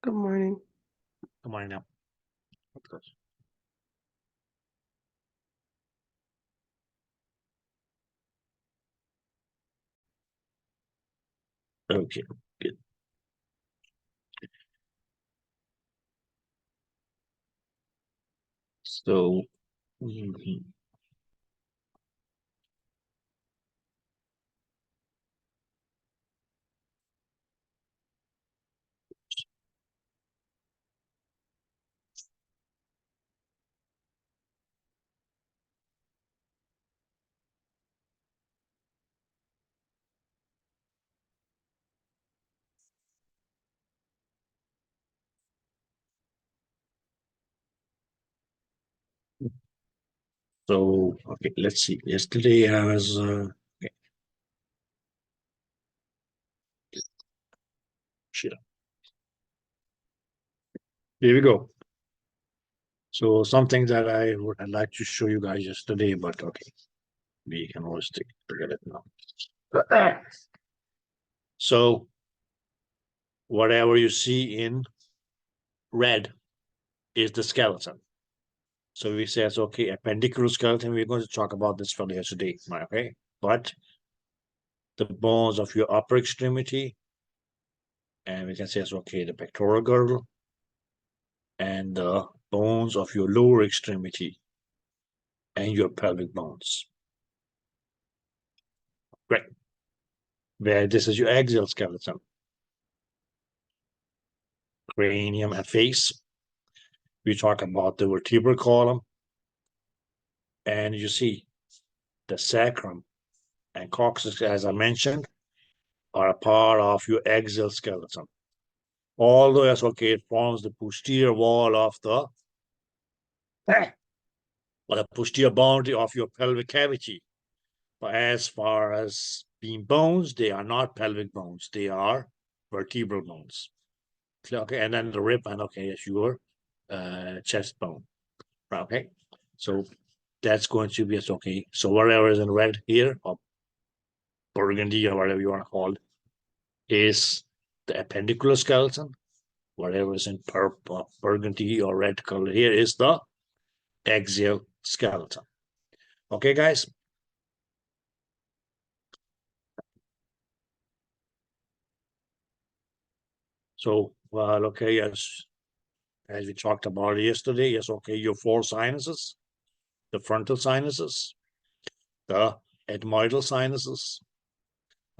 Good morning. Good morning now. Okay, good. So, okay, let's see. Yesterday I was, okay, shit. Here we go. So something that I would like to show you guys yesterday, but okay, we can always forget it now. So whatever you see in red is the skeleton. So we say it's okay, appendicular skeleton. We're going to talk about this for today, okay? But the bones of your upper extremity, and we can say it's okay, the pectoral girdle, and the bones of your lower extremity and your pelvic bones. Great. Where this is your axial skeleton, cranium and face. We talk about the vertebral column, and you see the sacrum and coccyx, as I mentioned, are a part of your axial skeleton. Although it's okay, it forms the posterior wall of the or the posterior boundary of your pelvic cavity. But as far as being bones, they are not pelvic bones, they are vertebral bones. Okay, and then the rib, and okay, is your chest bone. Okay, so that's going to be okay. So whatever is in red here, or burgundy, or whatever you want to call it, is the appendicular skeleton. Whatever is in purple, burgundy, or red color here is the axial skeleton. Okay, guys. So, well, okay, yes, as we talked about yesterday, yes, okay, your four sinuses, the frontal sinuses, the ethmoidal sinuses,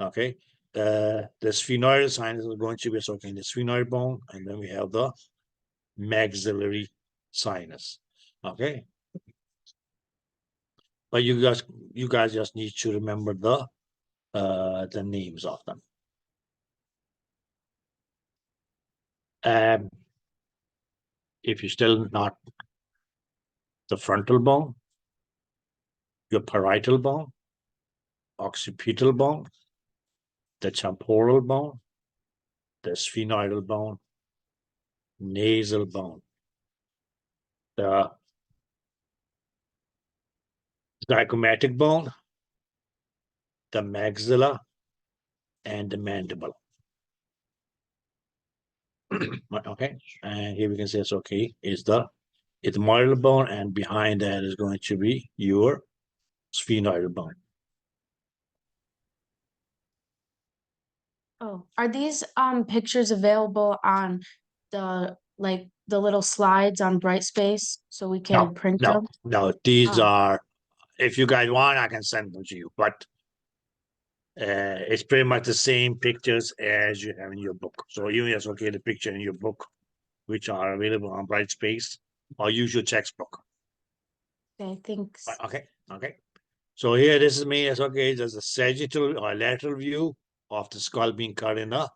okay, the sphenoidal sinus is going to be okay, the sphenoid bone, and then we have the maxillary sinus, okay. But you guys just need to remember the names of them. If you're still not, the frontal bone, your parietal bone, occipital bone, the temporal bone, the sphenoidal bone, nasal bone, the zygomatic bone, the maxilla, and the mandible. Okay, and here we can say it's okay, is the ethmoidal bone, and behind that is going to be your sphenoidal bone. Oh, are these pictures available on the little slides on Brightspace so we can print them? No, these are, if you guys want, I can send them to you, but it's pretty much the same pictures as you have in your book. So you just okay the picture in your book, which are available on Brightspace, or use your textbook. Okay, thanks. Okay. So here, this is me as okay. There's a sagittal or lateral view of the skull being cut in the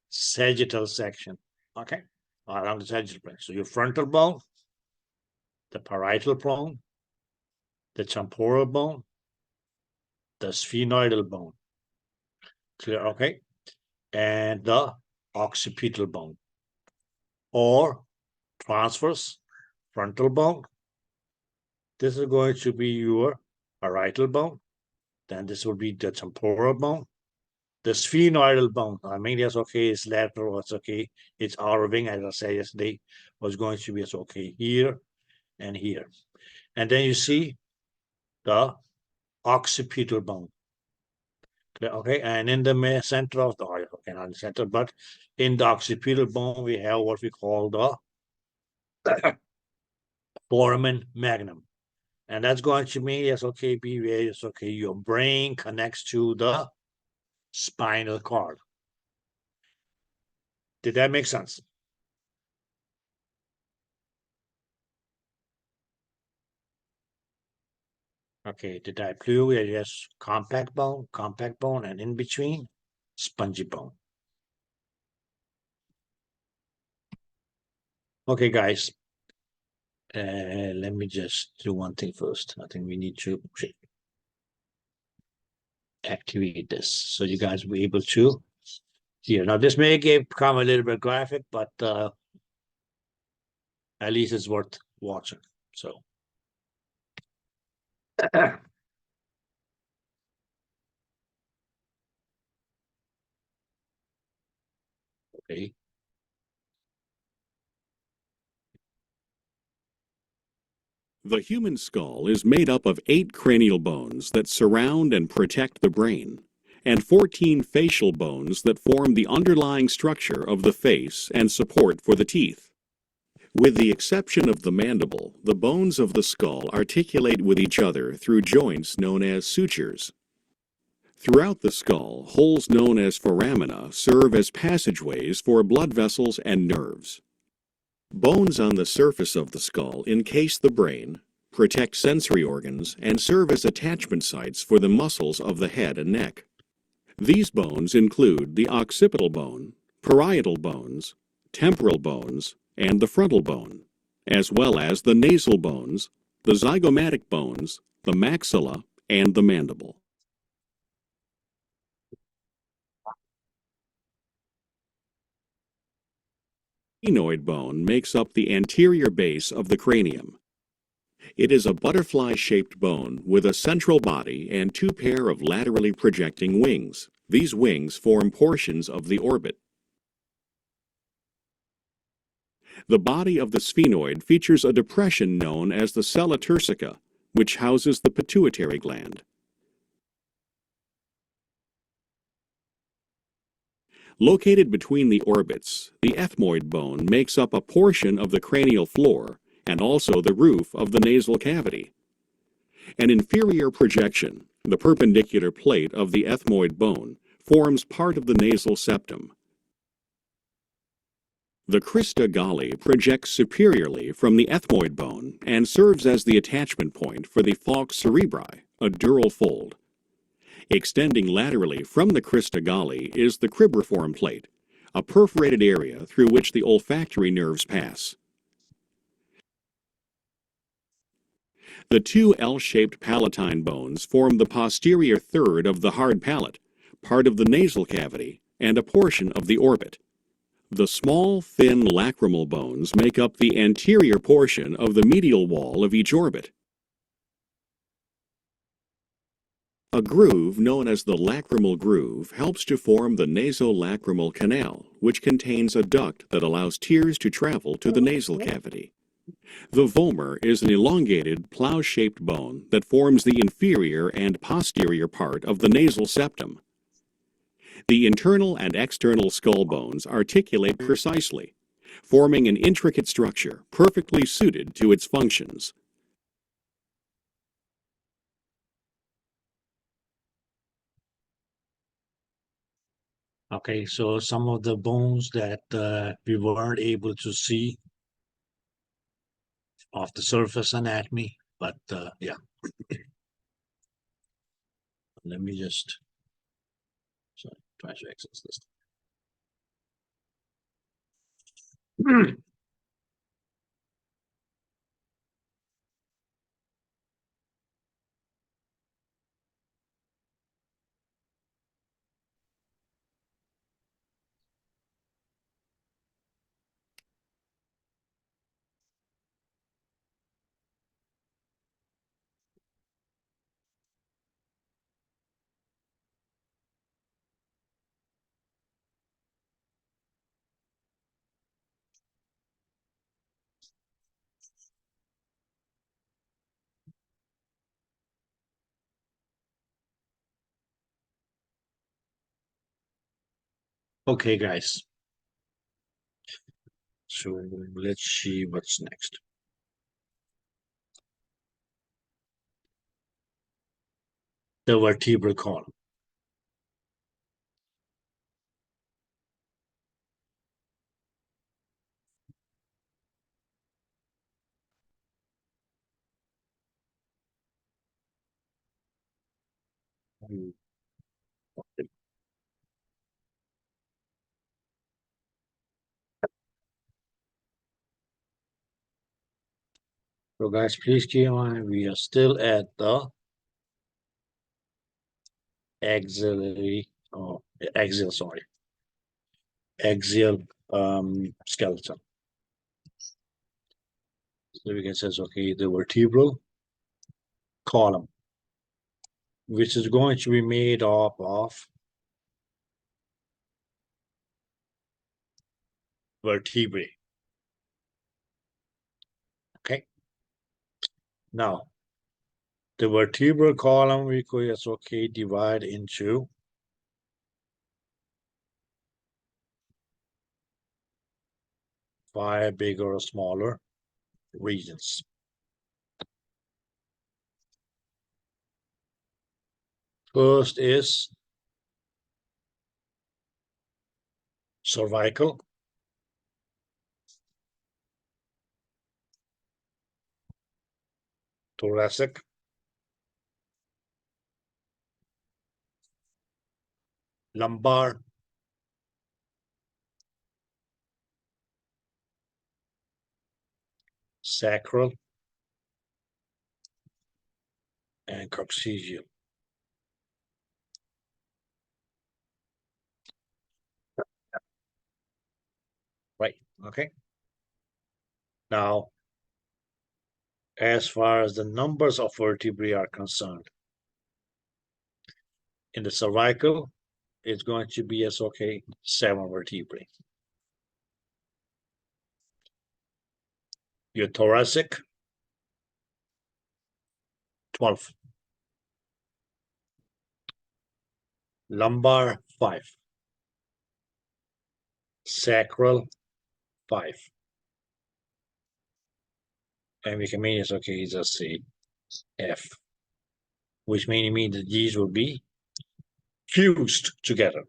sagittal section. Okay, around the sagittal plane. So your frontal bone, the parietal bone, the temporal bone, the sphenoidal bone. Clear, okay, and the occipital bone, or transverse frontal bone. This is going to be your parietal bone. Then this will be the temporal bone. The sphenoidal bone, I mean, it's okay, it's lateral, it's okay. It's outer wing, as I said yesterday, was going to be, it's okay here and here. And then you see the occipital bone. Okay, and in the center of the, okay, not in the center, but in the occipital bone, we have what we call the foramen magnum. And that's going to mean, yes, okay, be where it's okay, your brain connects to the spinal cord. Did that make sense? Okay, the dipleuria, yes, compact bone, and in between, spongy bone. Okay, guys, let me just do one thing first. I think we need to activate this so you guys will be able to hear. Now, this may become a little bit graphic, but at least it's worth watching. So, okay. The human skull is made up of 8 cranial bones that surround and protect the brain, and 14 facial bones that form the underlying structure of the face and support for the teeth. With the exception of the mandible, the bones of the skull articulate with each other through joints known as sutures. Throughout the skull, holes known as foramina serve as passageways for blood vessels and nerves. Bones on the surface of the skull encase the brain, protect sensory organs, and serve as attachment sites for the muscles of the head and neck. These bones include the occipital bone, parietal bones, temporal bones, and the frontal bone, as well as the nasal bones, the zygomatic bones, the maxilla, and the mandible. The sphenoid bone makes up the anterior base of the cranium. It is a butterfly-shaped bone with a central body and 2 pair of laterally projecting wings. These wings form portions of the orbit. The body of the sphenoid features a depression known as the sella turcica, which houses the pituitary gland. Located between the orbits, the ethmoid bone makes up a portion of the cranial floor and also the roof of the nasal cavity. An inferior projection, the perpendicular plate of the ethmoid bone, forms part of the nasal septum. The crista galli projects superiorly from the ethmoid bone and serves as the attachment point for the falx cerebri, a dural fold. Extending laterally from the crista galli is the cribriform plate, a perforated area through which the olfactory nerves pass. The 2 L-shaped palatine bones form the posterior third of the hard palate, part of the nasal cavity, and a portion of the orbit. The small, thin lacrimal bones make up the anterior portion of the medial wall of each orbit. A groove known as the lacrimal groove helps to form the nasolacrimal canal, which contains a duct that allows tears to travel to the nasal cavity. The vomer is an elongated, plow-shaped bone that forms the inferior and posterior part of the nasal septum. The internal and external skull bones articulate precisely, forming an intricate structure perfectly suited to its functions. Okay, so some of the bones that we weren't able to see off the surface anatomy, but yeah. Let me just try to access this. Okay, guys. So let's see what's next. The vertebral column. So guys, please keep in mind we are still at the axial skeleton. So we can say, okay, the vertebral column, which is going to be made up of vertebrae. Okay. Now, the vertebral column we could divide into five bigger or smaller regions. First is cervical. Thoracic. Lumbar. Sacral. And coccygeal. Right, okay. Now, as far as the numbers of vertebrae are concerned, in the cervical, it's going to be 7 vertebrae. Your thoracic, 12. Lumbar, 5. Sacral, 5. And we can mean just say F, which mainly means that these will be fused together.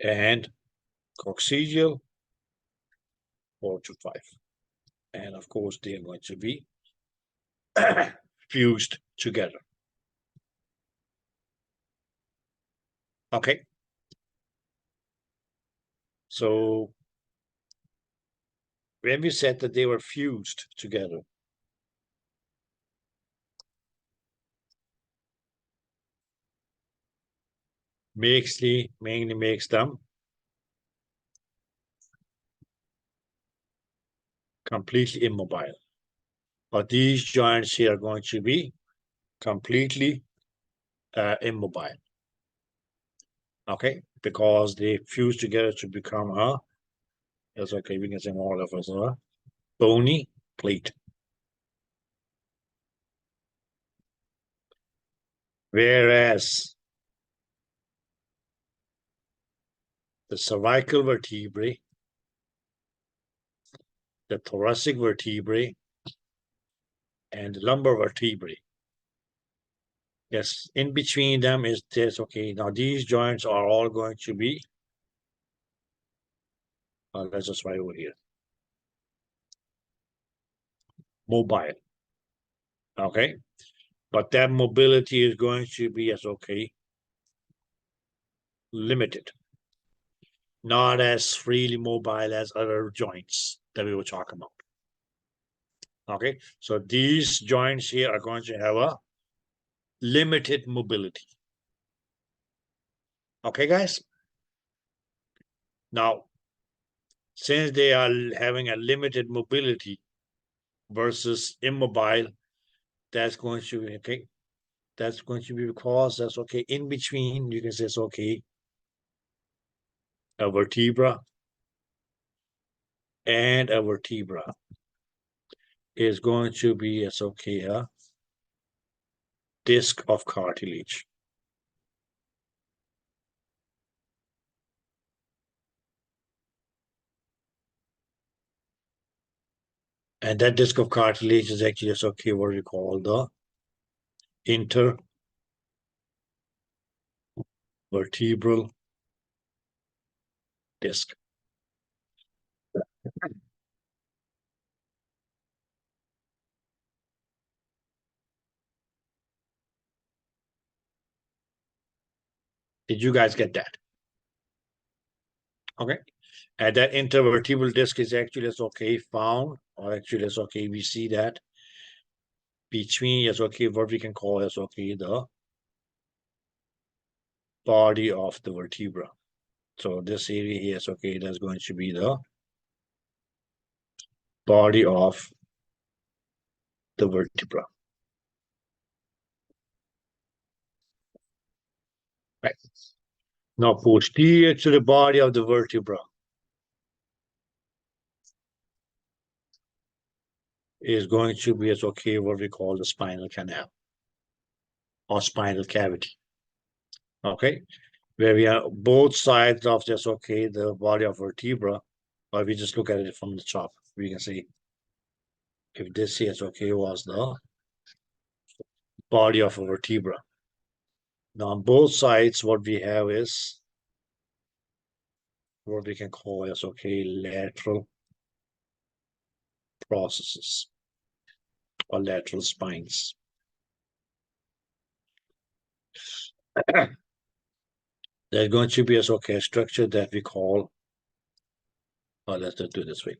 And coccygeal, 4 to 5. And of course, they are going to be fused together. Okay. So when we said that they were fused together, mainly makes them completely immobile. But these joints here are going to be completely immobile. Okay, because they fuse together to become we can say more of a bony plate. Whereas the cervical vertebrae, the thoracic vertebrae, and the lumbar vertebrae, yes, in between them is this. Okay, now these joints are all going to be, let's just write over here, mobile. Okay, but that mobility is going to be limited, not as freely mobile as other joints that we were talking about. Okay, so these joints here are going to have a limited mobility. Okay, guys. Now, since they are having a limited mobility versus immobile, that's going to be that's going to be because that's in between, you can say a vertebra and a vertebra is going to be a disc of cartilage. And that disc of cartilage is actually just okay what we call the intervertebral disc. Did you guys get that? Okay. And that intervertebral disc is actually as okay found, or actually as okay, we see that between as okay what we can call as okay the body of the vertebra. So this area here is okay, that's going to be the body of the vertebra. Right. Now posterior to the body of the vertebra is going to be as okay what we call the spinal canal or spinal cavity. Okay, where we are both sides of this okay the body of vertebra, or we just look at it from the top, we can see if this here is okay was the body of a vertebra. Now on both sides what we have is what we can call as okay lateral processes or lateral spines. There's going to be as okay a structure that we call, or let's just do it this way,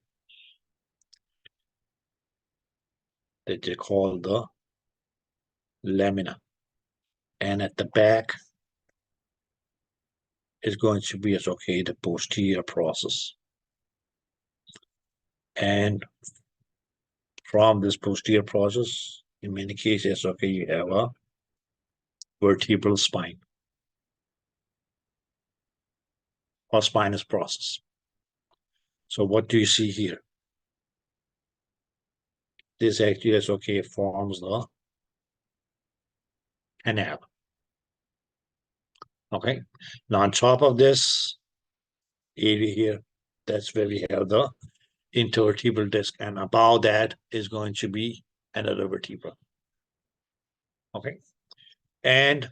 that they call the lamina, and at the back is going to be as okay the posterior process, and from this posterior process in many cases okay you have a vertebral spine or spinous process. So what do you see here? This actually is okay forms the canal. Okay, now on top of this area here, that's where we have the intervertebral disc, and above that is going to be another vertebra. Okay, and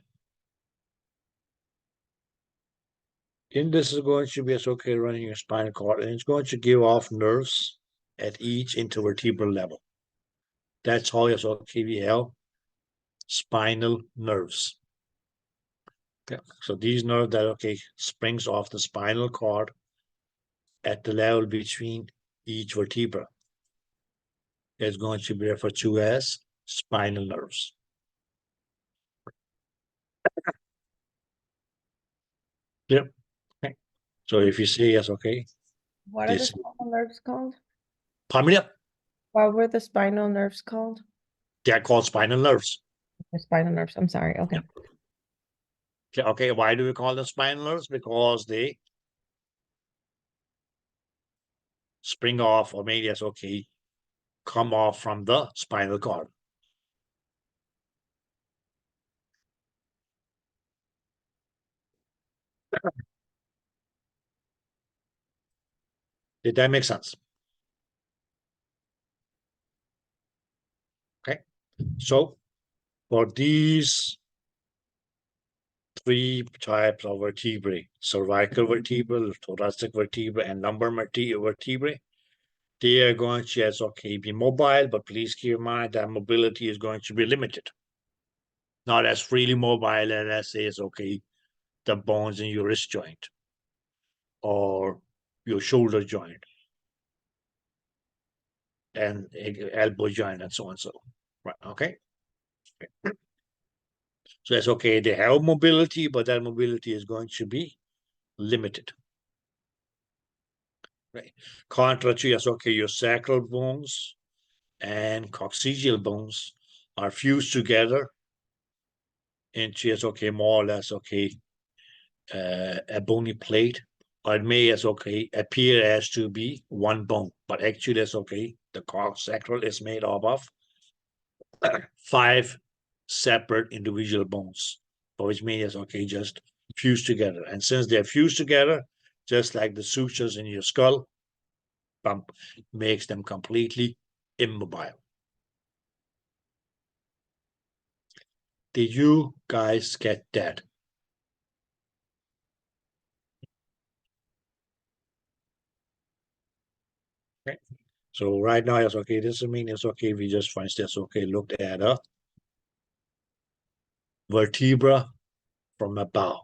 in this is going to be as okay running your spinal cord, and it's going to give off nerves at each intervertebral level. That's how it's okay we have spinal nerves. Okay, so these nerves that okay springs off the spinal cord at the level between each vertebra is going to be referred to as spinal nerves. Yep. Okay. So if you say yes, okay. What are the This, spinal nerves called? pardon me, What were the spinal nerves called? they're called spinal nerves. The spinal nerves. I'm sorry. Okay. Okay, okay, why do we call them spinal nerves? Because they spring off, or maybe that's okay, come off from the spinal cord. Did that make sense? Okay, so for these three types of vertebrae, cervical vertebrae, thoracic vertebrae, and lumbar vertebrae, they are going to, as okay, be mobile, but please keep in mind that mobility is going to be limited. Not as freely mobile as, say, is okay, the bones in your wrist joint or your shoulder joint and elbow joint and so on. So, right, okay. So that's okay. They have mobility, but that mobility is going to be limited. Right. Contra to, yes, okay, your sacral bones and coccygeal bones are fused together into, yes, okay, more or less, okay, a bony plate, or it may as okay appear as to be one bone, but actually that's okay. The coxsacral is made up of 5 separate individual bones, but which means okay just fused together. And since they're fused together, just like the sutures in your skull, makes them completely immobile. Did you guys get that? Okay. So right now it's okay. This means it's okay. We just for instance, okay, looked at a vertebra from above.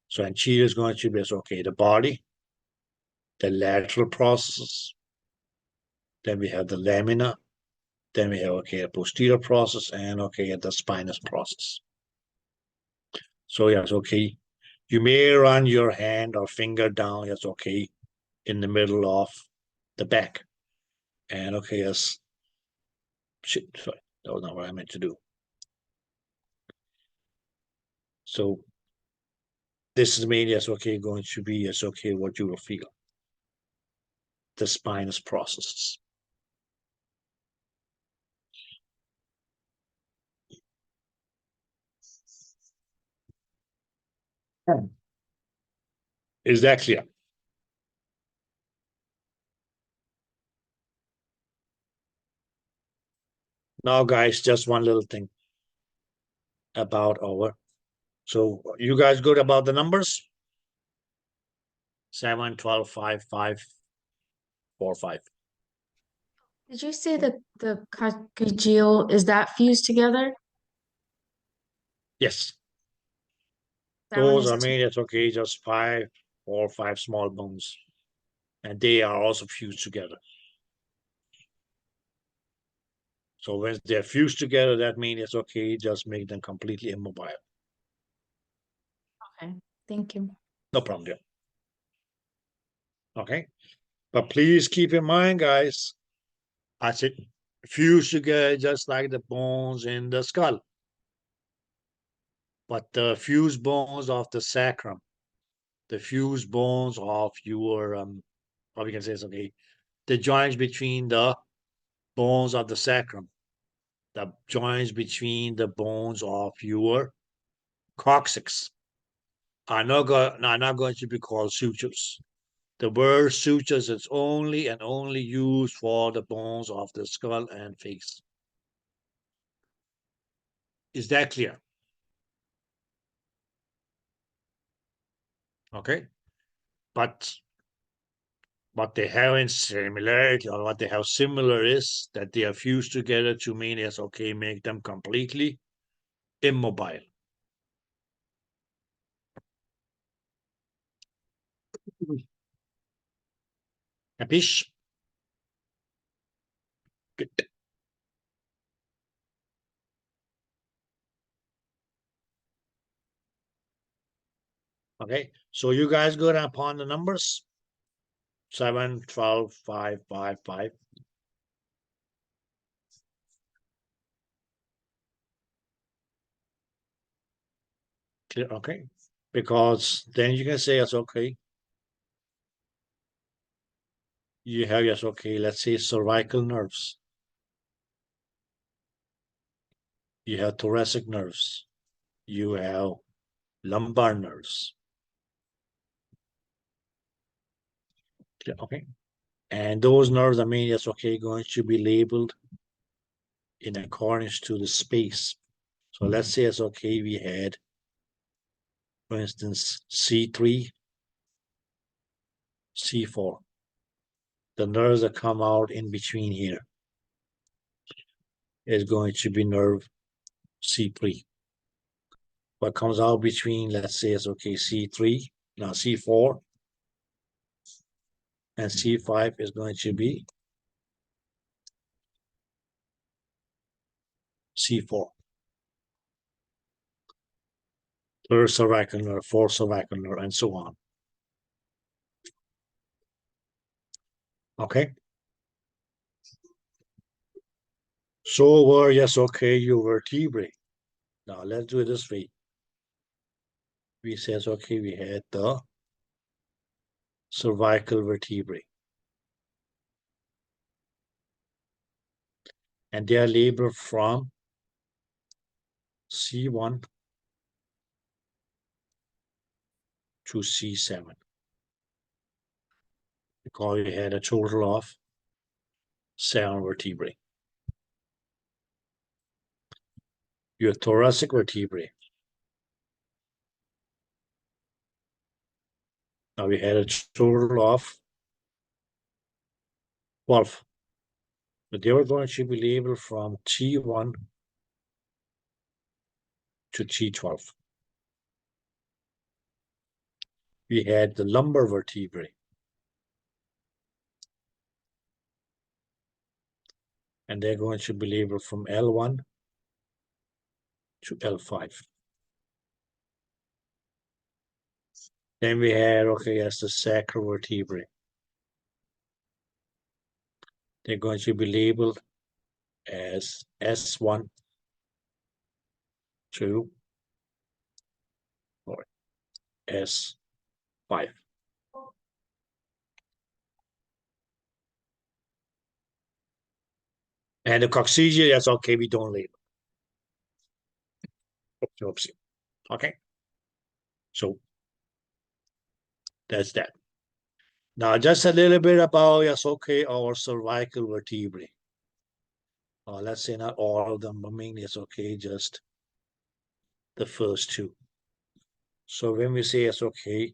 So anterior is going to be okay, the body, the lateral processes. Then we have the lamina. Then we have okay, a posterior process, and okay, the spinous process. So yes, okay. You may run your hand or finger down, yes, okay, in the middle of the back. And okay, yes. Shit, sorry, that was not what I meant to do. So this is mainly yes, okay, going to be yes, okay, what you will feel. The spinous processes. Is that clear? Now, guys, just one little thing about our. So you guys good about the numbers? 7, 12, 5, 5, 4, 5. Did you say that the coccygeal, is that fused together? Yes. That one Those is are made, it's okay, just 5 or 5 small bones. And they are also fused together. So when they're fused together, that means it's okay, just make them completely immobile. Okay, thank you. No problem there. Okay. But please keep in mind, guys, I said fused together just like the bones in the skull. But the fused bones of the sacrum, the fused bones of your, how we can say it's okay, the joints between the bones of the sacrum, the joints between the bones of your coccyx are not going to be called sutures. The word sutures is only and only used for the bones of the skull and face. Is that clear? Okay. But what they have in similarity, or what they have similar, is that they are fused together to mean is okay, make them completely immobile. Capiche? Good. Okay, so you guys good upon the numbers? 7, 12, 5, 5, 5. Clear, okay. Because then you can say it's okay. You have yes, okay, let's say cervical nerves. You have thoracic nerves. You have lumbar nerves. Clear, okay. And those nerves, I mean, it's okay, going to be labeled in accordance to the space. So let's say it's okay, we had, for instance, C3, C4. The nerves that come out in between here is going to be nerve C3. What comes out between, let's say it's okay, C3, now C4, and C5 is going to be C4. Third cervical nerve, fourth cervical nerve, and so on. Okay. So were, yes, okay, your vertebrae. Now let's do it this way. We says, okay, we had the cervical vertebrae. And they are labeled from C1 to C7. Because we had a total of 7 vertebrae. Your thoracic vertebrae. Now we had a total of 12. But they were going to be labeled from T1 to T12. We had the lumbar vertebrae. And they're going to be labeled from L1 to L5. Then we had, okay, as the sacral vertebrae. They're going to be labeled as S1, 2, or S5. And the coccygia, that's okay, we don't label. Oopsie. Okay. So that's that. Now just a little bit about, yes, okay, our cervical vertebrae. Let's say not all of them, but mainly it's okay, just the first two. So when we say it's okay,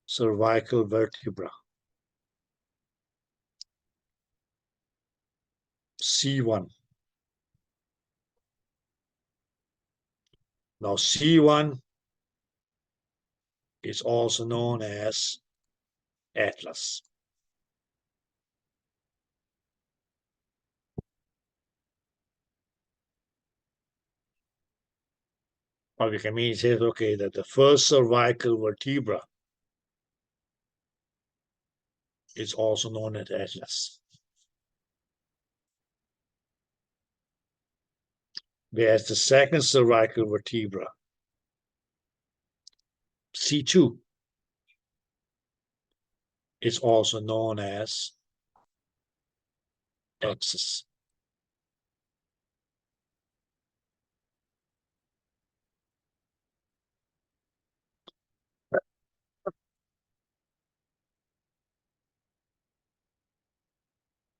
cervical vertebra, C1. Now C1 is also known as atlas. Or we can mean say, okay, that the first cervical vertebra is also known as atlas. Whereas the second cervical vertebra, C2, is also known as axis.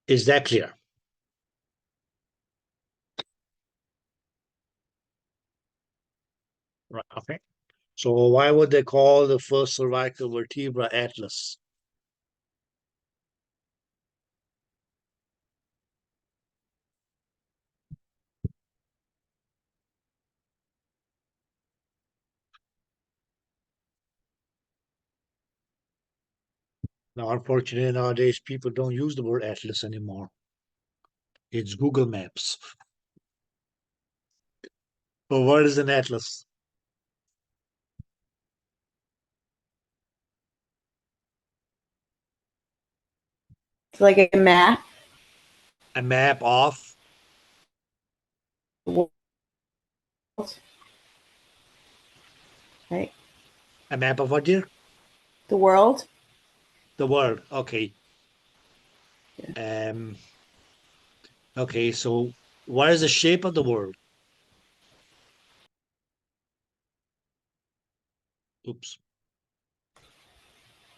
Is that clear? Right, okay. So why would they call the first cervical vertebra atlas? Now, unfortunately, nowadays, people don't use the word atlas anymore. It's Google Maps. But what is an atlas? It's like a map. A map of Right. a map of what, dear? The world. The world. Okay. Okay, so what is the shape of the world? Oops.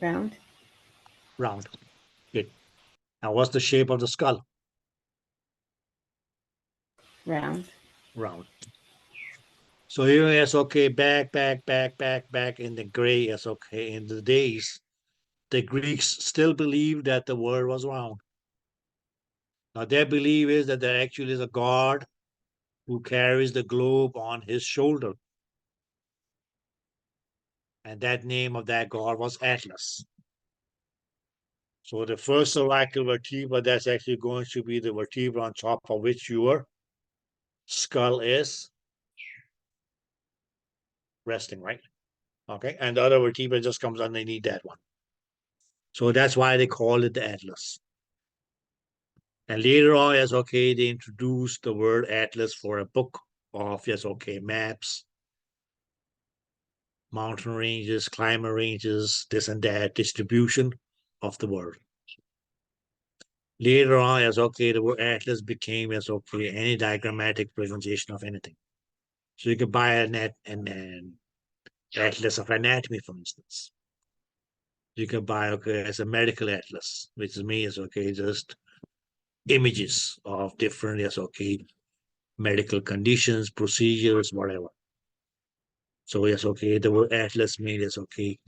Round. Round. Good. Now what's the shape of the skull? Round. Round. So here is okay, back in the gray is okay. In the days, the Greeks still believed that the world was round. Now their belief is that there actually is a god who carries the globe on his shoulder. And that name of that god was Atlas. So the first cervical vertebra, that's actually going to be the vertebra on top of which your skull is resting, right? Okay, and the other vertebra just comes underneath that one. So that's why they call it the atlas. And later on, yes, okay, they introduced the word atlas for a book of, yes, okay, maps, mountain ranges, climate ranges, this and that, distribution of the world. Later on, as okay, the word atlas became as okay, any diagrammatic presentation of anything. So you could buy an atlas of anatomy, for instance. you can buy, okay, as a medical atlas, which means, okay, just images of different, yes, okay, medical conditions, procedures, whatever. So yes, okay, the word atlas means, yes, okay,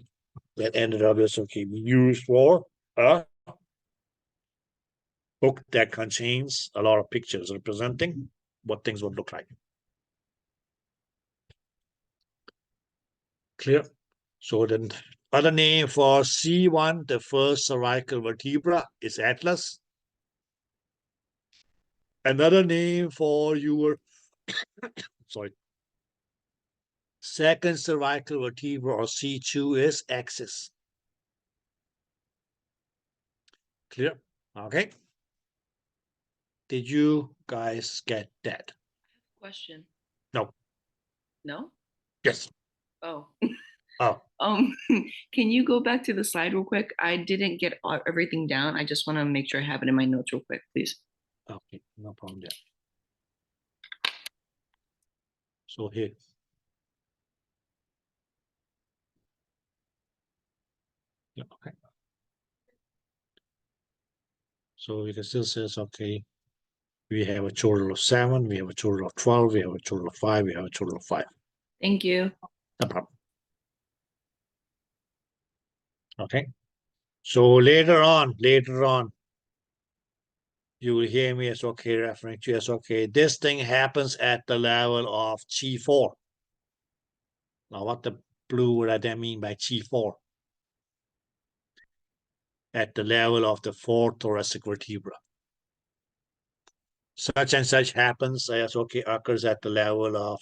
that ended up, yes, okay, used for a book that contains a lot of pictures representing what things would look like. Clear? So then other name for C1, the first cervical vertebra, is atlas. Another name for your sorry, second cervical vertebra, or C2, is axis. Clear? Okay. Did you guys get that? Question. No. No? Yes. Oh. Oh. Can you go back to the slide real quick? I didn't get everything down. I just want to make sure I have it in my notes real quick, please. Okay, no problem there. So here. Yeah, okay. So we can still say, okay, we have a total of 7, we have a total of 12, we have a total of 5, we have a total of 5. Thank you. No problem. Okay. So later on, you will hear me as okay, referring to as okay. This thing happens at the level of T4. Now, what the blue would I then mean by T4? At the level of the fourth thoracic vertebra. Such and such happens as okay, occurs at the level of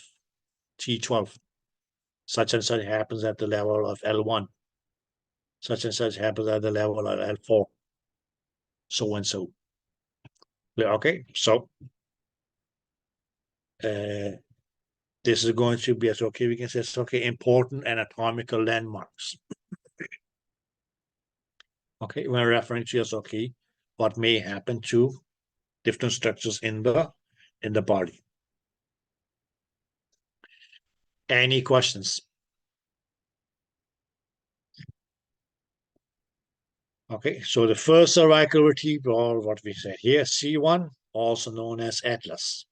T12. Such and such happens at the level of L1. Such and such happens at the level of L4. So and so. Okay, so this is going to be as okay, we can say it's okay, important anatomical landmarks. Okay, when referring to as okay, what may happen to different structures in the body. Any questions? Okay, so the first cervical vertebra, or what we said here, C1, also known as atlas.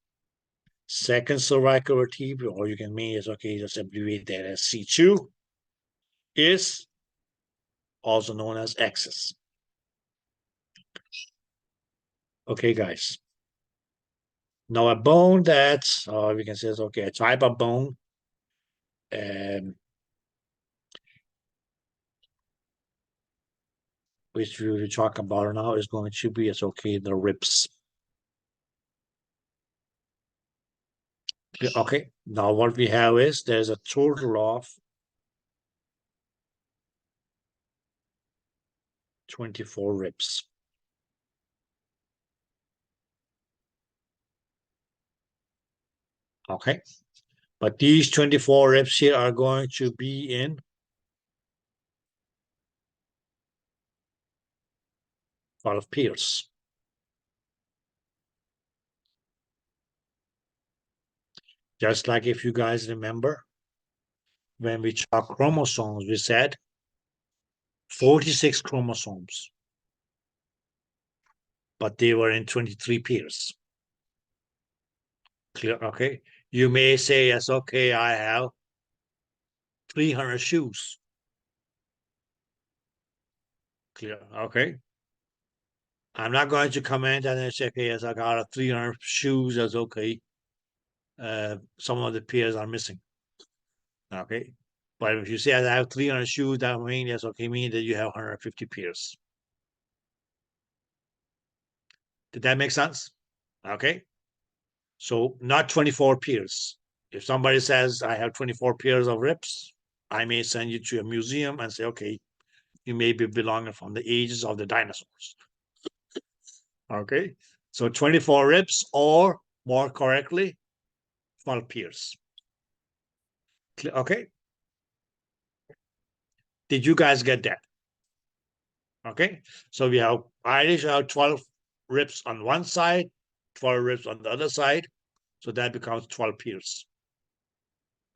Second cervical vertebra, or you can mean is okay, just abbreviate that as C2, is also known as axis. Okay, guys. Now a bone that, we can say is okay, a type of bone, which we will talk about now, is going to be as okay, the ribs. Okay, now what we have is there's a total of 24 ribs. Okay, but these 24 ribs here are going to be in 12 pairs. Just like if you guys remember, when we talked chromosomes, we said 46 chromosomes, but they were in 23 pairs. Clear? Okay. You may say, yes, okay, I have 300 shoes. Clear? Okay. I'm not going to comment and say, okay, yes, I got a 300 shoes. That's okay. Some of the pairs are missing. Okay. But if you say I have 300 shoes, that means, yes, okay, mean that you have 150 pairs. Did that make sense? Okay. So not 24 pairs. If somebody says I have 24 pairs of ribs, I may send you to a museum and say, okay, you may be belonging from the ages of the dinosaurs. Okay. So 24 ribs, or more correctly, 12 pairs. Okay. Did you guys get that? Okay. So we have Irish have 12 ribs on one side, 12 ribs on the other side. So that becomes 12 pairs.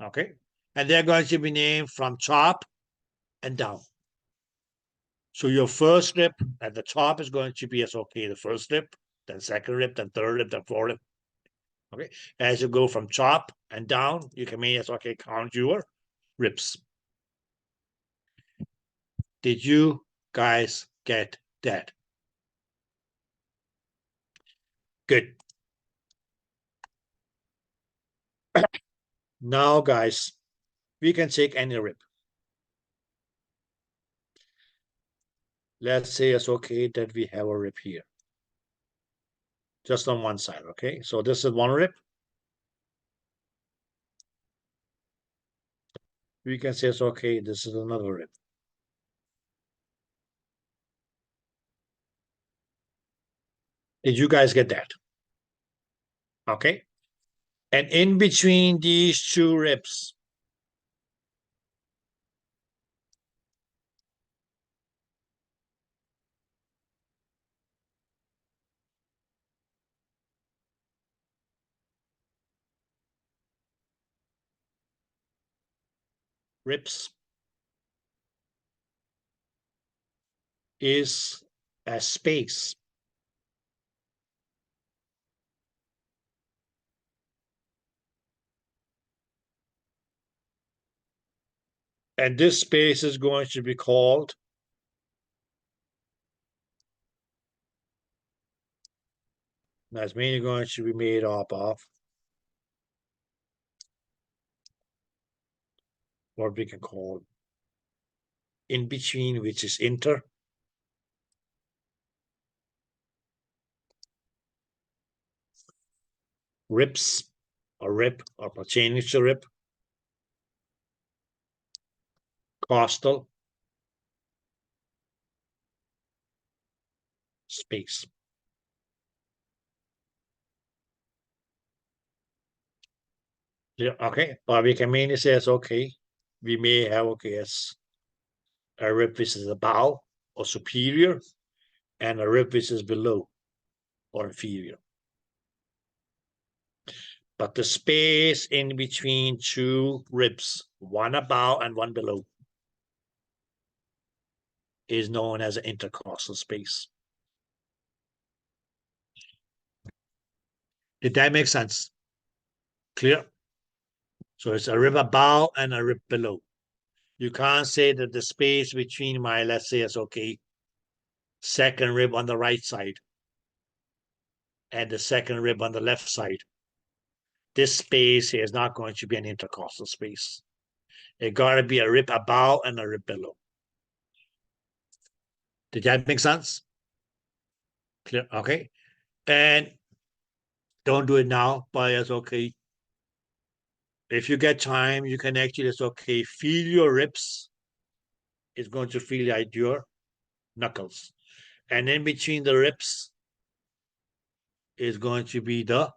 Okay. And they're going to be named from top and down. So your first rib at the top is going to be as okay, the first rib, then second rib, then third rib, then fourth rib. Okay. As you go from top and down, you can make as okay, count your ribs. Did you guys get that? Good. Now, guys, we can take any rib. Let's say it's okay that we have a rib here. Just on one side, okay? So this is one rib. We can say it's okay, this is another rib. Did you guys get that? Okay. And in between these two ribs, ribs is a space. And this space is going to be called that's mainly going to be made up of what we can call in between, which is inter. Ribs, or rib, or pertaining to rib. Costal space. Yeah, okay, but we can mainly say it's okay. We may have okay as a rib which is above or superior, and a rib which is below or inferior. But the space in between two ribs, one above and one below, is known as an intercostal space. Did that make sense? Clear? So it's a rib above and a rib below. You can't say that the space between my, let's say it's okay, second rib on the right side and the second rib on the left side. This space here is not going to be an intercostal space. It got to be a rib above and a rib below. Did that make sense? Clear? Okay. And don't do it now, but it's okay. If you get time, you can actually, it's okay, feel your ribs. It's going to feel like your knuckles. And in between the ribs is going to be the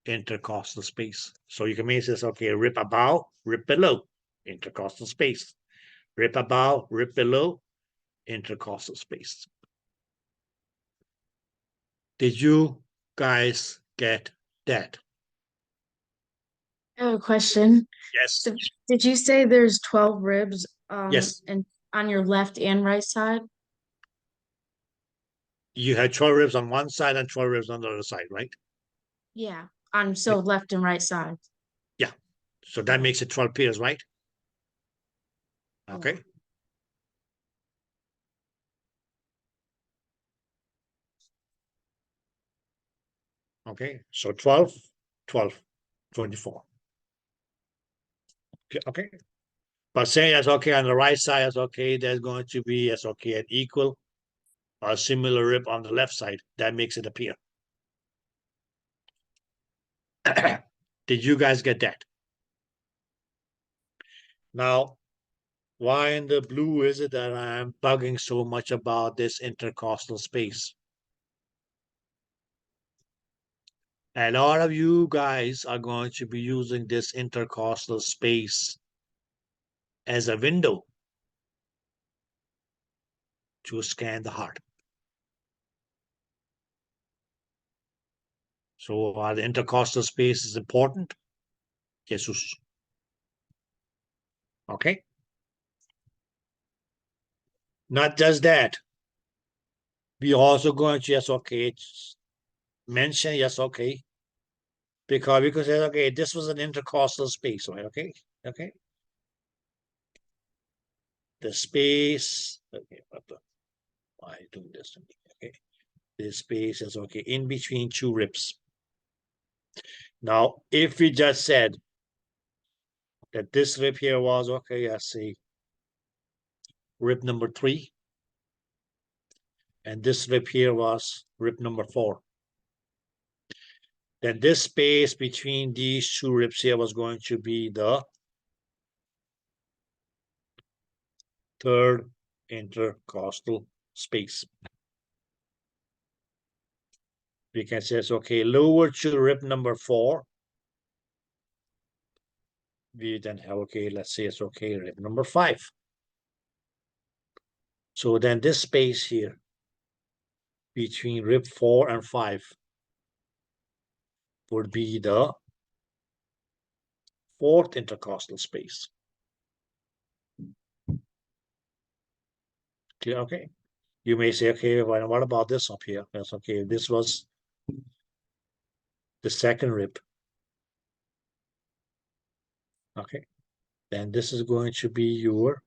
intercostal space. So you can make this, okay, rib above, rib below, intercostal space. Rib above, rib below, intercostal space. Did you guys get that? I have a question. Yes. So did you say there's 12 ribs Yes. and on your left and right side? You had 12 ribs on one side and 12 ribs on the other side, right? Yeah, on so left and right side. Yeah. So that makes it 12 pairs, right? Okay. Okay. So 12, 12, 24. Okay. But say that's okay on the right side, that's okay. There's going to be as okay an equal or similar rib on the left side. That makes it appear. Did you guys get that? Now, why in the blue is it that I'm bugging so much about this intercostal space? A lot of you guys are going to be using this intercostal space as a window to scan the heart. So while the intercostal space is important, Jesus. Okay. Not just that. We also going to, yes, okay, mention, yes, okay. Because we could say, okay, this was an intercostal space, right? Okay, okay. The space, okay, why are you doing this to me? Okay, the space is okay in between two ribs. Now, if we just said that this rib here was okay, let's see, rib number 3, and this rib here was rib number 4. Then this space between these two ribs here was going to be the third intercostal space. We can say, it's okay, lower to rib number 4. We then have, okay, let's say it's okay, rib number 5. So then this space here between rib 4 and 5 would be the fourth intercostal space. Clear? Okay. You may say, okay, well, what about this up here? That's okay. This was the second rib. Okay. Then this is going to be your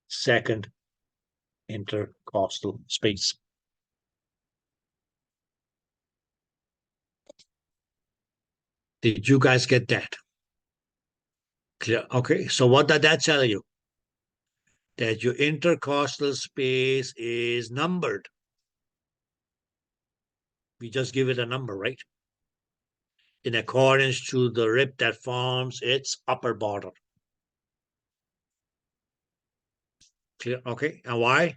second intercostal space. Did you guys get that? Clear? Okay. So what did that tell you? That your intercostal space is numbered. We just give it a number, right? In accordance to the rib that forms its upper border. Clear? Okay. And why?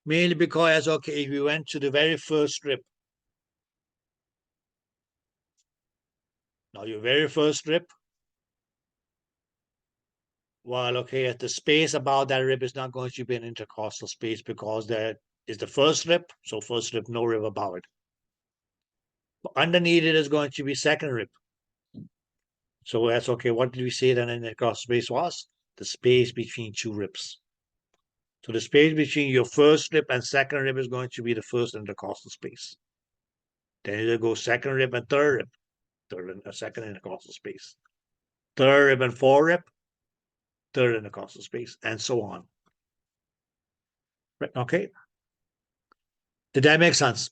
Mainly because, okay, if we went to the very first rib. Now your very first rib, well, okay, at the space about that rib is not going to be an intercostal space because that is the first rib. So first rib, no rib above it. But underneath it is going to be second rib. So that's okay. What did we say that an intercostal space was? The space between two ribs. So the space between your first rib and second rib is going to be the first intercostal space. Then it goes second rib and third rib, third and second intercostal space. Third rib and fourth rib, third intercostal space, and so on. Right, okay. Did that make sense?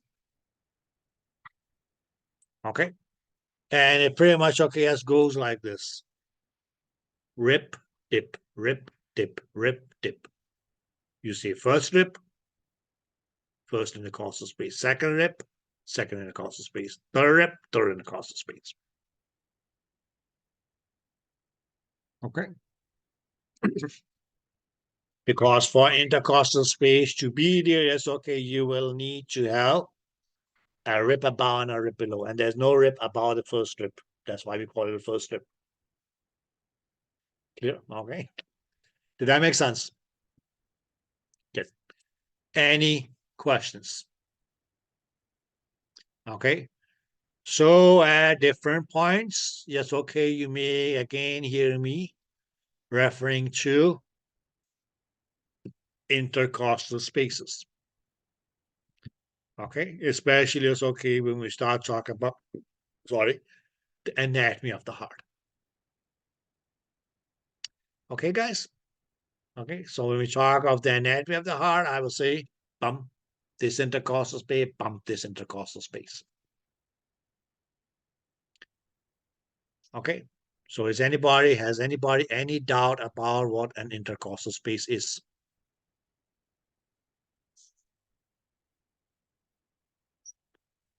Okay. And it pretty much, okay, as goes like this. Rip, dip, rip, dip, rip, dip. You see first rip, first intercostal space. Second rip, second intercostal space. Third rip, third intercostal space. Okay. Because for intercostal space to be there, yes, okay, you will need to have a rib above and a rib below. And there's no rib above the first rib. That's why we call it the first rib. Clear? Okay. Did that make sense? Yes. Any questions? Okay. So at different points, yes, okay, you may again hear me referring to intercostal spaces. Okay, especially it's okay when we start talking about, sorry, the anatomy of the heart. Okay, guys? Okay, so when we talk of the anatomy of the heart, I will say, bump this intercostal space, bump this intercostal space. Okay, so has anybody any doubt about what an intercostal space is?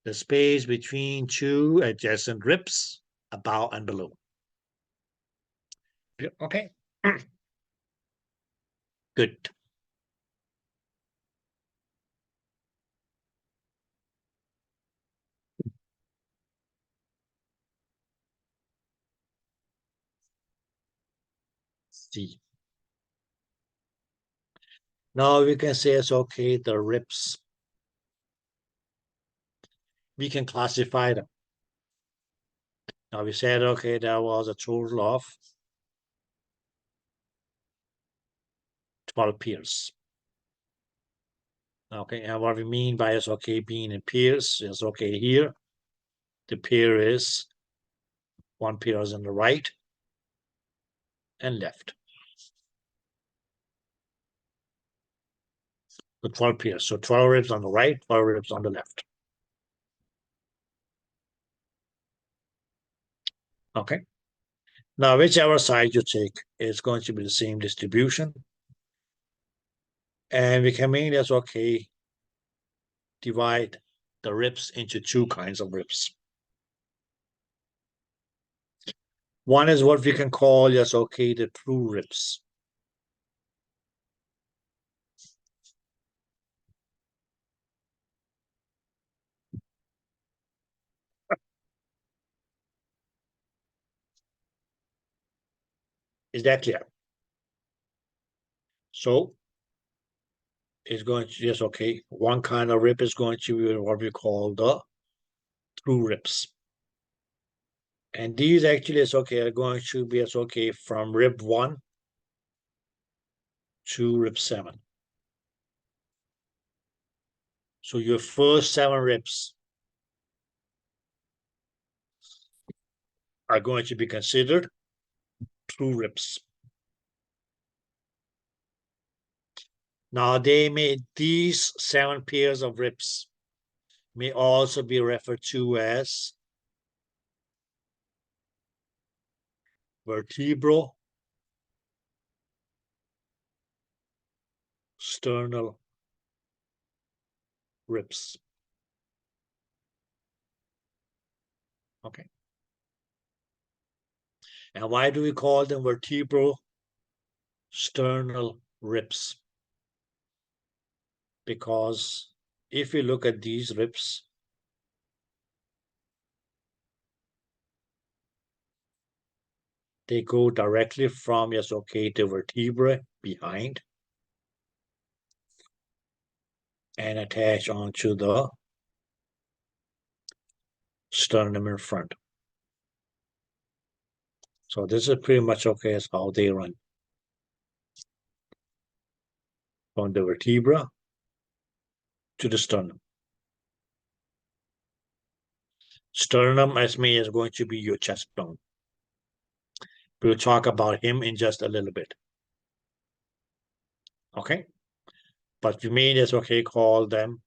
The space between two adjacent ribs, above and below. Okay. Good. See. Now we can say it's okay, the ribs. We can classify them. Now we said, okay, there was a total of 12 pairs. Okay, and what we mean by is okay being in pairs is okay here. The pair is one pair is on the right and left. The 12 pairs. So 12 ribs on the right, 12 ribs on the left. Okay. Now, whichever side you take is going to be the same distribution. And we can mean that's okay. Divide the ribs into two kinds of ribs. One is what we can call, yes, okay, the true ribs. Is that clear? So it's going to, yes, okay, one kind of rib is going to be what we call the true ribs. And these actually is okay, are going to be as okay from rib 1 to rib 7. So your first 7 ribs are going to be considered true ribs. Now these 7 pairs of ribs may also be referred to as vertebral sternal ribs. Okay. And why do we call them vertebral sternal ribs? Because if you look at these ribs, they go directly from, yes, okay, the vertebrae behind and attach onto the sternum in front. So this is pretty much okay as how they run. From the vertebra to the sternum. Sternum, as me, is going to be your chest bone. We'll talk about him in just a little bit. Okay? But we mean is okay, call them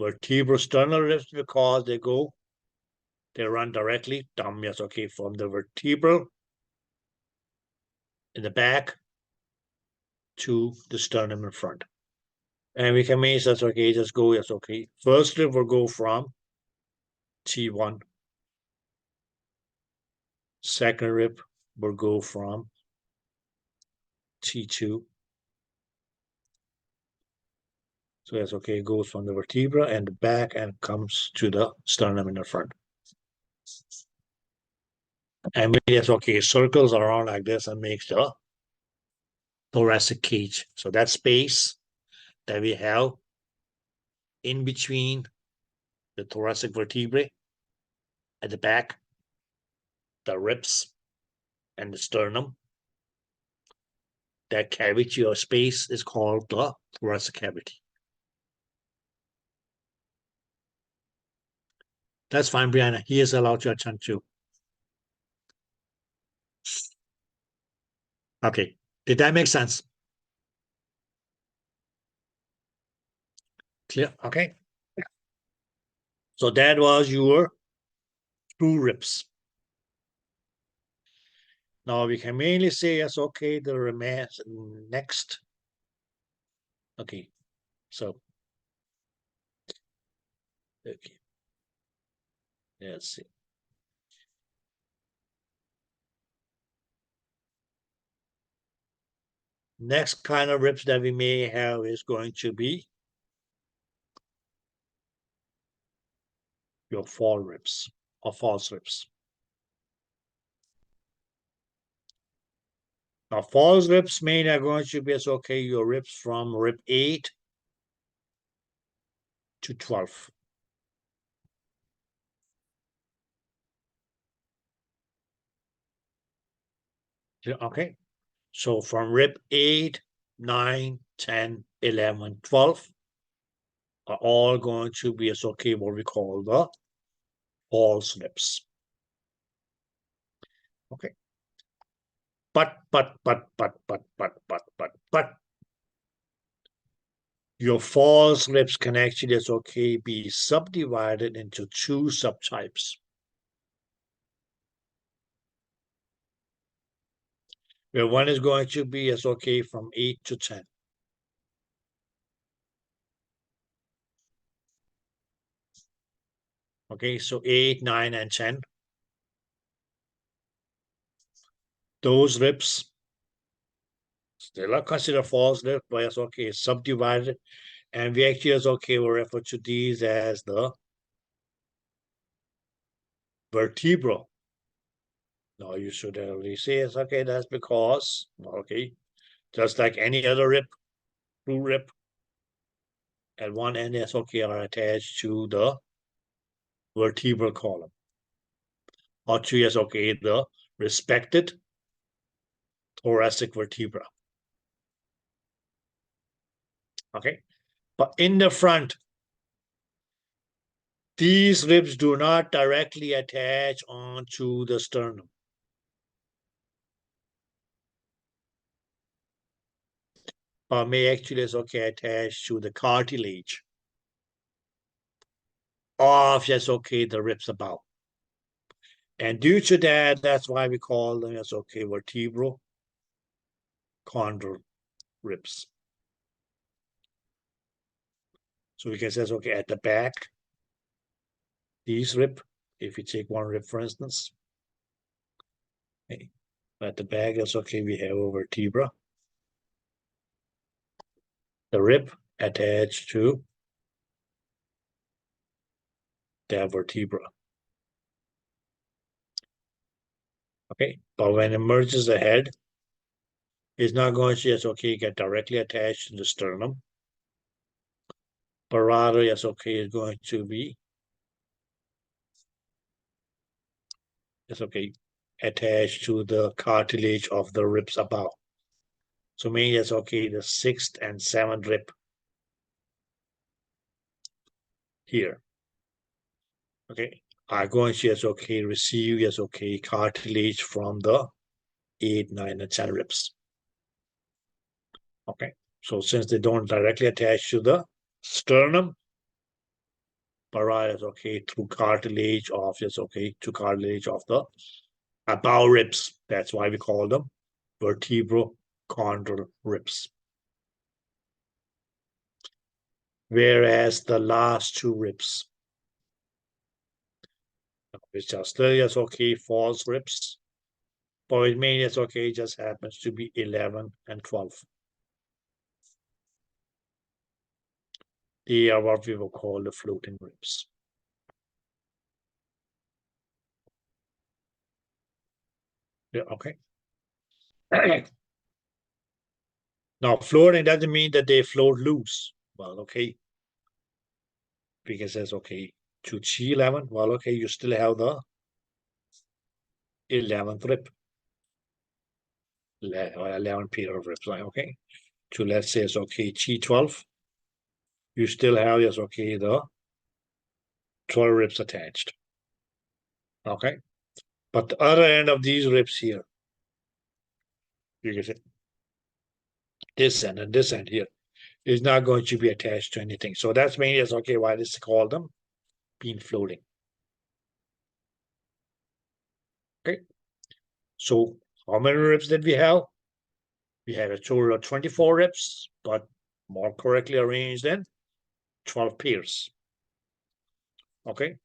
vertebral sternal ribs because they run directly down, yes, okay, from the vertebral in the back to the sternum in front. And we can mean that's okay, just go, yes, okay. First rib will go from T1. Second rib will go from T2. So that's okay, it goes from the vertebra and the back and comes to the sternum in the front. And maybe that's okay, circles around like this and makes the thoracic cage. So that space that we have in between the thoracic vertebrae at the back, the ribs, and the sternum, that cavity or space is called the thoracic cavity. That's fine, Brianna. He is allowed your turn too. Okay, did that make sense? Clear? Okay. So that was your true ribs. Now we can mainly say yes, okay, the remains next. Okay, so okay. Let's see. Next kind of ribs that we may have is going to be your fall ribs or false ribs. Now, false ribs mainly are going to be as okay, your ribs from rib 8 to 12. Okay, so from rib 8 9, 10, 11, 12 are all going to be as okay what we call the false ribs. Okay. But your false ribs can actually as okay be subdivided into two subtypes. Where one is going to be as okay from 8 to 10. Okay, so 8, 9, and 10. Those ribs still are considered false ribs, but it's okay, subdivided. And we actually as okay will refer to these as the vertebral. Now you should already say it's okay, that's because, okay, just like any other rib, true rib, at one end it's okay are attached to the vertebral column. Or to is okay, the respected thoracic vertebra. Okay, but in the front, these ribs do not directly attach onto the sternum. Or may actually is okay attach to the cartilage of yes okay the ribs above. And due to that, that's why we call them as okay vertebral chondral ribs. So we can say okay at the back, these rib, if you take one rib for instance, okay, at the back is okay we have a vertebra, the rib attached to the vertebra. Okay, but when it merges the head, it's not going to just okay get directly attached to the sternum, but rather yes okay is going to be yes okay attached to the cartilage of the ribs above. So meaning yes okay the 6th and 7th rib here. Okay, are going to yes okay receive yes okay cartilage from the 8, 9, and 10 ribs. Okay, so since they don't directly attach to the sternum, but rather okay through cartilage of yes okay to cartilage of the above ribs. That's why we call them vertebral chondral ribs. Whereas the last two ribs, which are still yes okay false ribs, but it means yes okay just happens to be 11 and 12. They are what we will call the floating ribs. Yeah, okay. Now, floating doesn't mean that they float loose. Well, okay. Because it's okay to G11. Well, okay, you still have the 11th rib. 11 pair of ribs, right? Okay. To let's say it's okay G12. You still have yes, okay, the 12 ribs attached. Okay. But the other end of these ribs here, you can say this end and this end here is not going to be attached to anything. So that's mainly as okay why this is called them being floating. Okay. So how many ribs did we have? We have a total of 24 ribs, but more correctly arranged in 12 pairs. Okay.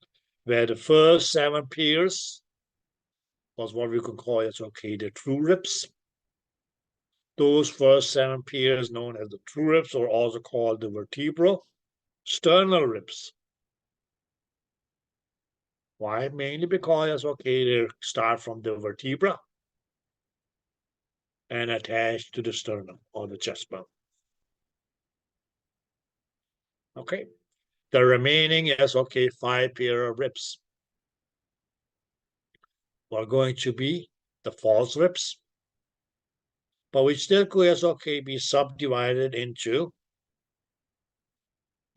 Where the first 7 pairs was what we could call it, okay, the true ribs. Those first 7 pairs known as the true ribs are also called the vertebral sternal ribs. Why? Mainly because, okay, they start from the vertebra and attach to the sternum or the chest bone. Okay. The remaining is, okay, 5 pair of ribs are going to be the false ribs, but we still could as okay be subdivided into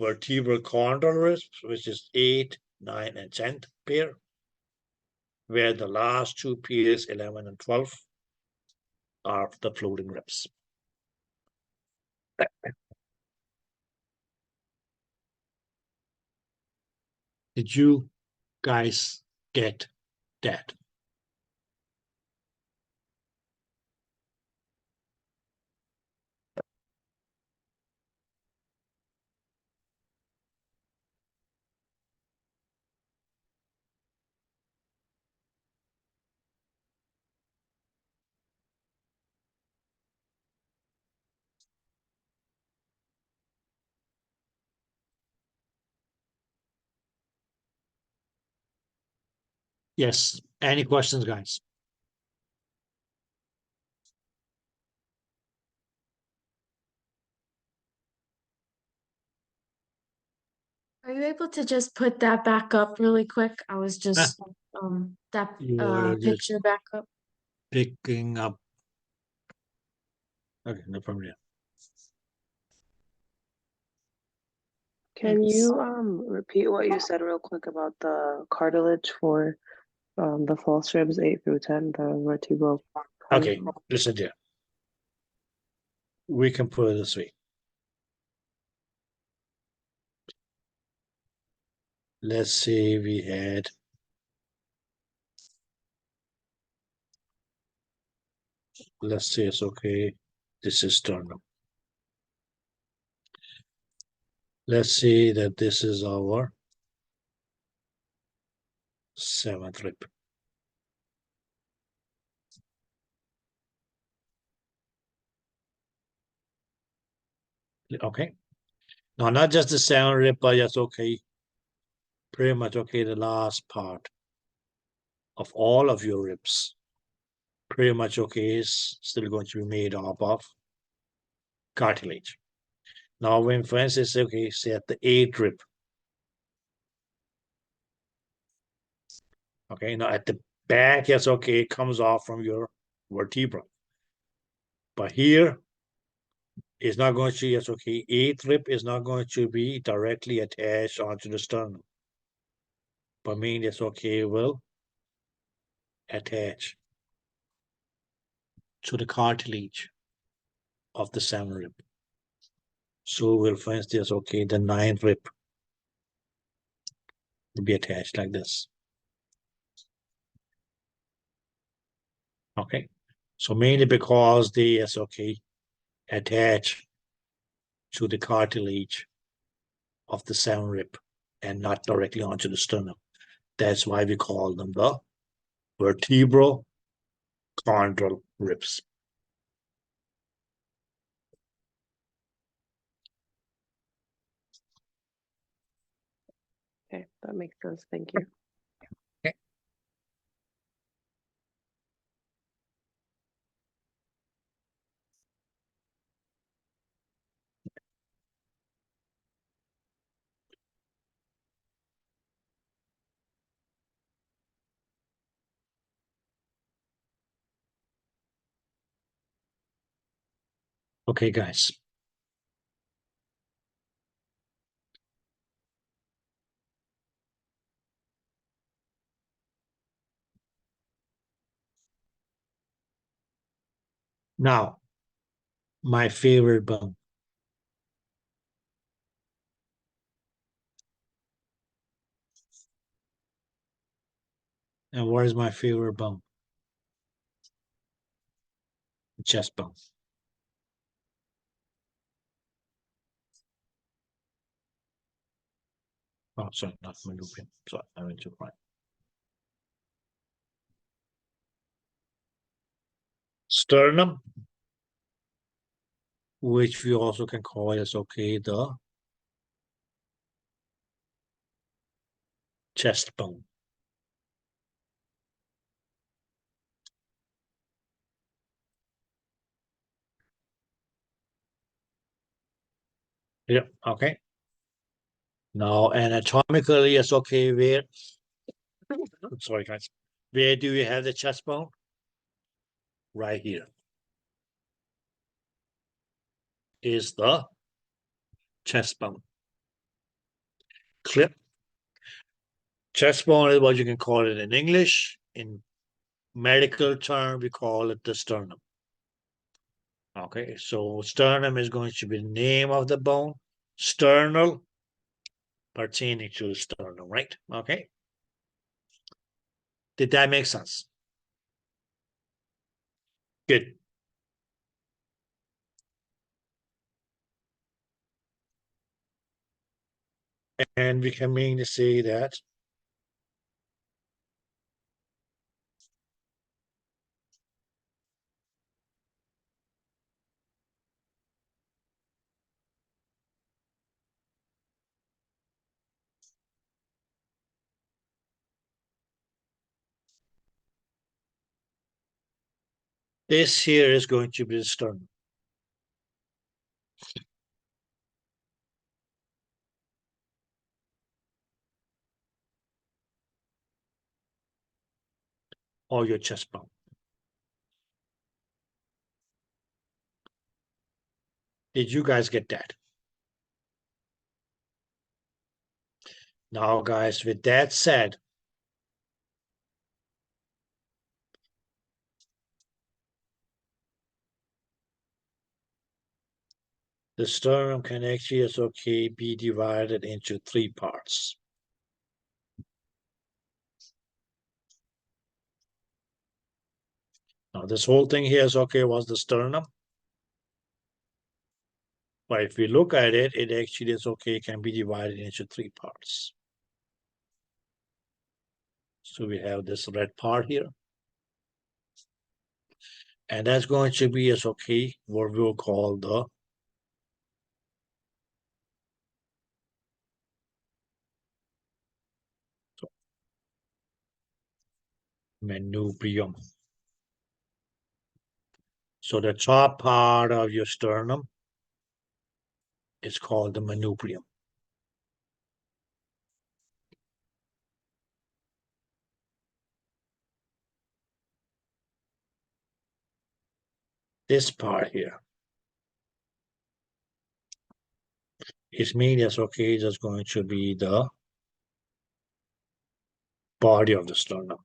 vertebral condyle ribs, which is 8, 9, and 10th pair, where the last two pairs, 11 and 12, are the floating ribs. Did you guys get that? Yes. Any questions, guys? Are you able to just put that back up really quick? I was just that You were just picture back up. picking up. Okay, no problem. Can Thanks. you repeat what you said real quick about the cartilage for the false ribs 8 through 10, the vertebral? Okay, listen there. We can put it this way. Let's say we had let's say it's okay. This is sternum. Let's say that this is our 7th rib. Okay. Now, not just the 7th rib, but just okay. Pretty much okay. The last part of all of your ribs, pretty much okay, is still going to be made up of cartilage. Now, when for instance, okay, say at the 8th rib. Okay, now at the back, yes, okay, it comes off from your vertebra. But here, it's not going to, yes, okay, 8th rib is not going to be directly attached onto the sternum. But mean, yes, okay, will attach to the cartilage of the 7th rib. So we'll for instance, okay, the 9th rib will be attached like this. Okay, so mainly because they, yes, okay, attach to the cartilage of the 7th rib and not directly onto the sternum. That's why we call them the vertebral condyle ribs. Okay, that makes sense. Thank you. Okay, guys. Now, my favorite bone. And what is my favorite bone? The chest bone. Oh, sorry, not manubrium. Sorry, I went too far. Sternum, which we also can call as okay, the chest bone. Yeah, okay. Now, anatomically, it's okay. Where, I'm sorry, guys. Where do we have the chest bone? Right here. is the chest bone. Clip. Chest bone is what you can call it in English. In medical term, we call it the sternum. Okay, so sternum is going to be the name of the bone. Sternal, pertaining to the sternum, right? Okay. Did that make sense? Good. And we can mainly say that this here is going to be the sternum. Or your chest bone. Did you guys get that? Now, guys, with that said, the sternum can actually, as okay, be divided into 3 parts. Now, this whole thing here is okay, was the sternum. But if we look at it, it actually is okay, can be divided into 3 parts. So we have this red part here. And that's going to be as okay, what we'll call the manubrium. So the top part of your sternum is called the manubrium. This part here is mean as okay, that's going to be the body of the sternum.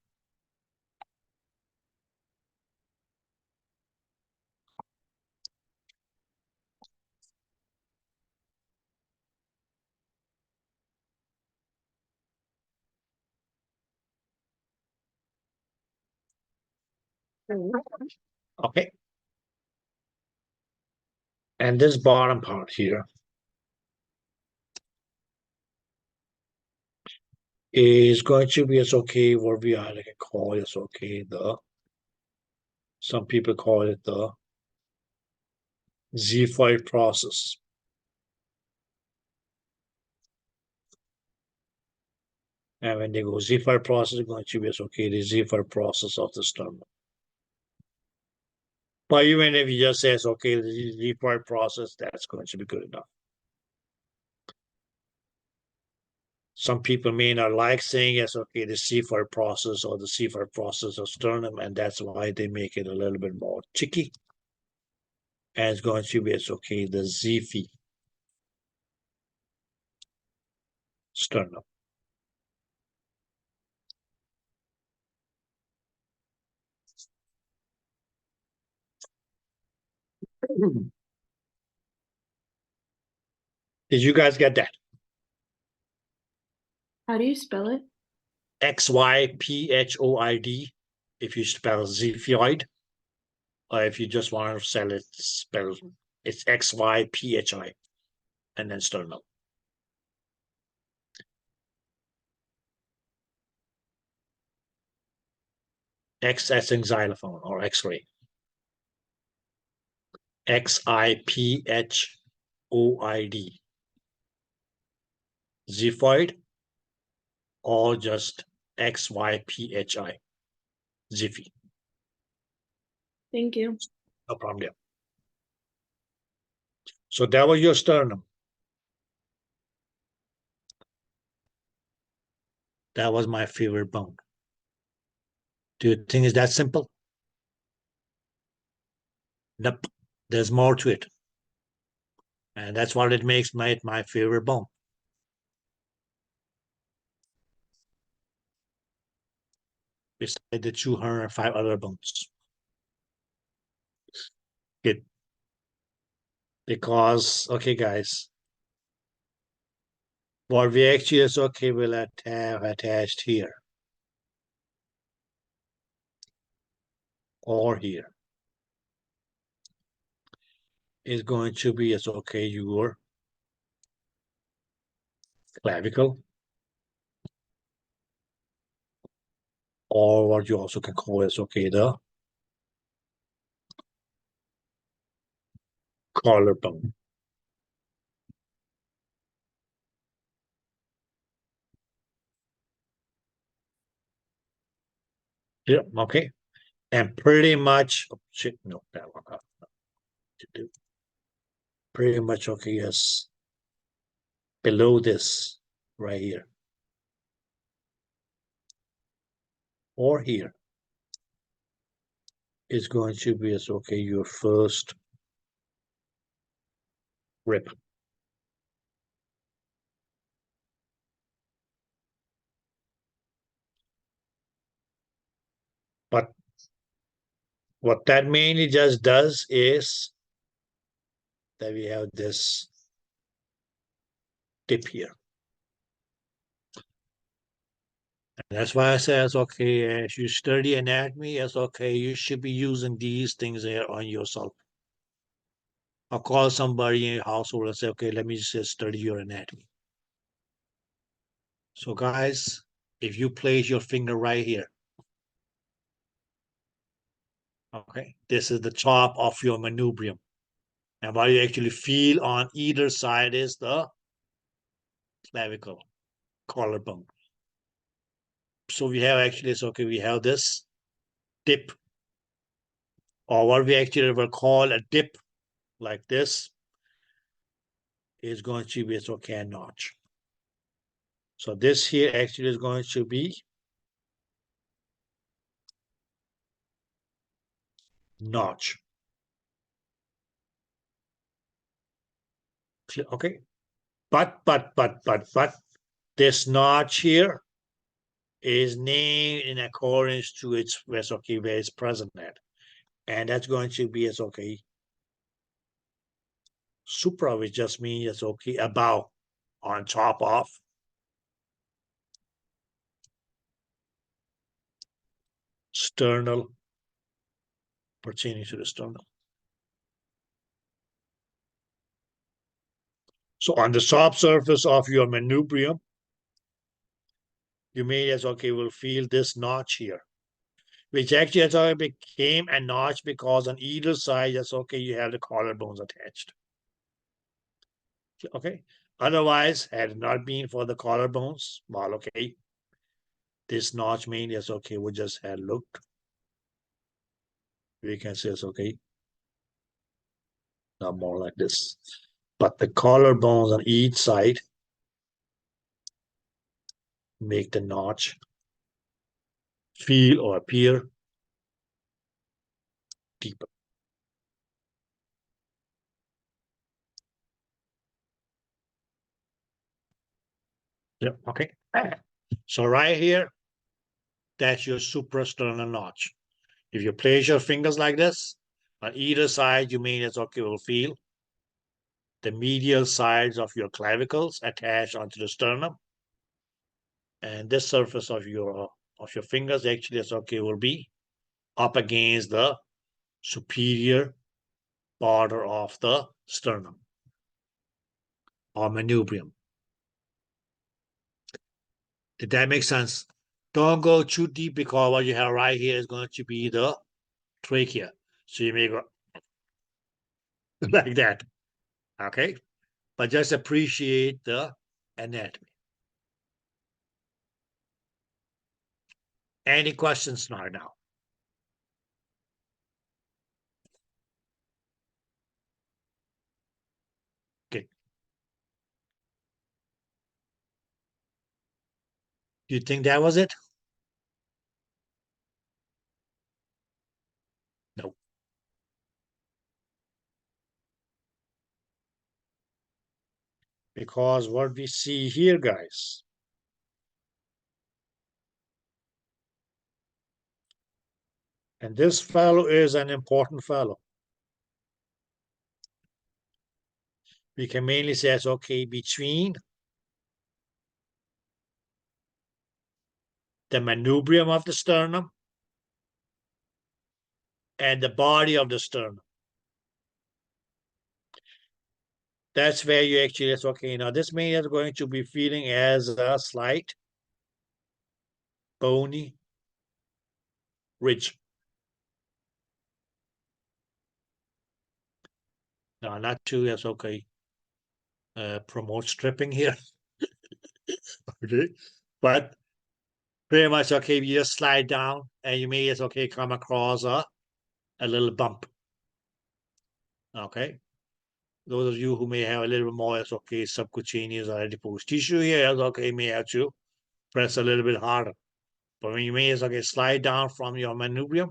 Okay. And this bottom part here is going to be as okay, what we are like call it okay, the some people call it the xiphoid process. And when they go xiphoid process, it's going to be as okay, the xiphoid process of the sternum. But even if you just say it's okay, the xiphoid process, that's going to be good enough. Some people may not like saying it's okay, the xiphoid process or the xiphoid process of sternum, and that's why they make it a little bit more tricky. And it's going to be it's okay, the xiphi sternum. Did you guys get that? How do you spell it? XYPHOID, if you spell xiphoid, or if you just want to spell it's XYPHI, and then sternum. X as in xylophone or X-ray. XIPHOID. Xiphoid, or just XYPHI. Xiphi. Thank you. No problem there. So that was your sternum. That was my favorite bone. Do you think it's that simple? Nope. There's more to it. And that's what it makes my favorite bone. Besides the 205 other bones. Good. Because, okay, guys, what we actually is okay, will have attached here or here is going to be as okay your clavicle, or what you also can call is okay the collarbone. Yeah, okay. And pretty much, oh, shit, no, that one up. To do. Pretty much okay, yes. Below this, right here. Or here is going to be as okay, your first rib. But what that mainly just does is that we have this dip here. And that's why I say it's okay, as you study anatomy, it's okay, you should be using these things here on yourself. I'll call somebody in your household and say, okay, let me just study your anatomy. So guys, if you place your finger right here, okay, this is the top of your manubrium. And what you actually feel on either side is the clavicle, collarbone. So we have actually, it's okay, we have this dip, or what we actually will call a dip like this is going to be, it's okay, a notch. So this here actually is going to be notch. Okay. But this notch here is named in accordance to its okay, where it's present at. And that's going to be as okay. Supra, which just means it's okay, above, on top of. Sternal, pertaining to the sternal. So on the subsurface of your manubrium, you may as okay will feel this notch here, which actually as okay became a notch because on either side, that's okay, you have the collarbones attached. Okay. Otherwise, had it not been for the collarbones, well, okay, this notch mainly is okay, we just had looked. We can say it's okay. Not more like this. But the collarbones on each side make the notch feel or appear deeper. Yeah, okay. So right here, that's your suprasternal notch. If you place your fingers like this, on either side, you mean it's okay, will feel the medial sides of your clavicles attached onto the sternum. And this surface of your fingers actually is okay, will be up against the superior border of the sternum or manubrium. Did that make sense? Don't go too deep because what you have right here is going to be the trachea. So you may go like that. Okay? But just appreciate the anatomy. Any questions now? Okay. Do you think that was it? No. Because what we see here, guys, and this fellow is an important fellow. We can mainly say it's okay between the manubrium of the sternum and the body of the sternum. That's where you actually, it's okay. Now this man is going to be feeling as a slight bony ridge. Now not to, that's okay. Promote stripping here. Okay. But pretty much okay, you just slide down and you may just okay come across a little bump. Okay. Those of you who may have a little bit more, it's okay, subcutaneous or adipose tissue here, it's okay, may have to press a little bit harder. But when you may, it's okay, slide down from your manubrium,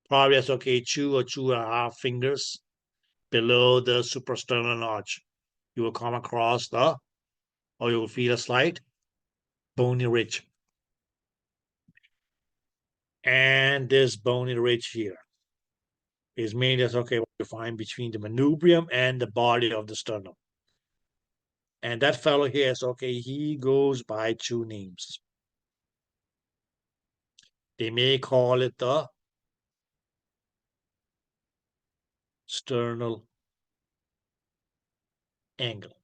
probably it's okay, 2 or 2.5 fingers below the suprasternal notch. You will come across or you will feel a slight bony ridge. And this bony ridge here is made as okay, what you find between the manubrium and the body of the sternum. And that fellow here is okay, he goes by 2 names. They may call it the sternal angle.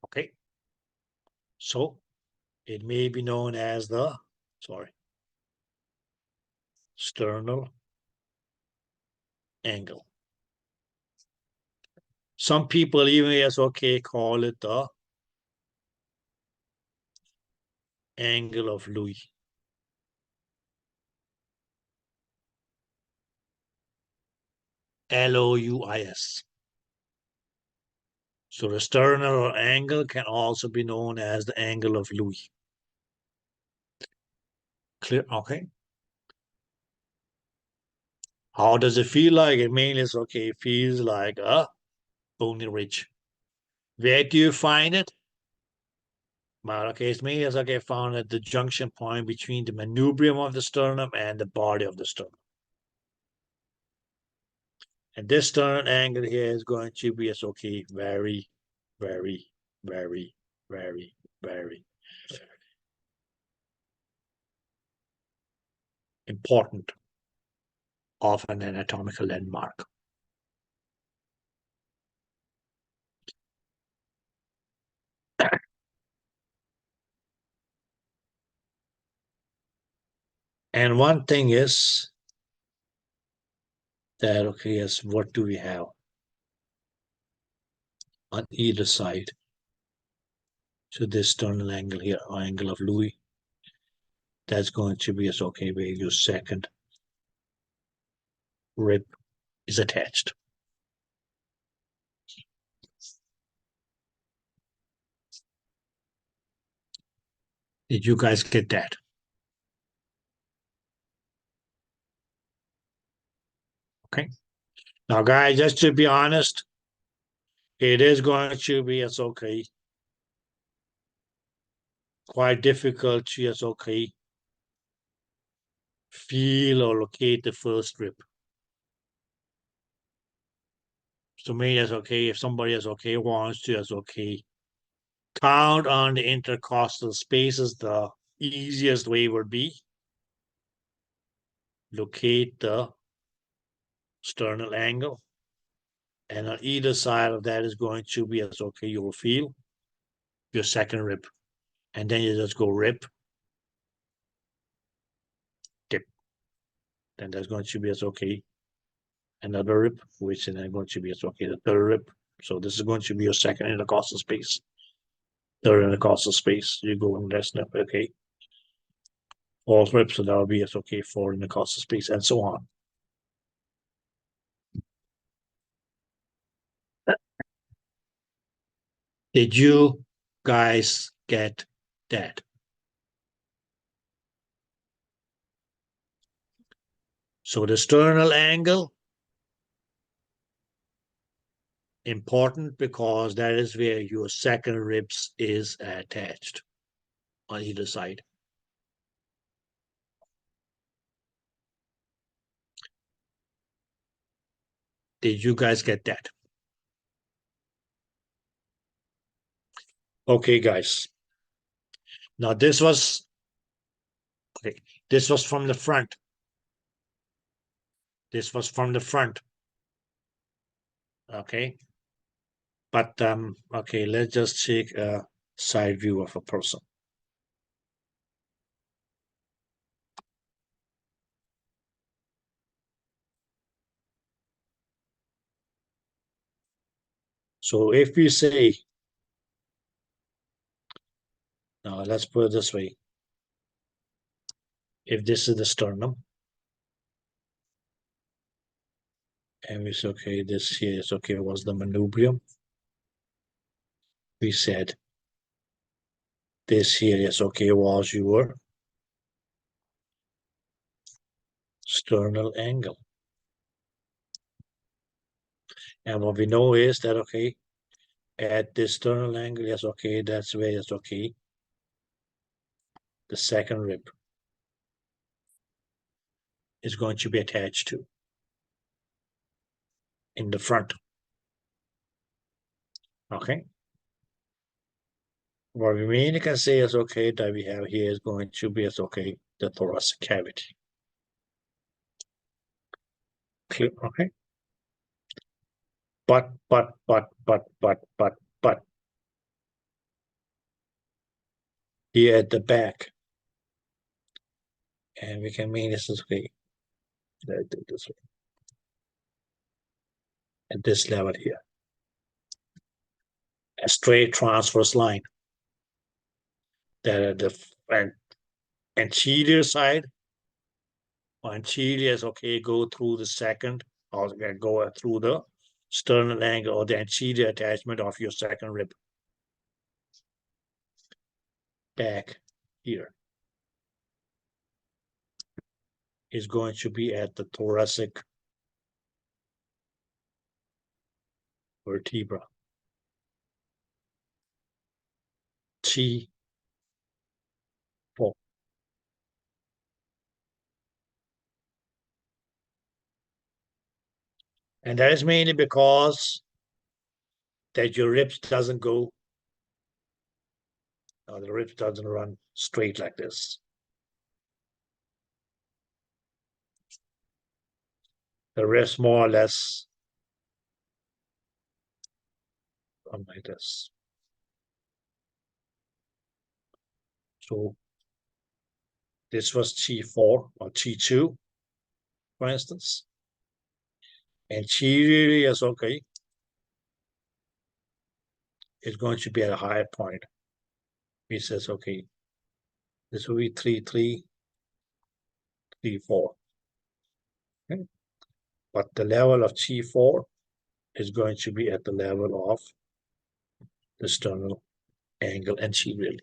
Okay. So it may be known as the, sternal angle. Some people even as okay call it the angle of Louis. Louis. So the sternal angle can also be known as the angle of Louis. Clear? Okay. How does it feel like? It mainly is okay. It feels like a bony ridge. Where do you find it? Well, okay, it's mainly as okay found at the junction point between the manubrium of the sternum and the body of the sternum. And this sternal angle here is going to be as okay, very, very, very, very, very important of an anatomical landmark. And one thing is that, okay, yes, what do we have on either side? So this sternal angle here, or angle of Louis, that's going to be as okay, where your second rib is attached. Did you guys get that? Okay. Now, guys, just to be honest, it is going to be as okay, quite difficult to as okay feel or locate the first rib. So maybe as okay, if somebody as okay wants to as okay count on the intercostal spaces, the easiest way would be locate the sternal angle, and on either side of that is going to be as okay, you will feel your second rib, and then you just go rib, dip, then there's going to be as okay another rib, which is then going to be as okay the third rib. So this is going to be your second intercostal space, third intercostal space. You go in that step, okay. Fourth rib, so that will be as okay, fourth intercostal space, and so on. Did you guys get that? So the sternal angle important because that is where your second ribs is attached on either side. Did you guys get that? Okay, guys. Now this was from the front. This was from the front. Okay. But okay, let's just take a side view of a person. So if we say, now let's put it this way. If this is the sternum, and we say, okay, this here is okay, was the manubrium. We said this here is okay, was your sternal angle. And what we know is that, okay, at this sternal angle, yes, okay, that's where it's okay. The second rib is going to be attached to in the front. Okay. What we mainly can say is okay that we have here is going to be as okay the thoracic cavity. Clear, okay. But here at the back, and we can mean this is okay. Let's do it this way. At this level here, a straight transverse line that at the anterior side, anterior is okay, go through the second, or go through the sternal angle or the anterior attachment of your second rib. Back here is going to be at the thoracic vertebra. T4. And that is mainly because that your ribs doesn't go, the ribs doesn't run straight like this. The ribs more or less run like this. So this was T4 or T2, for instance. Anteriorly is okay. It's going to be at a higher point. He says, okay, this will be 3, 4. Okay. But the level of T4 is going to be at the level of the sternal angle anteriorly.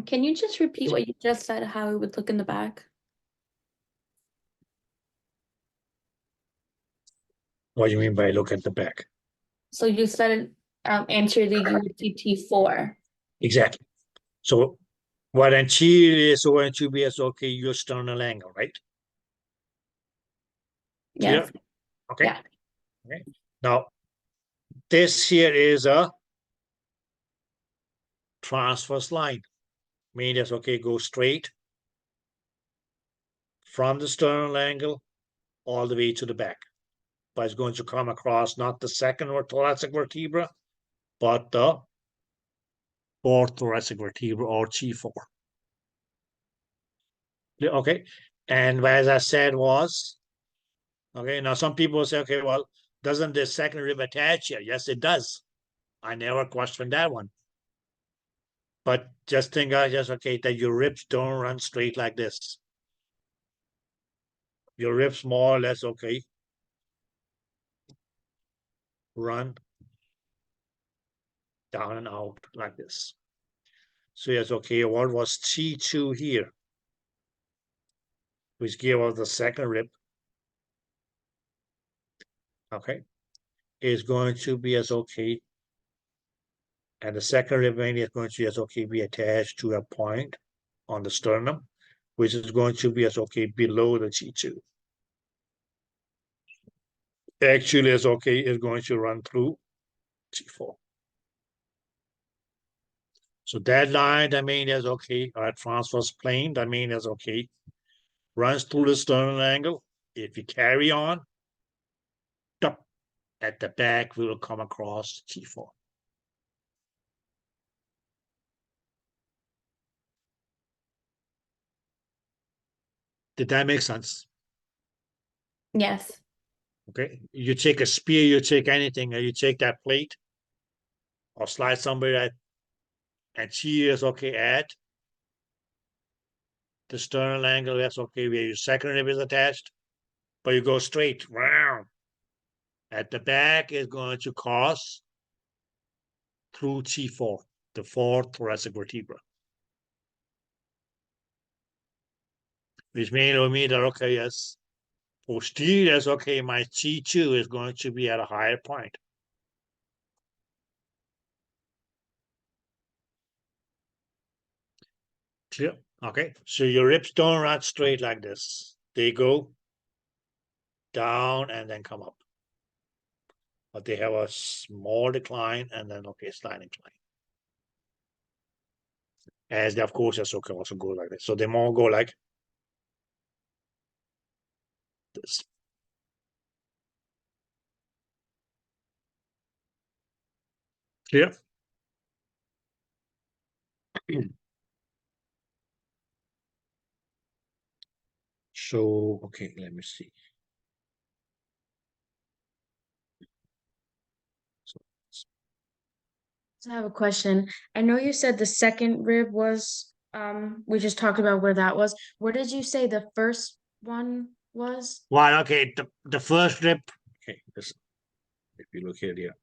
Can you just repeat what you just said, how it would look in the back? What do you mean by look at the back? So you said anteriorly you would see T4. Exactly. So what anterior is going to be is okay, your sternal angle, right? Yes. Clear? Okay. Yeah. Okay. Now, this here is a transverse line. Meaning that's okay, go straight from the sternal angle all the way to the back. But it's going to come across not the second or thoracic vertebra, but the fourth thoracic vertebra or T4. Okay. And as I said was, okay, now some people say, okay, well, doesn't the second rib attach here? Yes, it does. I never questioned that one. But just think, okay, that your ribs don't run straight like this. Your ribs more or less, okay, run down and out like this. So yes, okay, what was T2 here? Which gave us the second rib. Okay, is going to be as okay. And the second rib vein is going to as okay be attached to a point on the sternum, which is going to be as okay below the T2. Actually, as okay is going to run through T4. So that line, that mean is okay, our transverse plane, that mean is okay, runs through the sternal angle. If you carry on, at the back, we will come across T4. Did that make sense? Yes. Okay, you take a spear, you take anything, or you take that plate, or slide somebody at, and she is okay at the sternal angle, that's okay, where your second rib is attached, but you go straight round. At the back is going to cross through T4, the fourth thoracic vertebra. Which means that, okay, yes, posterior is okay, my T2 is going to be at a higher point. Clear? Okay, so your ribs don't run straight like this. They go down and then come up. But they have a small decline and then, okay, slight incline. As they, of course, okay, also go like this. So they more go like this. Clear? So, okay, let me see. So I have a question. I know you said the second rib was, we just talked about where that was. Where did you say the first one was? Well, okay, the first rib, okay, this, if you look here,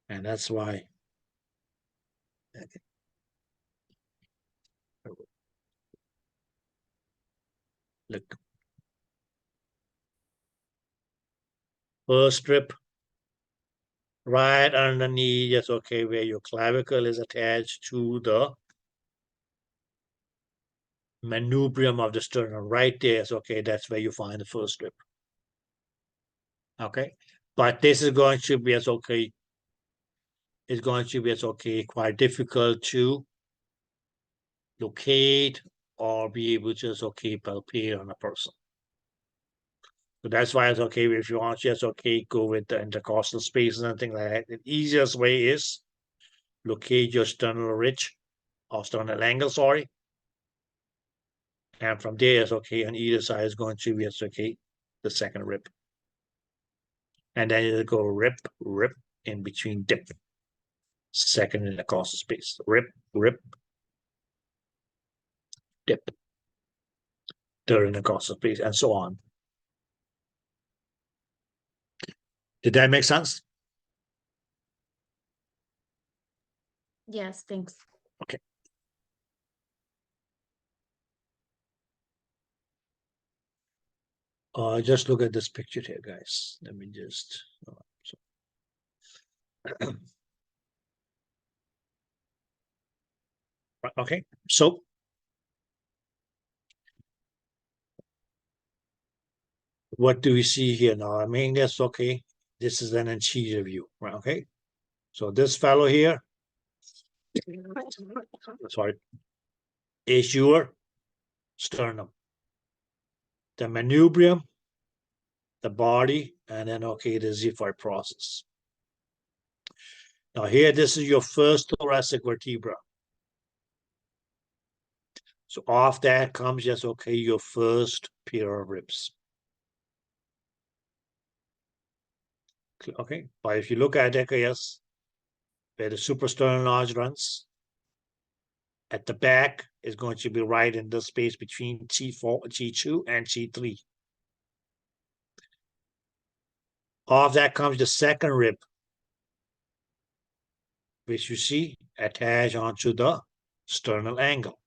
and that's why. Okay. Look. First strip, right underneath, yes, okay, where your clavicle is attached to the manubrium of the sternum, right there, is okay, that's where you find the first strip. Okay, but this is going to be as okay, it's going to be as okay, quite difficult to locate or be able to just okay palpate on a person. So that's why it's okay if you want just okay go with the intercostal spaces and things like that. The easiest way is locate your sternal ridge or sternal angle, sorry. And from there is okay on either side is going to be it's okay the second rib. And then you go rib, in between dip. Second intercostal space. Rib, dip. Third intercostal space, and so on. Did that make sense? Yes, thanks. Okay. Just look at this picture here, guys. Let me just. Okay, so what do we see here now? I mean, that's okay. This is an anterior view, right? Okay, so this fellow here, sorry, is your sternum, the manubrium, the body, and then okay, the xiphoid process. Now here, this is your first thoracic vertebra. So off that comes just okay, your first pair of ribs. Okay, but if you look at it, yes, where the suprasternal notch runs, at the back is going to be right in the space between T4, T2, and T3. Off that comes the second rib, which you see attached onto the sternal angle.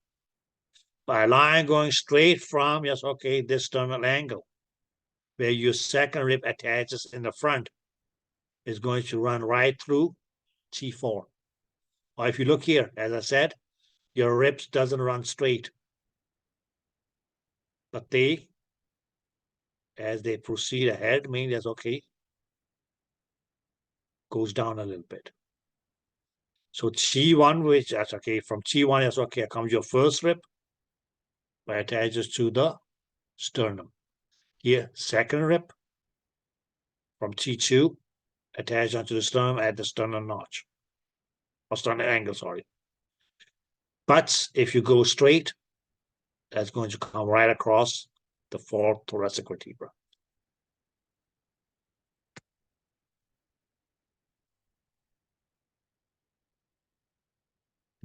By a line going straight from, yes, okay, this sternal angle, where your second rib attaches in the front, is going to run right through T4. Or if you look here, as I said, your ribs doesn't run straight, but they, as they proceed ahead, mean that's okay, goes down a little bit. So T1, which that's okay, from T1, that's okay, comes your first rib, where it attaches to the sternum. Here, second rib, from T2, attached onto the sternum at the sternum notch, or sternum angle, sorry. But if you go straight, that's going to come right across the fourth thoracic vertebra.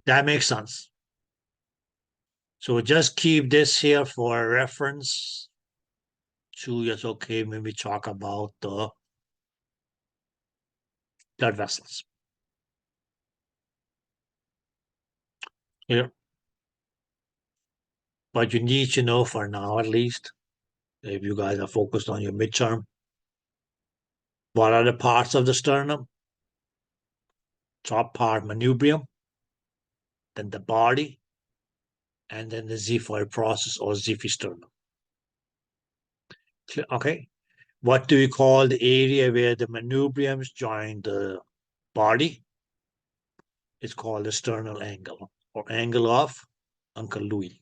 That makes sense. So just keep this here for reference to, yes, okay, when we talk about the blood vessels. Here. But you need to know for now, at least, if you guys are focused on your midterm, what are the parts of the sternum? Top part, manubrium, then the body, and then the xiphoid process or xiphisternum. Okay, what do we call the area where the manubriums join the body? It's called the sternal angle, or angle of Uncle Louis.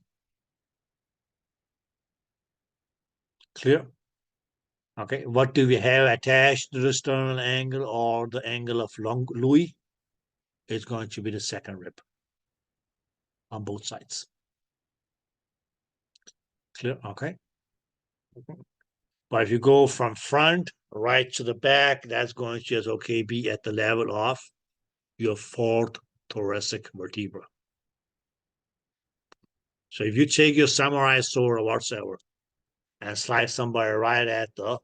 Clear? Okay, what do we have attached to the sternal angle or the angle of Louis? It's going to be the second rib on both sides. Clear? Okay. But if you go from front right to the back, that's going to just okay be at the level of your fourth thoracic vertebra. So if you take your samurai sword or whatsoever and slide somebody right at the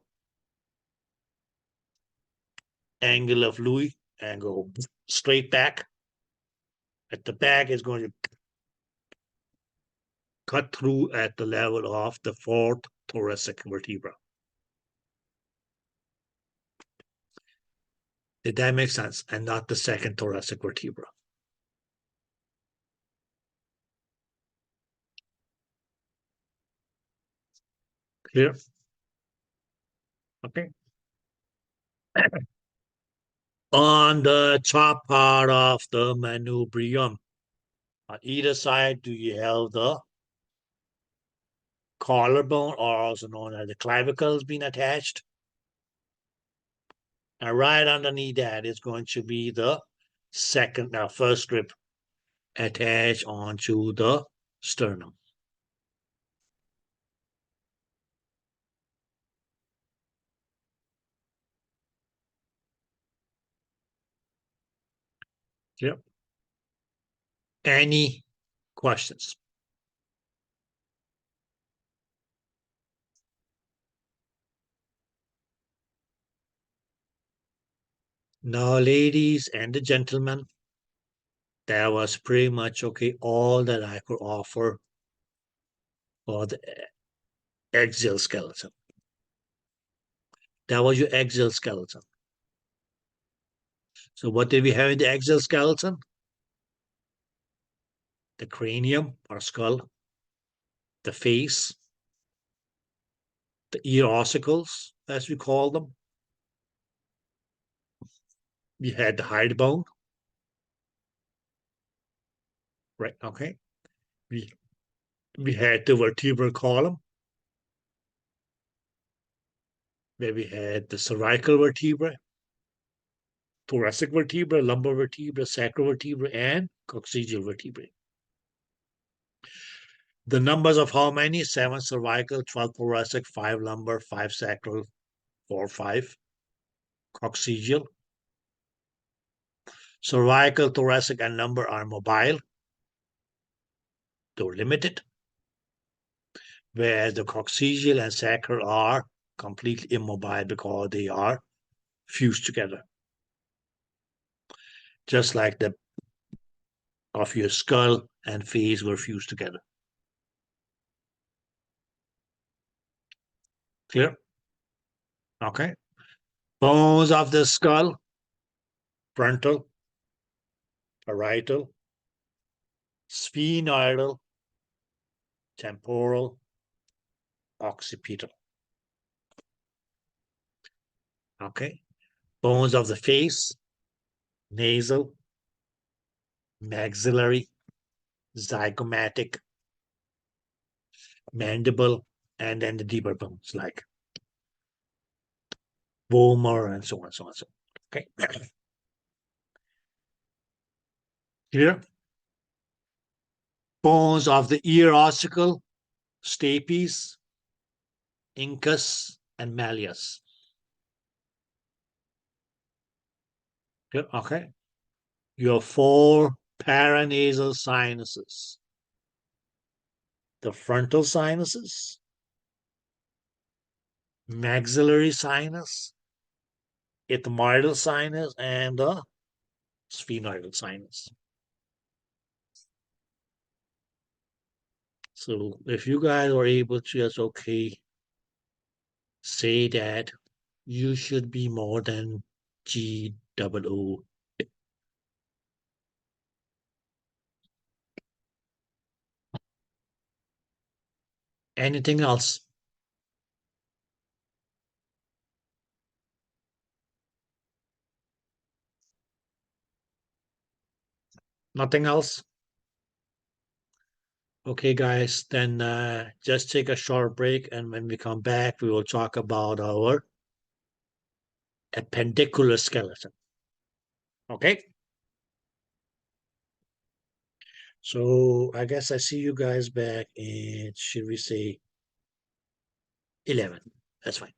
angle of Louis and go straight back, at the back is going to cut through at the level of the fourth thoracic vertebra. Did that make sense? And not the second thoracic vertebra. Clear? Okay. On the top part of the manubrium, on either side, do you have the collarbone, or also known as the clavicles, being attached? And right underneath that is going to be the first rib attached onto the sternum. Yep. Any questions? Now, ladies and the gentlemen, that was pretty much okay, all that I could offer for the axial skeleton. That was your axial skeleton. So what did we have in the axial skeleton? The cranium or skull, the face, the ear ossicles, as we call them. We had the hide bone. Right, okay. We had the vertebral column, where we had the cervical vertebra, thoracic vertebra, lumbar vertebra, sacral vertebra, and coccygeal vertebrae. The numbers of how many? 7 cervical, 12 thoracic, 5 lumbar, 5 sacral, 4, 5 coccygeal. Cervical, thoracic, and lumbar are mobile, though limited, whereas the coccygeal and sacral are completely immobile because they are fused together. Just like the of your skull and face were fused together. Clear? Okay. Bones of the skull, frontal, parietal, sphenoidal, temporal, occipital. Okay. Bones of the face, nasal, maxillary, zygomatic, mandible, and then the deeper bones like vomer and so on and so on and so on. Okay. Here. Bones of the ear ossicle, stapes, incus, and malleus. Good. Okay. Your 4 paranasal sinuses. The frontal sinuses, maxillary sinus, ethmoidal sinus, and the sphenoidal sinus. So if you guys are able to just say that, you should be more than GOO. Anything else? Nothing else? Okay, guys, then just take a short break, and when we come back, we will talk about our appendicular skeleton. Okay? So I guess I see you guys back in, should we say, 11? That's fine.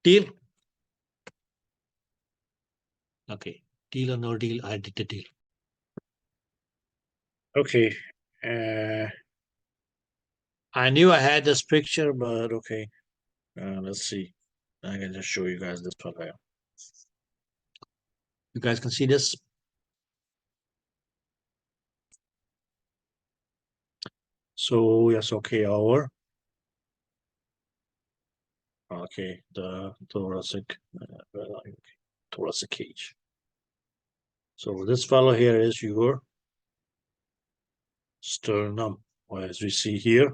Deal? Okay. Deal or no deal? I did the deal. Okay. I knew I had this picture, but okay. Let's see. I can just show you guys this one here. You guys can see this? So yes, okay, the thoracic thoracic cage. So this fellow here is your sternum, or as we see here,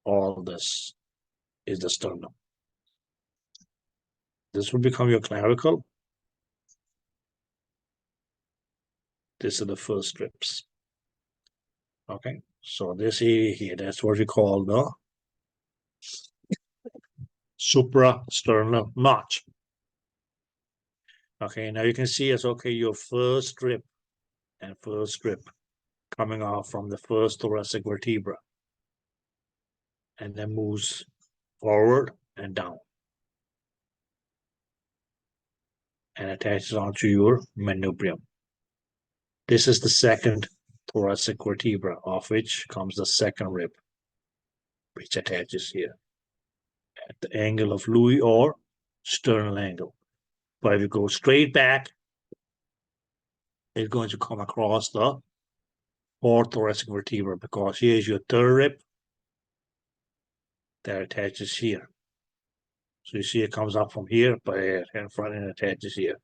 all this is the sternum. This will become your clavicle. This is the first ribs. Okay, so this area here, that's what we call the suprasternal notch. Okay, now you can see it's okay, your first rib and first rib coming off from the first thoracic vertebra, and then moves forward and down and attaches onto your manubrium. This is the second thoracic vertebra, of which comes the second rib, which attaches here at the angle of Louis or sternal angle. But if you go straight back, it's going to come across the fourth thoracic vertebra, because here's your third rib that attaches here. So you see it comes up from here, but in front and attaches here.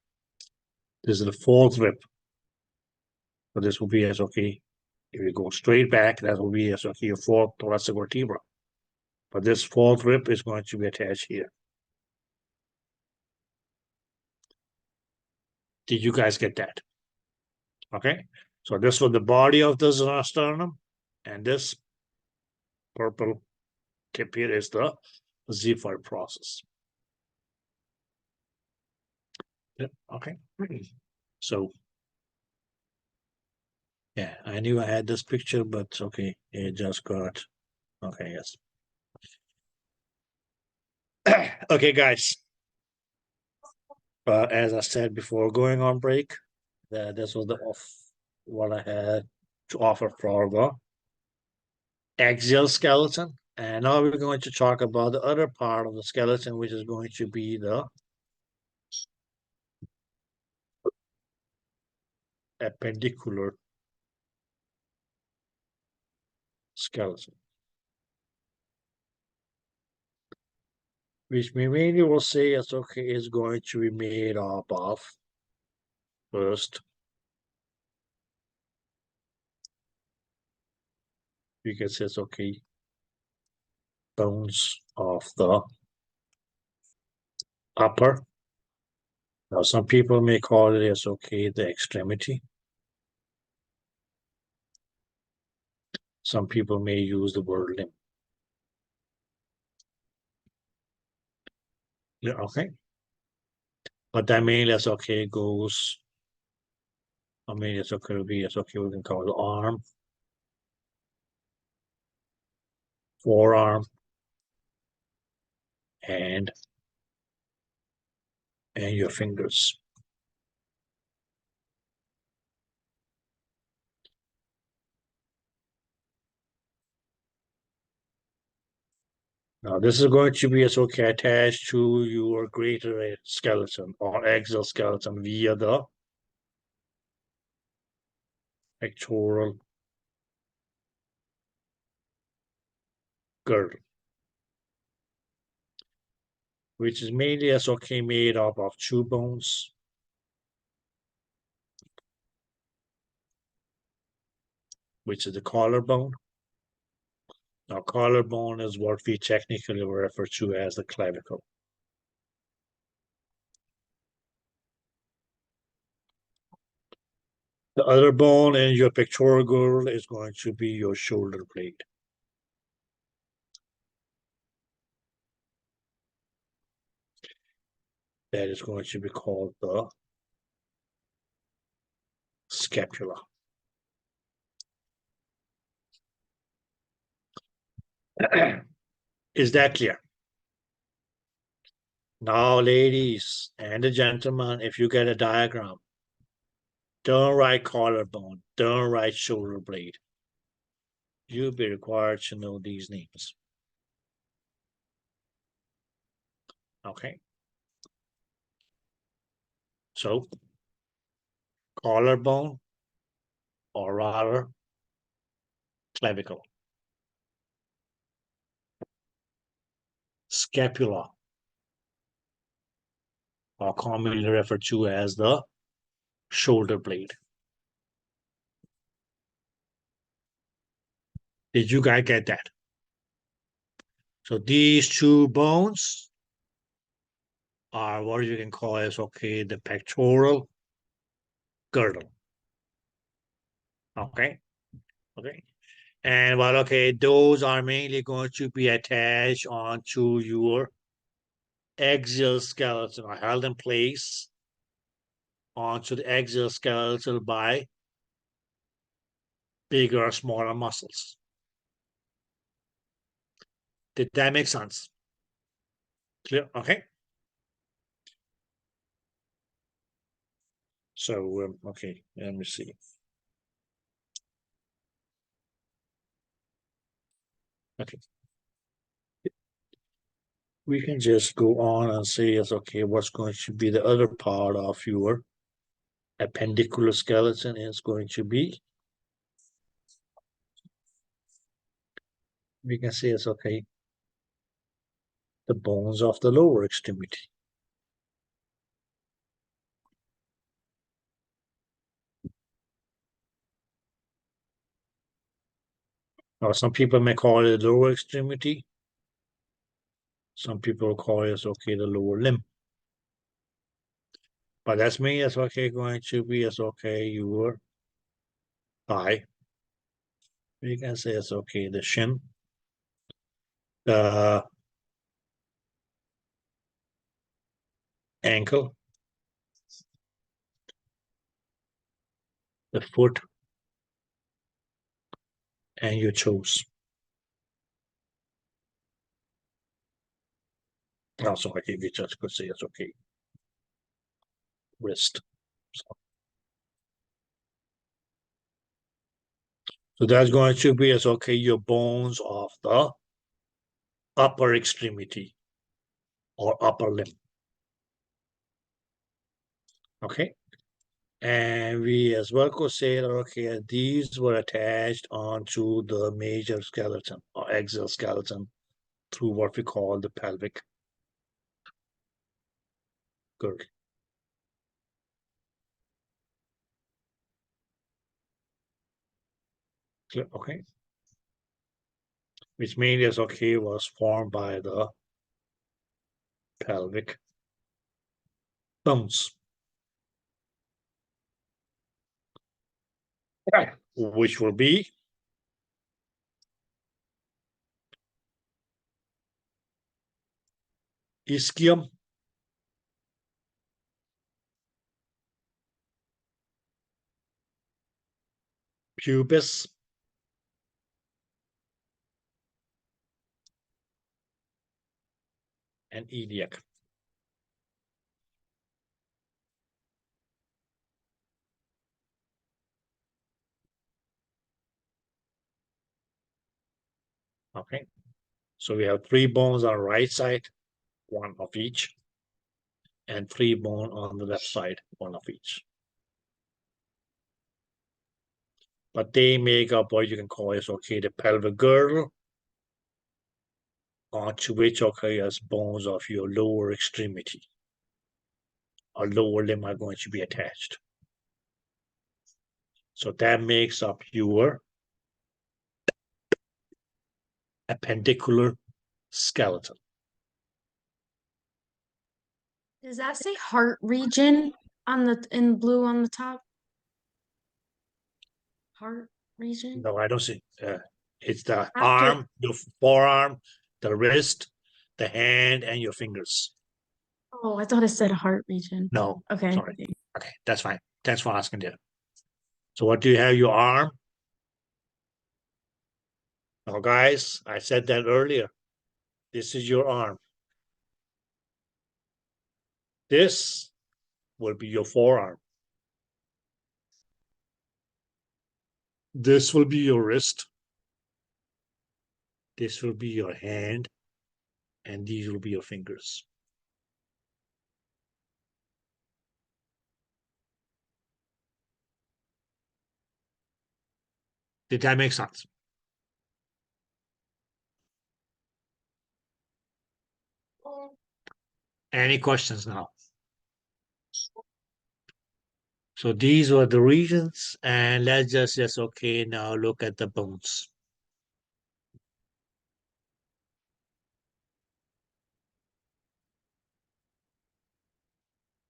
This is the fourth rib. So this will be as okay. If you go straight back, that will be as okay, your fourth thoracic vertebra. But this fourth rib is going to be attached here. Did you guys get that? Okay. So this was the body of the sternum, and this purple tip here is the xiphoid process. Yep. Okay. So yeah, I knew I had this picture, but okay, it just got okay. Yes. Okay, guys. As I said before going on break, this was what I had to offer for the axial skeleton. And now we're going to talk about the other part of the skeleton, which is going to be the appendicular skeleton, which we mainly will say is okay is going to be made up of first. You can say it's okay, bones of the upper. Now some people may call it as okay the extremity. Some people may use the word limb. Yeah, okay. But that mainly as okay goes. I mean, it's okay to be, it's okay, we can call it arm, forearm, hand, and your fingers. Now this is going to be as okay attached to your greater skeleton or exoskeleton via the pectoral girdle, which is mainly as okay made up of two bones, which is the collarbone. Now collarbone is what we technically refer to as the clavicle. The other bone in your pectoral girdle is going to be your shoulder blade. That is going to be called the scapula. Is that clear? Now, ladies and the gentlemen, if you get a diagram, don't write collarbone, don't write shoulder blade. You'll be required to know these names. Okay. So, collarbone, or rather, clavicle. Scapula, or commonly referred to as the shoulder blade. Did you guys get that? So these two bones are what you can call as okay the pectoral girdle. Okay. And well, okay, those are mainly going to be attached onto your exoskeleton or held in place onto the exoskeleton by bigger or smaller muscles. Did that make sense? Clear? Okay. So, okay, let me see. Okay. We can just go on and say, yes, okay, what's going to be the other part of your appendicular skeleton is going to be. We can say it's okay, the bones of the lower extremity. Or some people may call it the lower extremity. Some people call it okay, the lower limb. But that's me, it's okay going to be it's okay, your thigh. You can say it's okay, the shin. The ankle. The foot. And your toes. Also, okay, we just could say it's okay. Wrist. So that's going to be as okay, your bones of the upper extremity or upper limb. Okay. And we as well could say that, okay, these were attached onto the major skeleton or exoskeleton through what we call the pelvic girdle. Clear? Okay. Which means, okay, was formed by the pelvic bones. Which will be ischium, pubis, and iliac. Okay, so we have 3 bones on the right side, 1 of each, and 3 bones on the left side, 1 of each. But they make up what you can call is, okay, the pelvic girdle, onto which, okay, as bones of your lower extremity or lower limb are going to be attached. So that makes up your appendicular skeleton. Does that say heart region on in blue on the top? Heart region? No, I don't see. It's the After- arm, the forearm, the wrist, the hand, and your fingers. Oh, I thought it said heart region. No, Okay. sorry. Okay, that's fine. Thanks for asking there. So what do you have? Your arm? Now, guys, I said that earlier. This is your arm. This will be your forearm. This will be your wrist. This will be your hand. And these will be your fingers. Did that make sense? Any questions now? So these were the regions, and let's just okay, now look at the bones.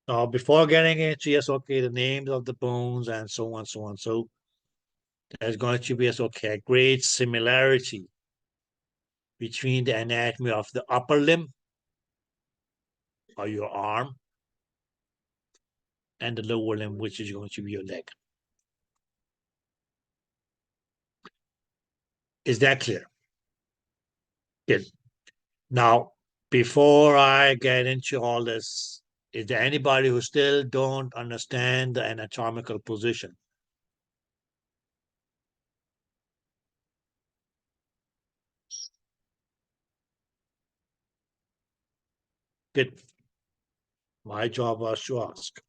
Now, before getting into yes, okay, the names of the bones and so on, so on, so there's going to be yes, okay, a great similarity between the anatomy of the upper limb or your arm and the lower limb, which is going to be your leg. Is that clear? Good. Now, before I get into all this, is there anybody who still don't understand the anatomical position? Good. My job was to ask.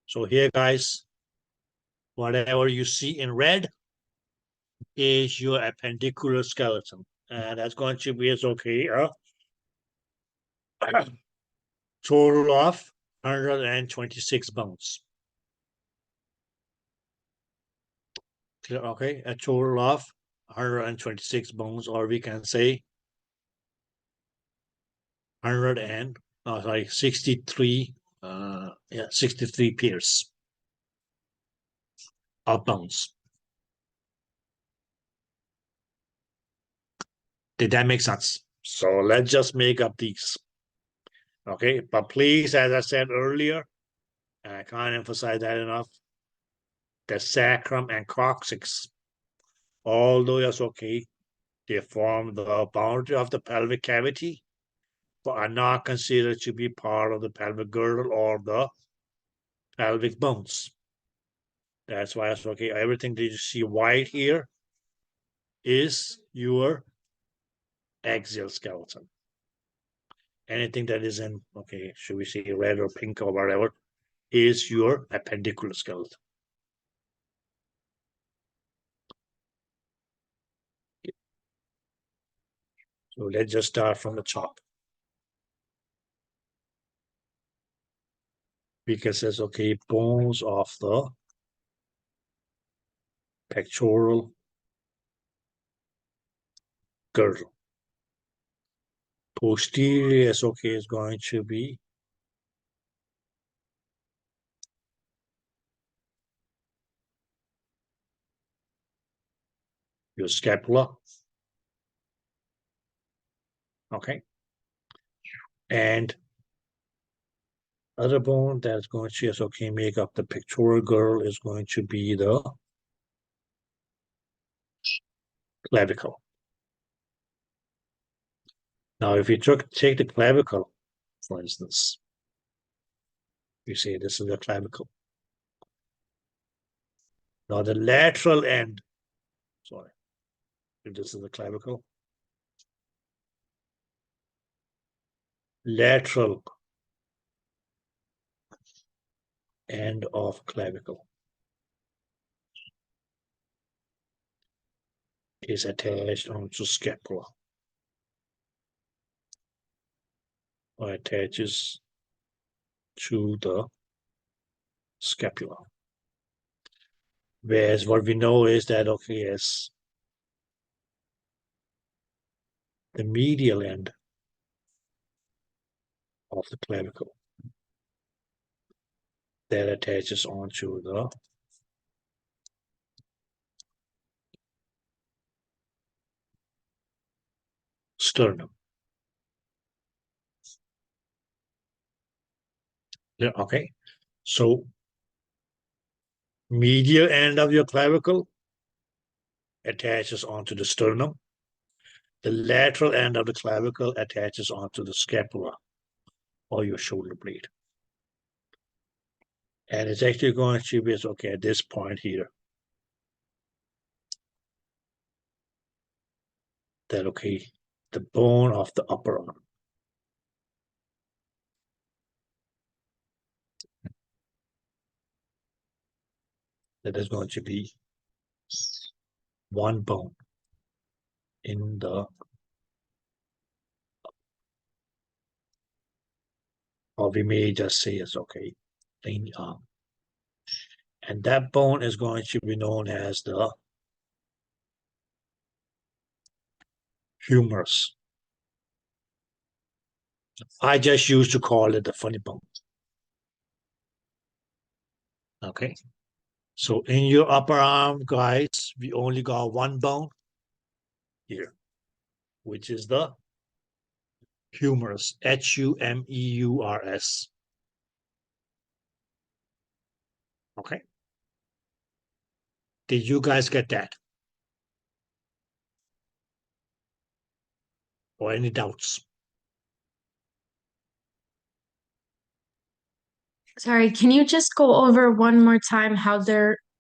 So here, guys, whatever you see in red is your appendicular skeleton. And that's going to be, it's okay, total of 126 bones. Clear? Okay, a total of 126 bones, or we can say 63, 63 pairs of bones. Did that make sense? So let's just make up these. Okay, but please, as I said earlier, and I can't emphasize that enough, the sacrum and coccyx, although it's okay, they form the boundary of the pelvic cavity, but are not considered to be part of the pelvic girdle or the pelvic bones. That's why it's okay. Everything that you see white here is your axial skeleton. Anything that is in, okay, should we say red or pink or whatever, is your appendicular skeleton. So let's just start from the top. Because it says, okay, bones of the pectoral girdle. Posterior is okay, is going to be your scapula. Okay. And other bone that's going to, yes, okay, make up the pectoral girdle is going to be the clavicle. Now, if you take the clavicle, for instance, you say this is the clavicle. Now, the lateral end, sorry, if this is the clavicle, lateral end of clavicle is attached onto scapula, or attaches to the scapula. Whereas what we know is that, okay, yes, the medial end of the clavicle that attaches onto the sternum. Yeah, okay. So medial end of your clavicle attaches onto the sternum. The lateral end of the clavicle attaches onto the scapula or your shoulder blade. And it's actually going to be, okay, at this point here, that, okay, the bone of the upper arm that is going to be one bone in the, or we may just say it's okay, in the arm. And that bone is going to be known as the humerus. I just used to call it the funny bone. Okay. So in your upper arm, guys, we only got one bone here, which is the humerus, Humeurs. Okay. Did you guys get that? Or any doubts? Sorry, can you just go over one more time how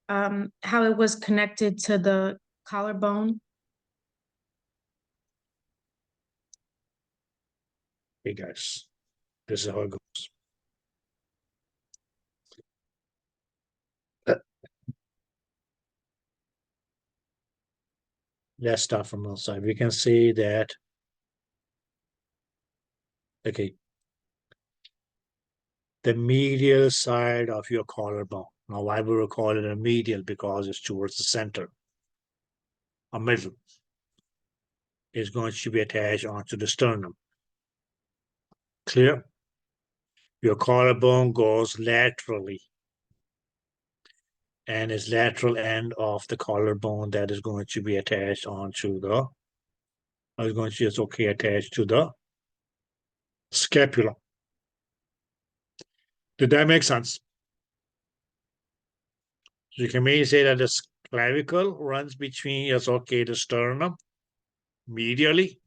how it was connected to the collarbone? Hey guys, this is how it goes. Let's start from one side. We can say that, okay, the medial side of your collarbone. Now, why we will call it a medial? Because it's towards the center, or middle, is going to be attached onto the sternum. Clear? Your collarbone goes laterally, and is lateral end of the collarbone that is going to be attached onto the, is going to be, it's okay, attached to the scapula. Did that make sense? So you can maybe say that the clavicle runs between, yes, okay, the sternum medially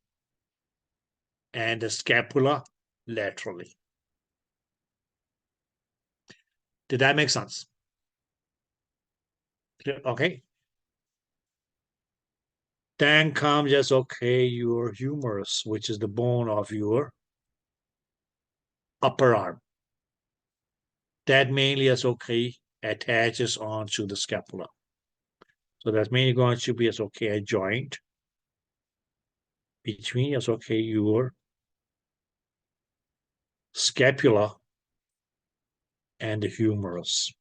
and the scapula laterally. Did that make sense? Clear? Okay. Then comes just okay, your humerus, which is the bone of your upper arm. That mainly is okay, attaches onto the scapula. So that's mainly going to be as okay a joint between as okay your scapula and the humerus.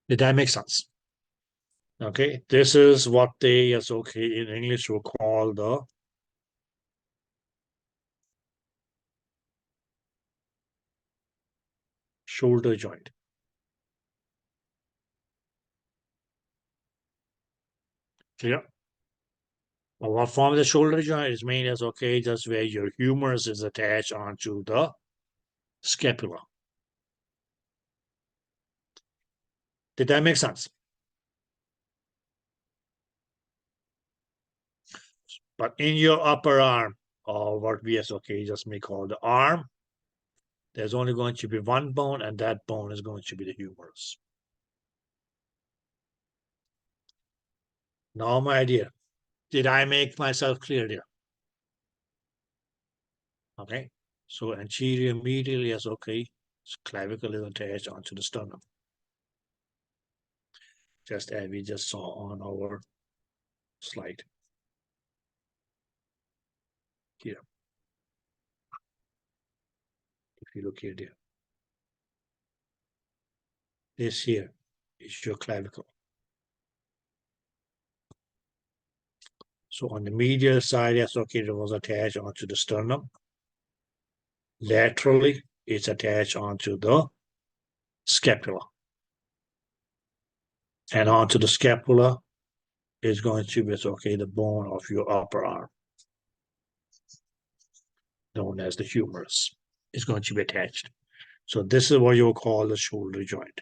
Did that make sense? Okay, this is what they as okay in English will call the shoulder joint. Clear? Well, what forms the shoulder joint is mainly as okay, just where your humerus is attached onto the scapula. Did that make sense? But in your upper arm, or what we as okay just may call the arm, there's only going to be one bone, and that bone is going to be the humerus. Now, my idea. Did I make myself clear there? Okay. So anterior medially is okay. So clavicle is attached onto the sternum. Just as we just saw on our slide. Here. If you look here, there. This here is your clavicle. So on the medial side, yes, okay, it was attached onto the sternum. Laterally, it's attached onto the scapula. And onto the scapula is going to be, okay, the bone of your upper arm, known as the humerus, is going to be attached. So this is what you'll call the shoulder joint.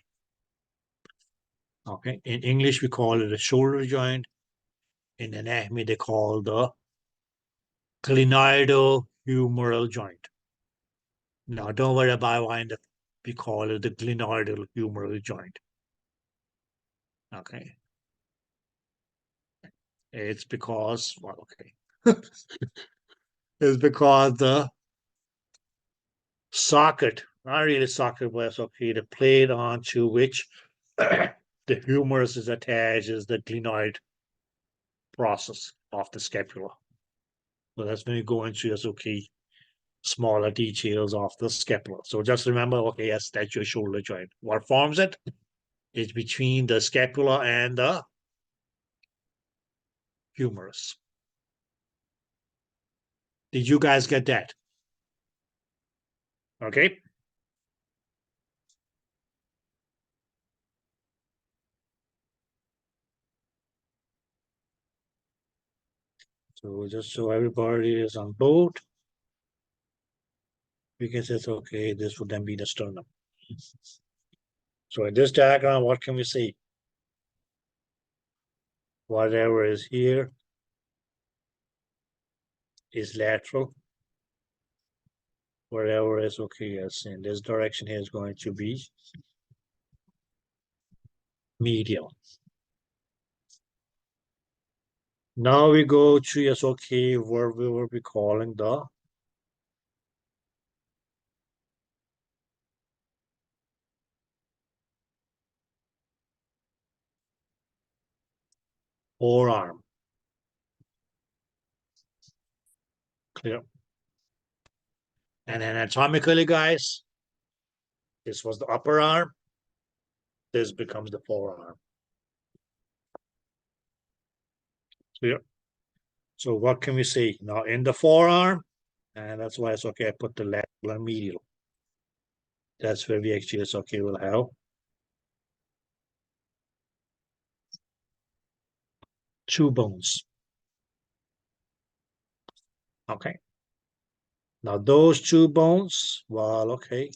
Okay, in English, we call it a shoulder joint. In anatomy, they call the glenoidohumeral joint. Now, don't worry about why we call it the glenoidohumeral joint. Okay. It's because, well, okay. It's because the socket, not really socket, but okay, the plate onto which the humerus is attached is the glenoid process of the scapula. So that's when you go into your okay, smaller details of the scapula. So just remember, okay, yes, that's your shoulder joint. What forms it? It's between the scapula and the humerus. Did you guys get that? Okay. So just so everybody is on board, we can say, okay, this would then be the sternum. So in this diagram, what can we see? Whatever is here is lateral. Whatever is okay, yes, in this direction here is going to be medial. Now we go to, yes, okay, where we will be calling the forearm. Clear? And anatomically, guys, this was the upper arm. This becomes the forearm. Clear? So what can we see? Now in the forearm, and that's why it's okay, I put the lateral and medial. That's where we actually, it's okay, we'll have two bones. Okay. Now those two bones, well, okay.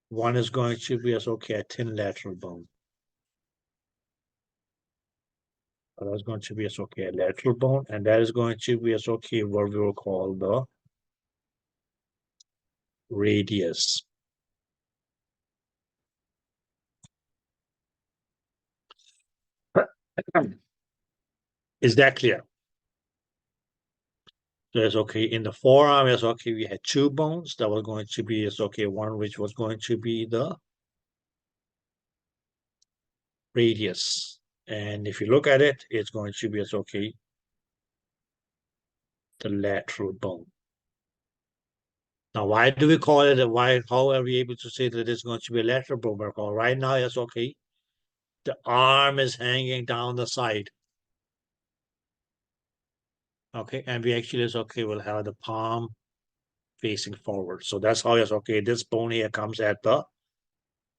One is going to be as okay, a thin lateral bone. So that's going to be okay a lateral bone, and that is going to be okay what we will call the radius. Is that clear? So it's okay in the forearm. It's okay. We had two bones. That was going to be okay. One which was going to be the radius, and if you look at it, it's going to be okay the lateral bone. Now, why do we call it? Why? How are we able to say that it's going to be a lateral bone? Because right now it's okay. The arm is hanging down the side. Okay, and we actually is okay. We'll have the palm facing forward. So that's how it's okay. This bone here comes at the.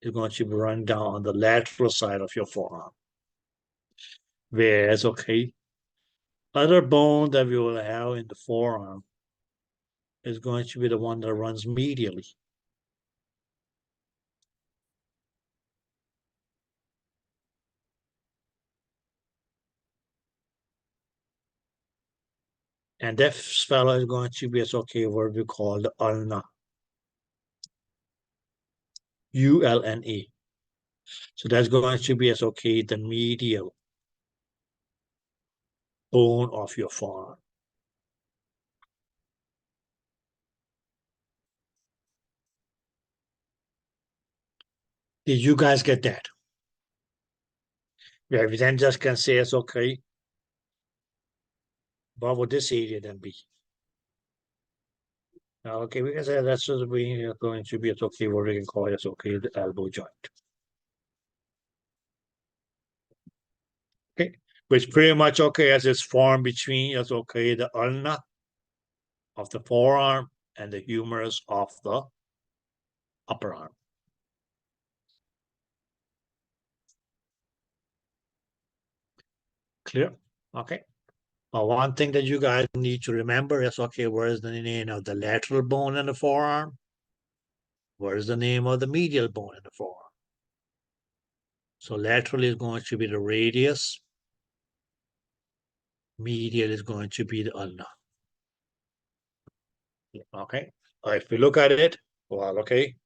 It's going to be run down on the lateral side of your forearm. Whereas okay, other bone that we will have in the forearm is going to be the one that runs medially. And that fellow is going to be okay what we call the ulna. ULNA. So that's going to be okay the medial bone of your forearm. Did you guys get that? Yeah, we then just can say it's okay. What would this area then be? Now, okay, we can say that's just going to be it's okay what we can call it okay the elbow joint. Okay, which pretty much okay as it's formed between it's okay the ulna of the forearm and the humerus of the upper arm. Clear? Okay. Well, one thing that you guys need to remember is okay, where is the name of the lateral bone in the forearm? Where is the name of the medial bone in the forearm? So lateral is going to be the radius. Medial is going to be the ulna. Okay. If we look at it, well, okay,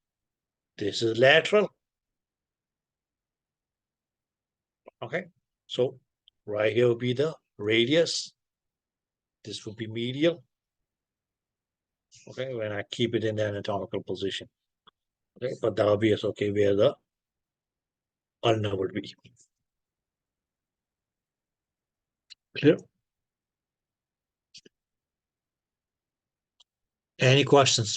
this is lateral. Okay. So right here will be the radius. This will be medial. Okay, when I keep it in the anatomical position. Okay, but that will be okay where the ulna would be. Clear? Any questions?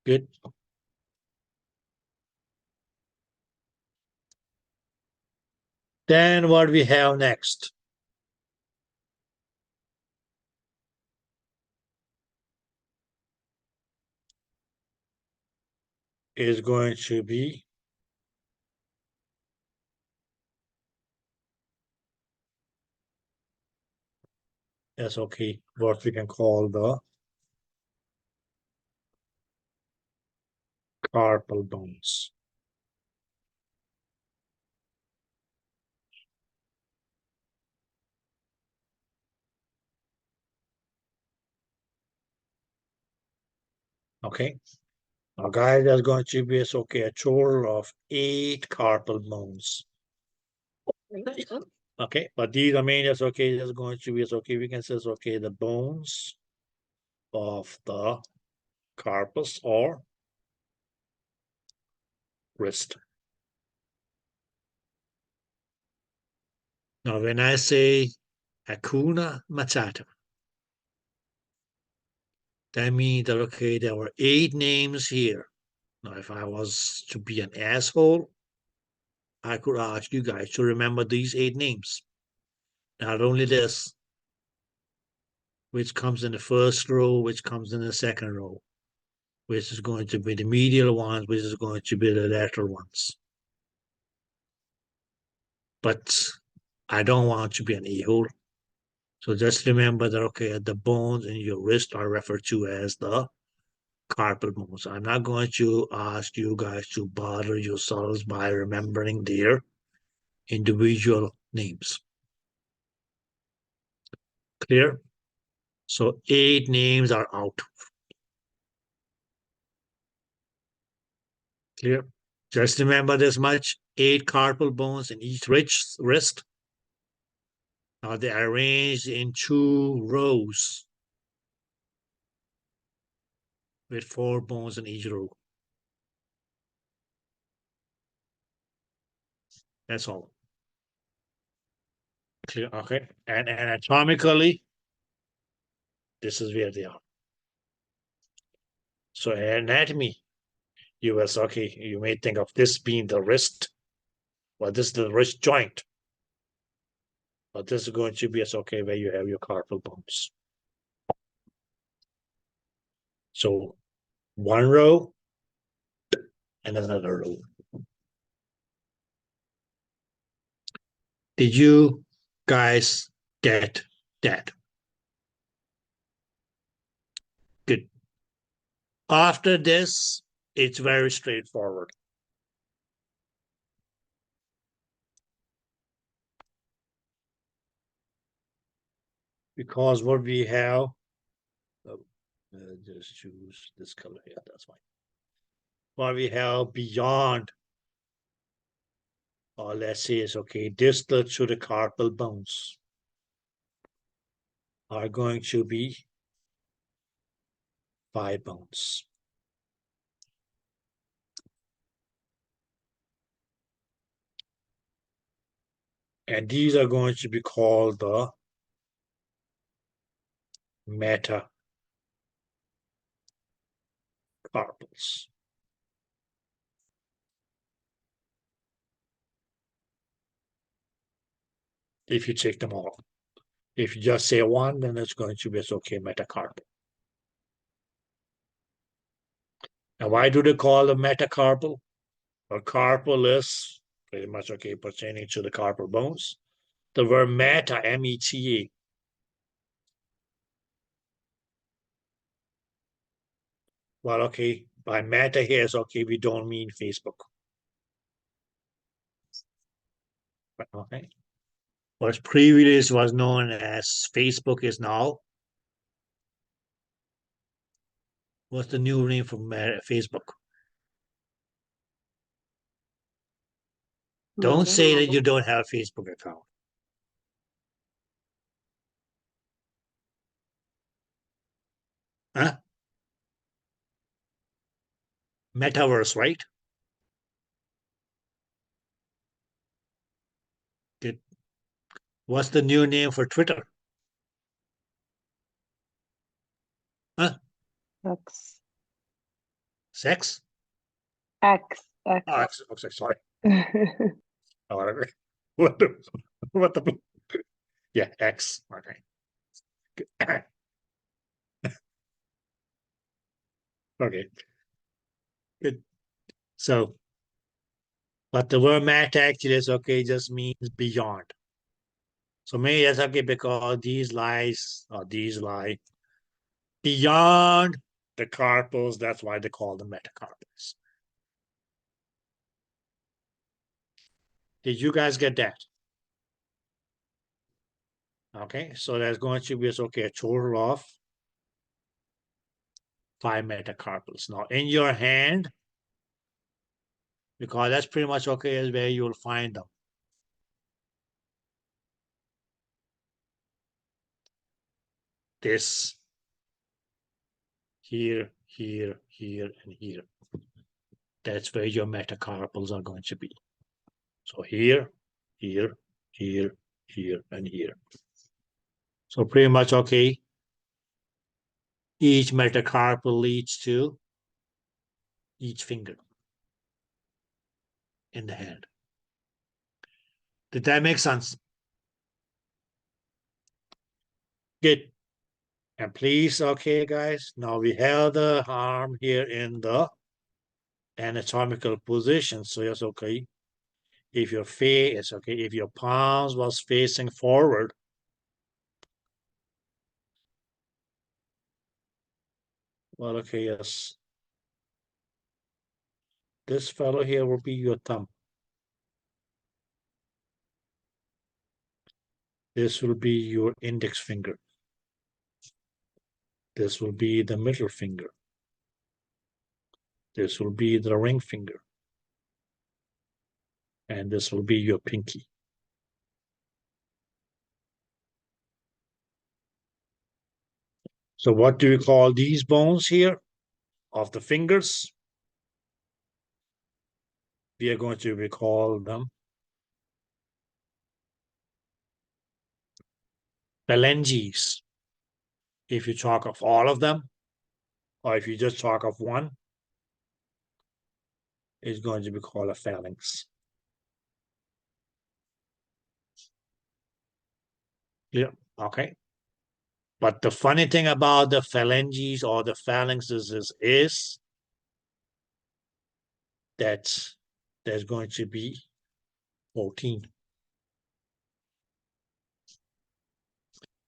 Good. Then what we have next is going to be that's okay, what we can call the carpal bones. Okay. Now, guys, there's going to be okay a total of 8 carpal bones. Okay, but these are mainly okay. There's going to be okay. We can say okay the bones of the carpus or wrist. Now, when I say Hakuna Matata, that means that okay, there were 8 names here. Now, if I was to be an asshole, I could ask you guys to remember these 8 names. Not only this, which comes in the first row, which comes in the second row, which is going to be the medial ones, which is going to be the lateral ones. But I don't want to be an a-hole. So just remember that, okay, the bones in your wrist are referred to as the carpal bones. I'm not going to ask you guys to bother yourselves by remembering their individual names. Clear? So 8 names are out. Clear? Just remember this much, 8 carpal bones in each wrist. Now they are arranged in 2 rows with 4 bones in each row. That's all. Clear? Okay. And anatomically, this is where they are. So anatomy, you may think of this being the wrist. Well, this is the wrist joint. But this is going to be where you have your carpal bones. So 1 row and another row. Did you guys get that? Good. After this, it's very straightforward. Because what we have, just choose this color here, that's fine. What we have beyond, or let's say it's distal to the carpal bones are going to be 5 bones. And these are going to be called the metacarpals. If you take them all. If you just say one, then it's going to be metacarpal. And why do they call them metacarpal? Well, carpal is pretty much pertaining to the carpal bones. The word meta, M-E-T-A, well, by meta here is we don't mean Facebook. Okay. What previously was known as Facebook is now. What's the new name for Facebook? Don't say that you don't have a Facebook account. Huh? Metaverse, right? Good. What's the new name for Twitter? Huh? X. Sex? X. X. Oh, X. Sorry. Oh, what the? Yeah, X. Okay. Okay. Good. So, but the word meta actually is just means beyond. So maybe that's because these lie beyond the carpals. That's why they call them metacarpals. Did you guys get that? Okay, so there's going to be a total of 5 metacarpals. Now in your hand, because that's pretty much is where you'll find them. This here, here, here, and here. That's where your metacarpals are going to be. So here, here, here, here, and here. So pretty much each metacarpal leads to each finger in the hand. Did that make sense? Good. And please, guys, now we have the arm here in the anatomical position. So yes, if your face, if your palms was facing forward, well, yes, This fellow here will be your thumb. This will be your index finger. This will be the middle finger. This will be the ring finger. And this will be your pinky. So what do we call these bones here of the fingers? We are going to call them phalanges. If you talk of all of them, or if you just talk of one, it's going to be called a phalanx. Yeah, okay. But the funny thing about the phalanges or the phalanxes is that there's going to be 14.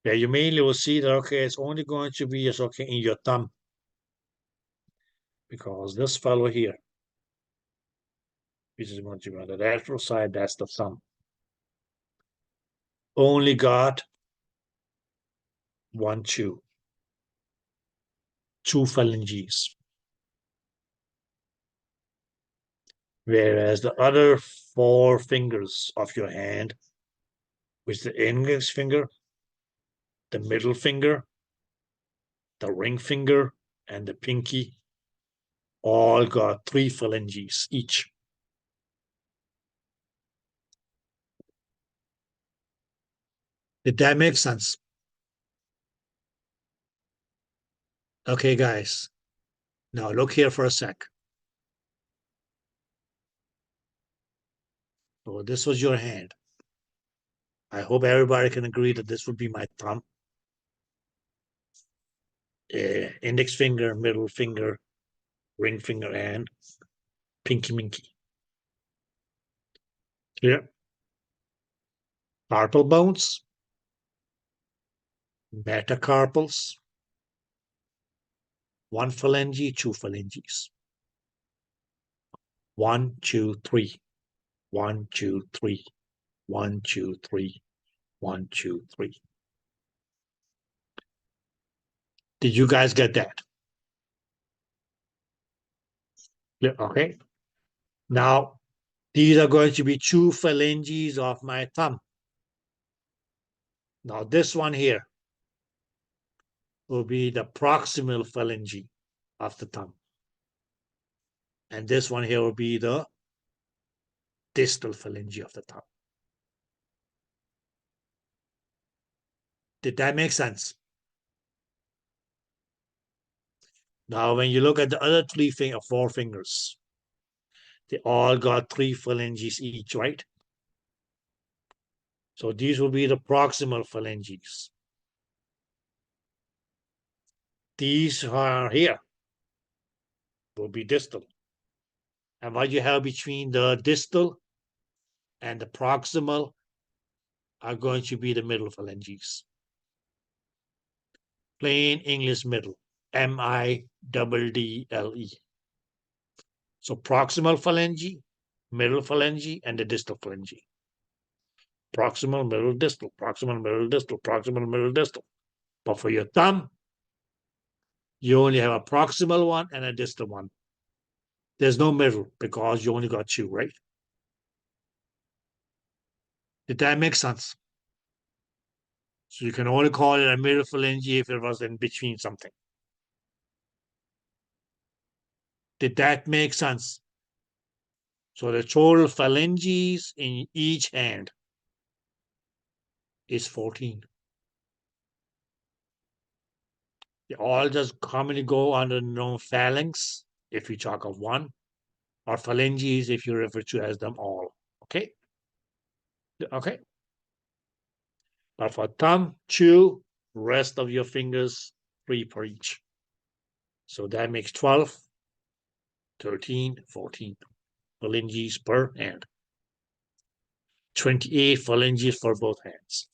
Yeah, you mainly will see that, okay, it's only going to be, okay, in your thumb. Because this fellow here, which is going to be on the lateral side, that's the thumb. Only got two phalanges. Whereas the other 4 fingers of your hand, which the index finger, the middle finger, the ring finger, and the pinky, all got 3 phalanges each. Did that make sense? Okay, guys. Now look here for a sec. So this was your hand. I hope everybody can agree that this would be my thumb. Index finger, middle finger, ring finger, and pinky minky. Clear? Carpal bones, metacarpals, 1 phalange, 2 phalanges. 1, 2, 3. 1, 2, 3. 1, 2, 3. 1, 2, 3. Did you guys get that? Yeah, okay. Now, these are going to be 2 phalanges of my thumb. Now, this one here will be the proximal phalange of the thumb. And this one here will be the distal phalange of the thumb. Did that make sense? Now, when you look at the other 4 fingers, they all got 3 phalanges each, right? So these will be the proximal phalanges. These are here will be distal. And what you have between the distal and the proximal are going to be the middle phalanges. Plain English middle, M-I-D-D-L-E. So proximal phalange, middle phalange, and the distal phalange. Proximal, middle, distal, proximal, middle, distal, proximal, middle, distal. But for your thumb, you only have a proximal one and a distal one. There's no middle because you only got 2, right? Did that make sense? So you can only call it a middle phalange if it was in between something. Did that make sense? So the total phalanges in each hand is 14. They all just commonly go under the known phalanx if you talk of one, or phalanges if you refer to as them all. Okay? Okay. But for thumb, 2, rest of your fingers, 3 per each. So that makes 12, 13, 14 phalanges per hand. 28 phalanges for both hands.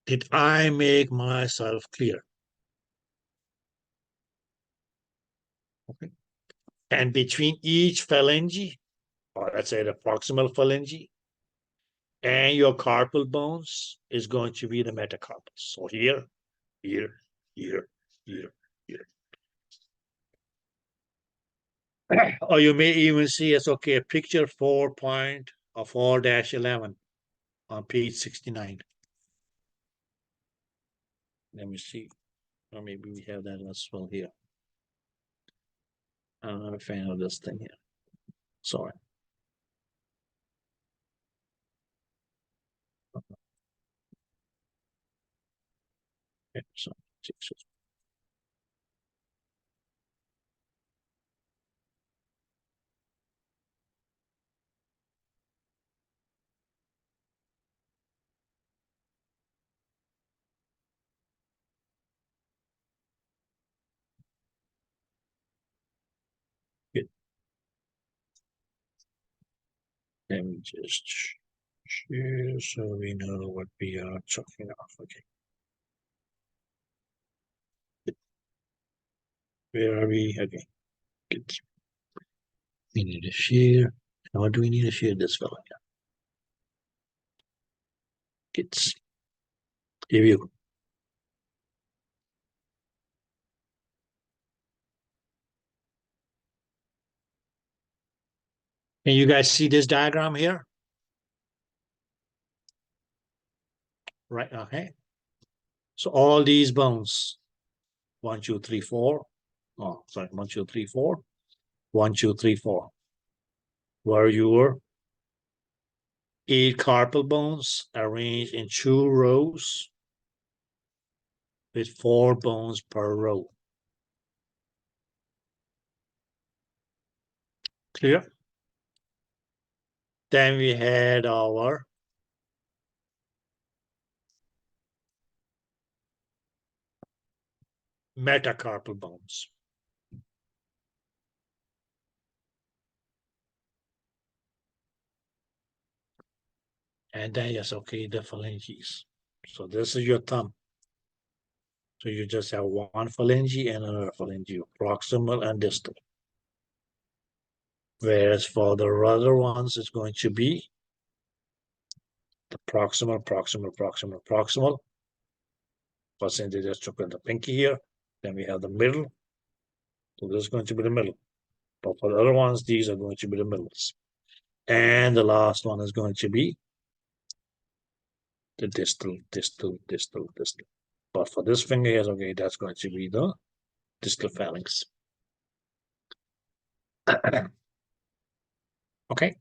Did I make myself clear? Okay. And between each phalange, or let's say the proximal phalange, and your carpal bones is going to be the metacarpals. So here, here, here, here, here. Or you may even see it's okay, a picture 4.4-11 on page 69. Let me see. Or maybe we have that as well here. I'm not a fan of this thing here. Sorry. Okay, so good. Let me just share so we know what we are talking about. Okay. Good. Where are we? Okay. Good. We need to share. Now, what do we need to share this fellow here? Good. Here we go. Can you guys see this diagram here? Right, okay. So all these bones, 1, 2, 3, 4. Oh, sorry, 1, 2, 3, 4. 1, 2, 3, 4. Were your 8 carpal bones arranged in 2 rows with 4 bones per row. Clear? Then we had our metacarpal bones. And then, yes, okay, the phalanges. So this is your thumb. So you just have one phalange and another phalange, proximal and distal. Whereas for the other ones, it's going to be the proximal, proximal, proximal, proximal. But since they just took the pinky here, then we have the middle. So this is going to be the middle. But for the other ones, these are going to be the middles. And the last one is going to be the distal, distal, distal, distal. But for this finger here, okay, that's going to be the distal phalanx. Okay.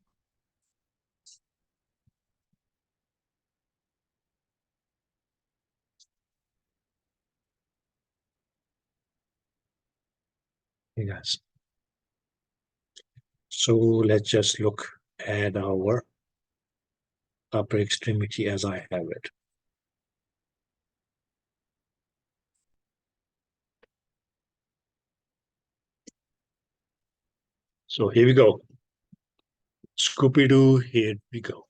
Hey guys. So let's just look at our upper extremity as I have it. So here we go. Scooby-Doo, here we go.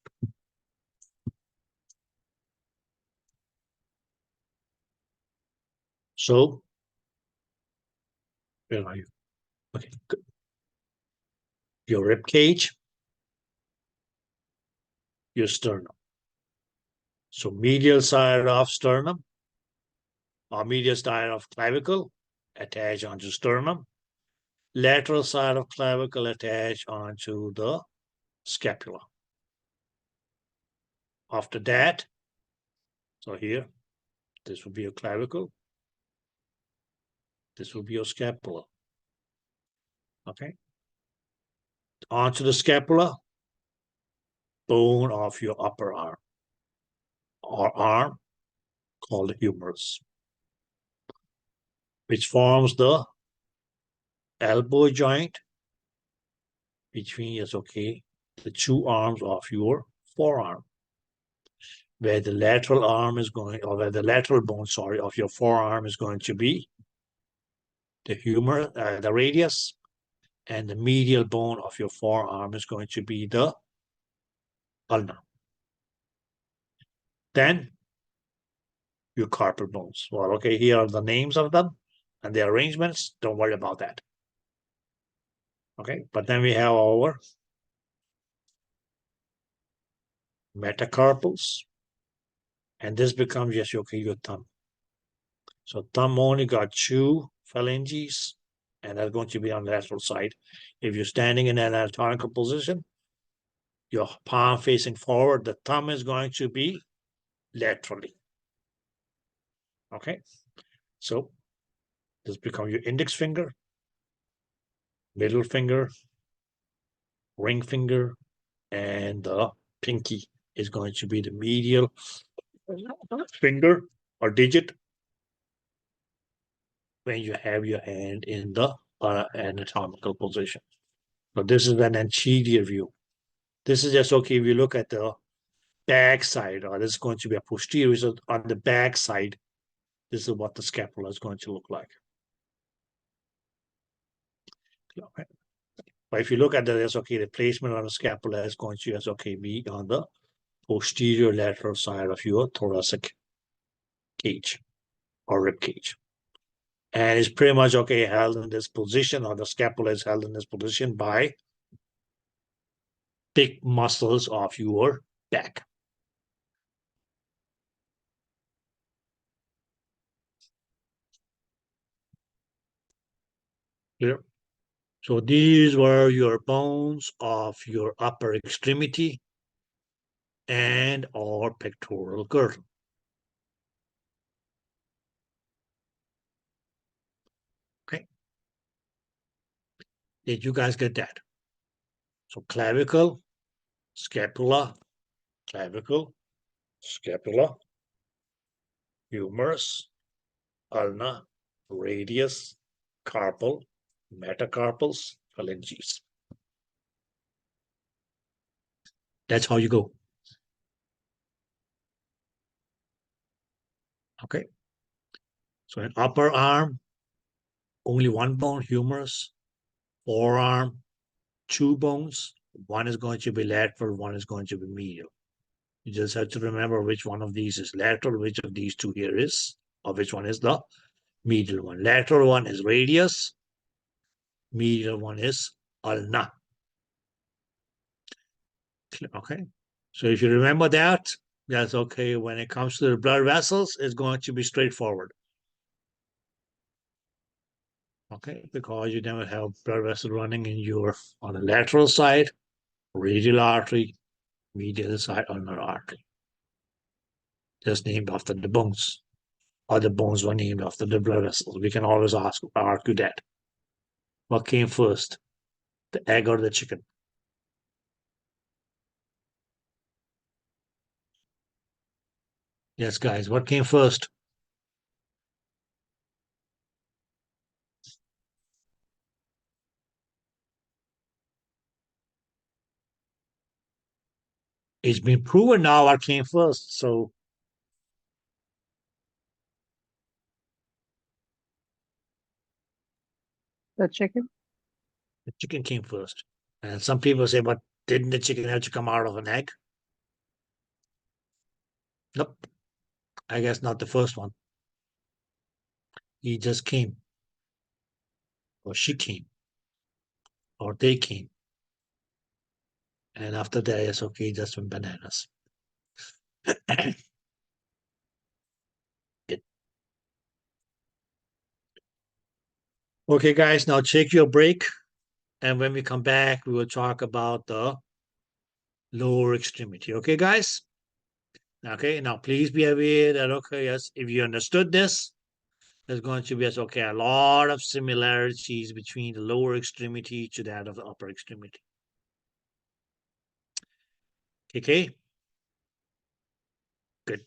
So, where are you? Okay, good. Your rib cage, your sternum. So medial side of sternum, or medial side of clavicle, attach onto sternum. Lateral side of clavicle attach onto the scapula. After that, so here, this will be your clavicle. This will be your scapula. Okay. Onto the scapula, bone of your upper arm, or arm, called the humerus, which forms the elbow joint between, yes, okay, the 2 arms of your forearm, where the lateral arm is going, or where the lateral bone, sorry, of your forearm is going to be the humerus, the radius, and the medial bone of your forearm is going to be the ulna. Then your carpal bones. Well, okay, here are the names of them and the arrangements. Don't worry about that. Okay, but then we have our metacarpals, and this becomes just okay, your thumb. So thumb only got 2 phalanges, and that's going to be on the lateral side. If you're standing in an anatomical position, your palm facing forward, the thumb is going to be laterally. Okay, so this becomes your index finger, middle finger, ring finger, and the pinky is going to be the medial finger or digit when you have your hand in the anatomical position. So this is an anterior view. This is just okay if you look at the back side, or this is going to be a posterior. So on the back side, this is what the scapula is going to look like. Okay. But if you look at this, okay, the placement on the scapula is going to just okay be on the posterior lateral side of your thoracic cage or rib cage. And it's pretty much okay held in this position, or the scapula is held in this position by big muscles of your back. Clear? So these were your bones of your upper extremity and or pectoral girdle. Okay. Did you guys get that? So clavicle, scapula, clavicle, scapula, humerus, ulna, radius, carpal, metacarpals, phalanges. That's how you go. Okay. So an upper arm, only one bone, humerus. Forearm, 2 bones. One is going to be lateral, one is going to be medial. You just have to remember which one of these is lateral, which of these 2 here is, or which one is the medial one. Lateral one is radius, medial one is ulna. Okay. So if you remember that, that's okay. When it comes to the blood vessels, it's going to be straightforward. Okay, because you never have blood vessel running in your on the lateral side, radial artery, medial side, ulnar artery. Just named after the bones, or the bones were named after the blood vessels. We can always argue that. What came first, the egg or the chicken? Yes, guys, what came first? It's been proven now what came first. So The chicken? the chicken came first. And some people say, but didn't the chicken have to come out of an egg? Nope. I guess not the first one. He just came. Or she came. Or they came. And after that, it's okay, just some bananas. Good. Okay, guys, now take your break. And when we come back, we will talk about the lower extremity. Okay, guys? Okay, now please be aware that, okay, yes, if you understood this, there's going to be, yes, okay, a lot of similarities between the lower extremity to that of the upper extremity. Okay? Good.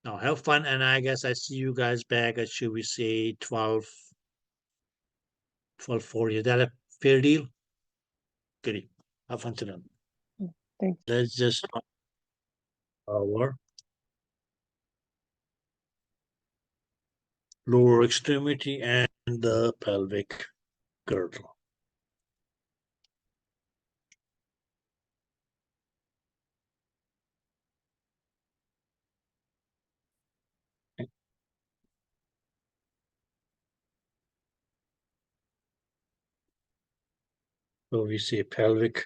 Now have fun, and I guess I see you guys back at, should we say, 12:40. Is that a fair deal? Good. Have fun tonight. Thanks. Let's just our lower extremity and the pelvic girdle. So we say pelvic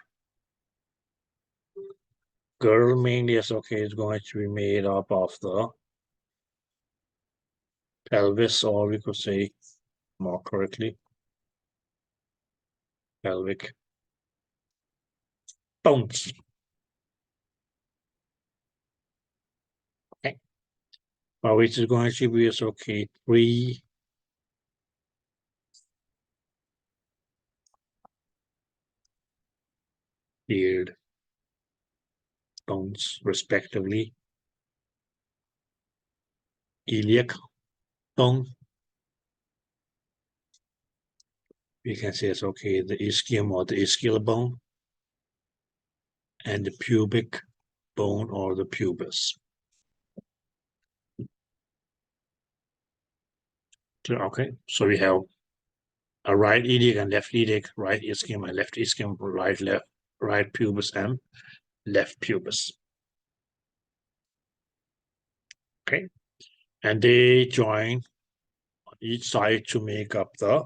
girdle mainly is okay, it's going to be made up of the pelvis, or we could say more correctly, pelvic bones. Okay. Which is going to be is okay, 3 tiered bones respectively. Iliac bone. We can say it's okay, the ischium or the ischial bone, and the pubic bone or the pubis. Okay, so we have a right iliac and left iliac, right ischium and left ischium, right pubis and left pubis. Okay, and they join on each side to make up the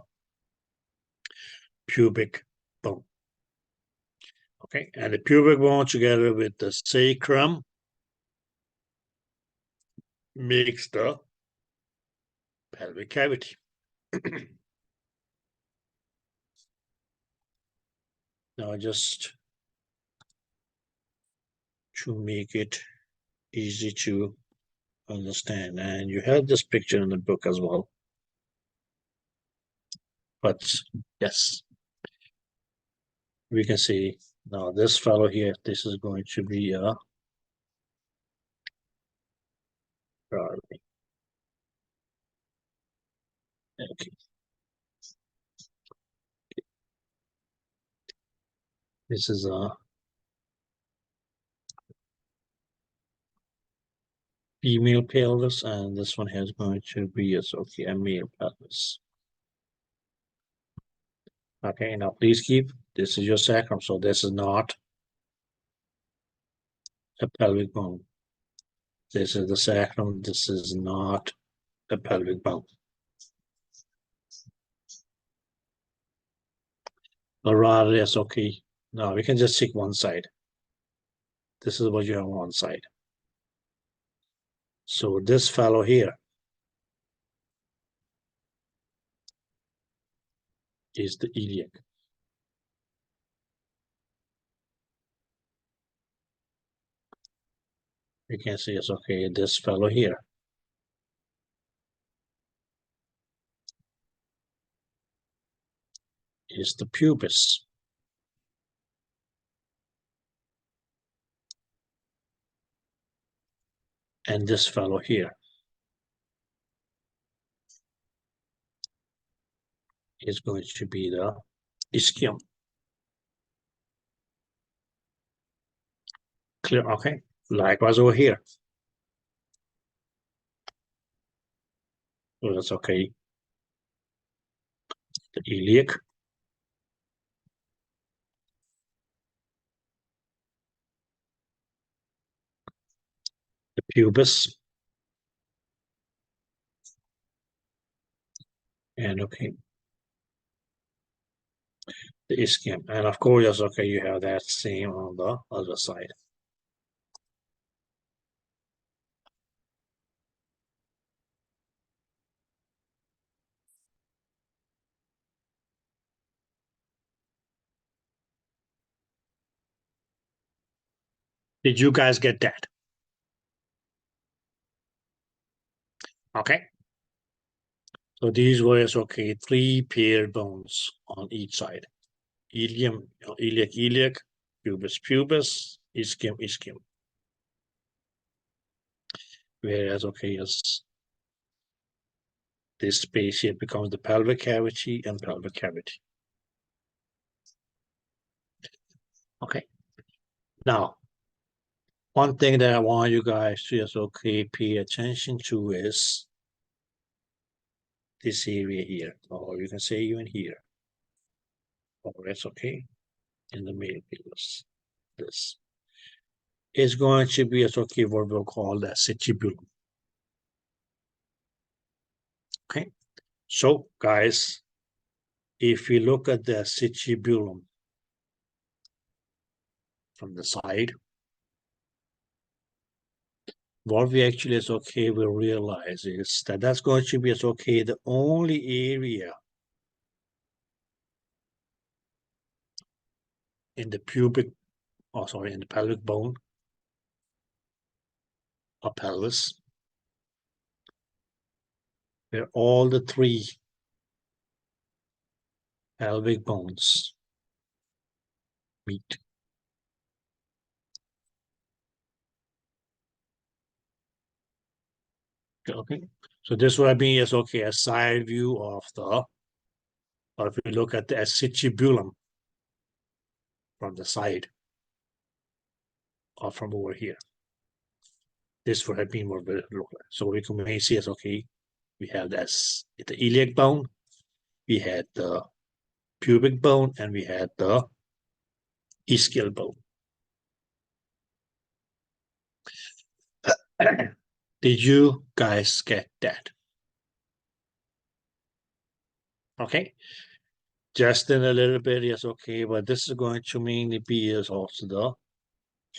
pubic bone. Okay, and the pubic bone together with the sacrum makes the pelvic cavity. Now just to make it easy to understand, and you have this picture in the book as well, but yes, we can see now this fellow here, this is going to be a okay. This is a female pelvis, and this one is going to be a male pelvis. Okay, now please keep, this is your sacrum, so this is not a pelvic bone. This is the sacrum, this is not a pelvic bone. But rather, it's okay. Now we can just take one side. This is what you have on one side. So this fellow here is the iliac. You can see it's okay, this fellow here is the pubis. And this fellow here is going to be the ischium. Clear, okay. Likewise over here. So that's okay. The iliac. The pubis. And okay. The ischium. And of course, yes, okay, you have that same on the other side. Did you guys get that? Okay. So these were okay, 3 paired bones on each side. Ilium, iliac, pubis, ischium. Whereas, okay, yes, this space here becomes the pelvic cavity and pelvic cavity. Okay. Now, one thing that I want you guys to just pay attention to is this area here, or you can say even here. Or it's okay in the male pelvis. This is going to be what we'll call the citibulum. Okay, so guys, if we look at the citibulum, from the side. What we actually is okay, we realize is that that's going to be okay the only area in the pubic, oh sorry, in the pelvic bone or pelvis, where all the three pelvic bones meet. Okay, so this would be is okay a side view of the, or if we look at the acetubulum from the side, or from over here. This would have been what it look like. So we can may see as okay, we have this the iliac bone, we had the pubic bone, and we had the ischial bone. Did you guys get that? Okay, just in a little bit, yes, okay, but this is going to mainly be is also the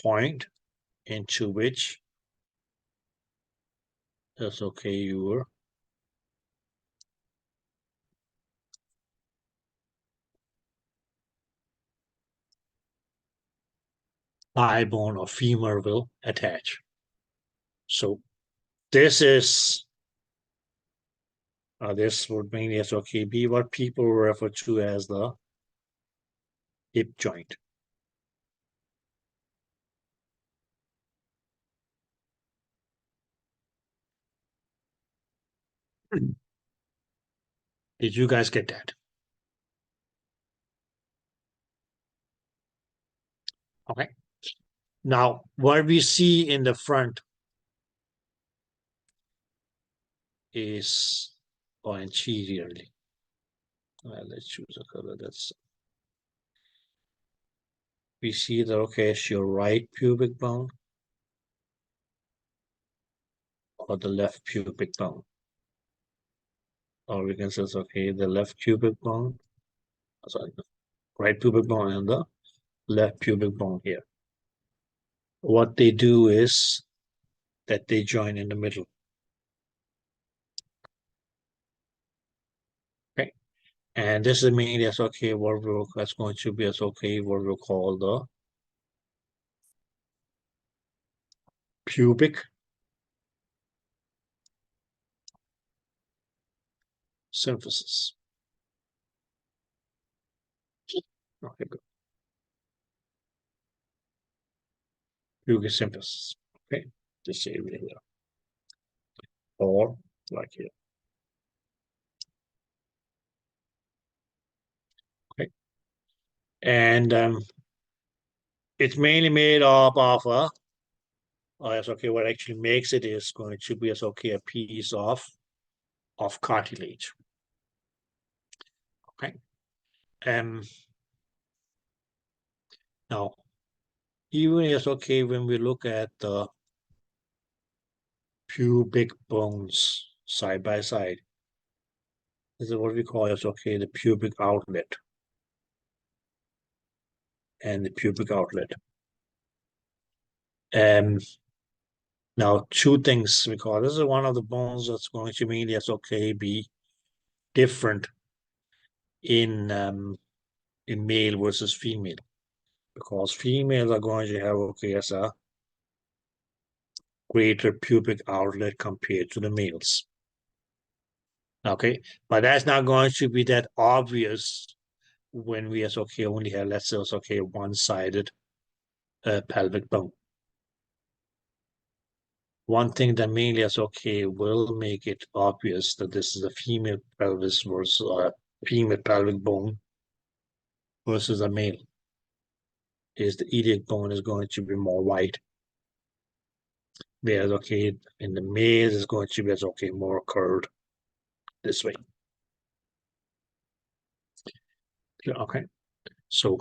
point into which is okay your thigh bone or femur will attach. So this is this would mainly as okay be what people refer to as the hip joint. Did you guys get that? Okay. Now, what we see in the front is or anteriorly. Let's choose a color that's. We see that okay, it's your right pubic bone or the left pubic bone. Or we can say okay, the left pubic bone, sorry, the right pubic bone and the left pubic bone here. What they do is that they join in the middle. Okay, and this is mainly as okay, what we'll that's going to be as okay, what we'll call the pubic symphysis. Okay, good. Pubic symphysis. Okay, this area here, or like here. Okay, and it's mainly made up of a. Oh, that's okay. What actually makes it is going to be as okay a piece of cartilage. Okay. Now, even as okay when we look at the pubic bones side by side, this is what we call as okay the pubic outlet and the pubic outlet. Now, two things we call this is one of the bones that's going to mainly as okay be different in male versus female, because females are going to have okay as a greater pubic outlet compared to the males. Okay, but that's not going to be that obvious when we as okay only have, let's say, okay, one-sided pelvic bone. One thing that mainly as okay will make it obvious that this is a female pelvis versus a female pelvic bone versus a male is the iliac bone is going to be more wide. Whereas okay, in the male is going to be as okay more curved this way. Okay, so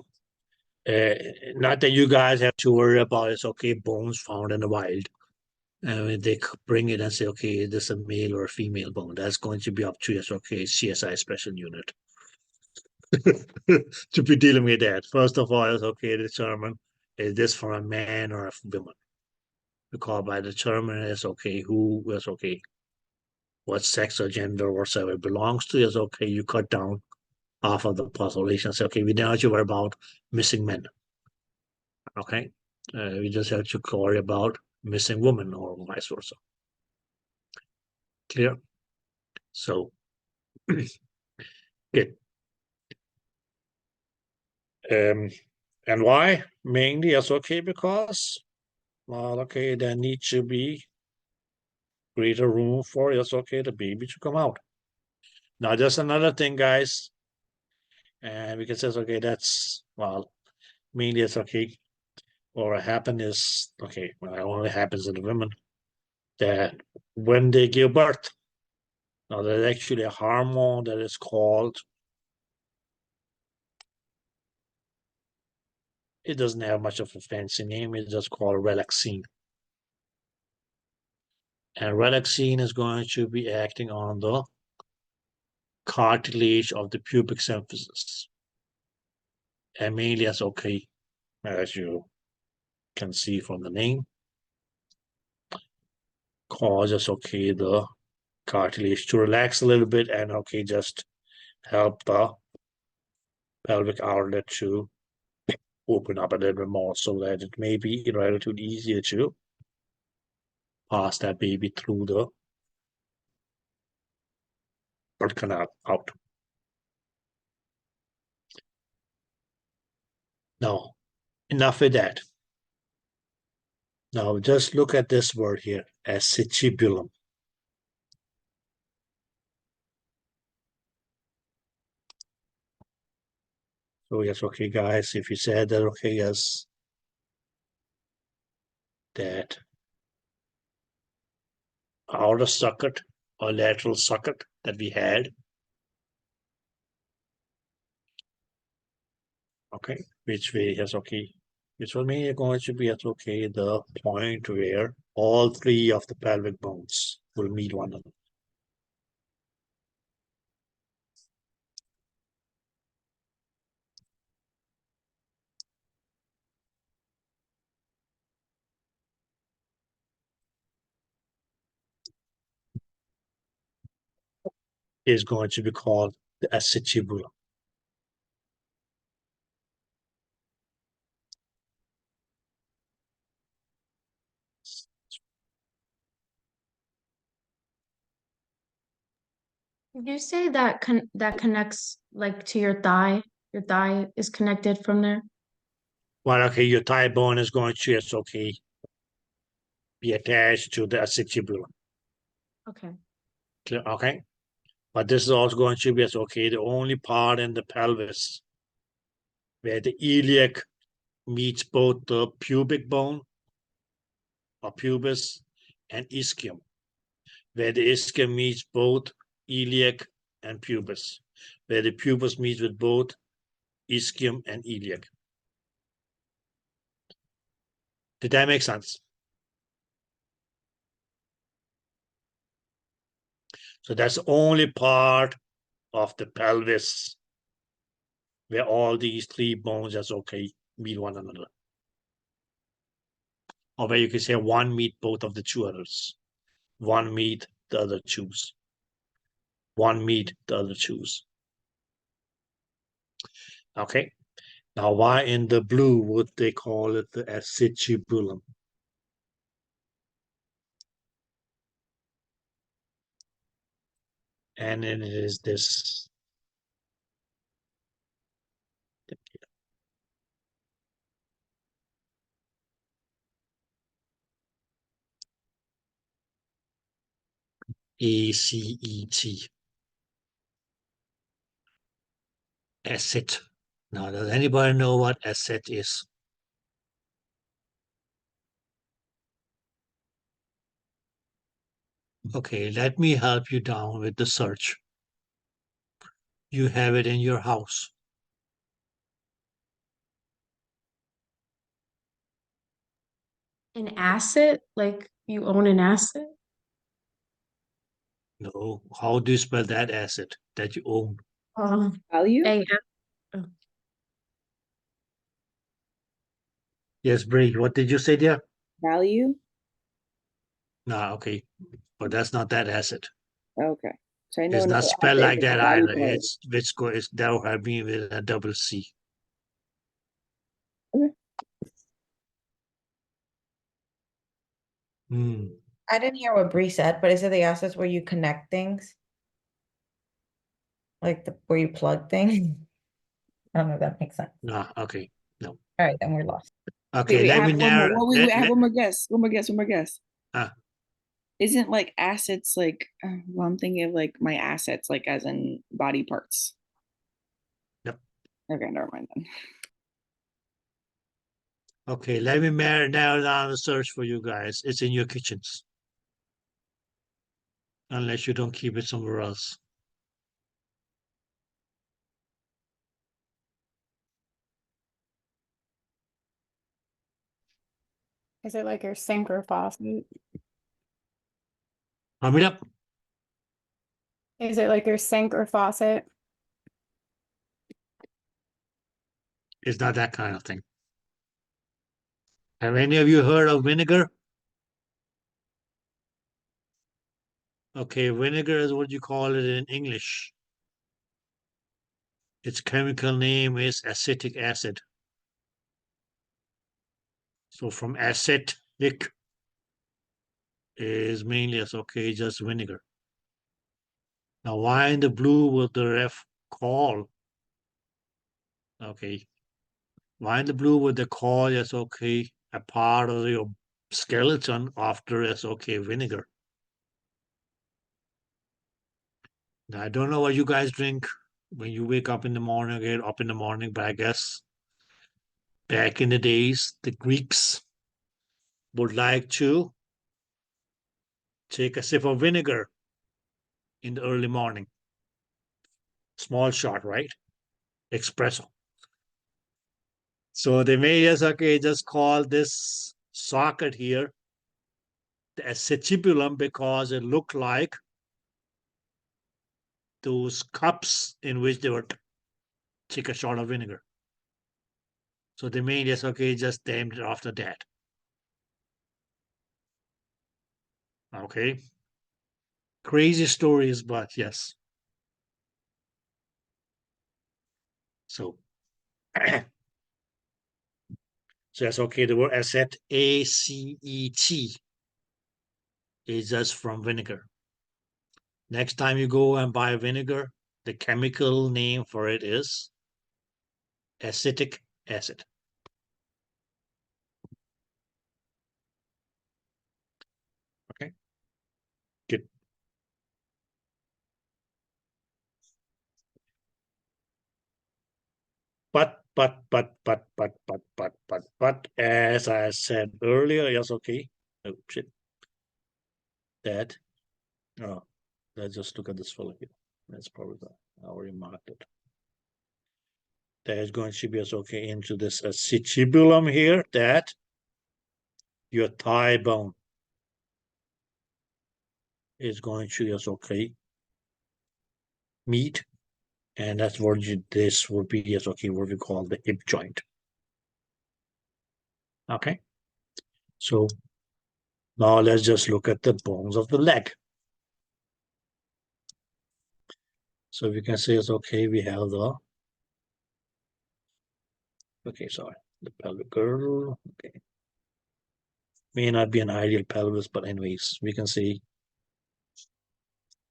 not that you guys have to worry about it's okay bones found in the wild. They bring it and say, okay, is this a male or a female bone? That's going to be up to us, okay, CSI special unit to be dealing with that. First of all, it's okay to determine is this for a man or a woman? Because by determining is okay, who is okay, what sex or gender or whatever it belongs to is okay, you cut down half of the population. Say, okay, we don't have to worry about missing men. Okay, we just have to worry about missing women or vice versa. Clear? So, good. And why? Mainly it's okay because, well, okay, there needs to be greater room for it's okay the baby to come out. Now, just another thing, guys, and we can say, okay, that's, well, mainly it's okay. Or what happens is, okay, well, it only happens in the women, that when they give birth, now there's actually a hormone that is called, it doesn't have much of a fancy name, it's just called relaxin. And relaxin is going to be acting on the cartilage of the pubic symphysis. And mainly as okay, as you can see from the name, causes okay the cartilage to relax a little bit and okay just help the pelvic outlet to open up a little bit more so that it may be relatively easier to pass that baby through the birth canal out. Now, enough with that. Now, just look at this word here, acetybulum. So yes, okay, guys, if you said that, okay, yes, that outer socket or lateral socket that we had, okay, which way is okay, which will mean going to be at okay the point where all three of the pelvic bones will meet one another. Is going to be called the acetybulum. Did you say that that connects like to your thigh? Your thigh is connected from there? Well, okay, your thigh bone is going to, it's okay, be attached to the acetybulum. Okay. Okay, but this is also going to be, it's okay, the only part in the pelvis where the iliac meets both the pubic bone or pubis and ischium, where the ischium meets both iliac and pubis, where the pubis meets with both ischium and iliac. Did that make sense? So that's the only part of the pelvis where all these three bones as okay meet one another. Or where you can say one meet both of the two others. One meet the other choose. One meet the other choose. Okay. Now why in the blue would they call it the acetybulum? And it is this. ACET. Acet. Now, does anybody know what acet is? Okay, let me help you down with the search. You have it in your house. An asset? Like you own an asset? No, how do you spell that asset that you own? Value? A Yeah, Yes, Bree, what did you say there? Value? Nah, okay, but that's not that acid. Okay. So I know It's not another spelled asset like is a that value either. play. It's visco. It's that'll have me with a double C. Okay. Hmm. I didn't hear what Bree said, but is it the assets where you connect things? Like where you plug things? I don't know if that makes sense. Nah, okay. No. All right, then we're lost. Okay, Wait, I let me have one more. narrow. Wait, I have one more guess. One more guess. One more guess. Ah. Isn't like assets like, well, I'm thinking of like my assets, like as in body parts. Yep. Okay, never mind then. Okay, let me narrow down the search for you guys. It's in your kitchens. Unless you don't keep it somewhere else. Is it like your sink or faucet? Sum it up. Is it like your sink or faucet? It's not that kind of thing. Have any of you heard of vinegar? Okay, vinegar is what you call it in English. Its chemical name is acetic acid. So from acetic is mainly as okay, just vinegar. Now, why in the blue would the ref call? Okay. Why in the blue would they call yes okay a part of your skeleton after yes okay vinegar? Now, I don't know what you guys drink when you wake up in the morning, get up in the morning, but I guess back in the days, the Greeks would like to take a sip of vinegar in the early morning. Small shot, right? Espresso. So they may yes okay just call this socket here the acetybulum because it looked like those cups in which they would take a shot of vinegar. So they made yes okay just named it after that. Okay. Crazy stories, but yes. So so that's okay. The word acet, ACET, is just from vinegar. Next time you go and buy vinegar, the chemical name for it is acetic acid. Okay. Good. But, as I said earlier, yes, okay. Oh, shit. That, oh, let's just look at this fellow here. That's probably the, I already marked it. There's going to be, yes, okay, into this acetybulum here, that your thigh bone is going to, yes, okay, meet, and that's what this would be, yes, okay, what we call the hip joint. Okay, so now let's just look at the bones of the leg. So we can say it's okay, we have the, okay, sorry, the pelvic girdle, okay. May not be an ideal pelvis, but anyways, we can see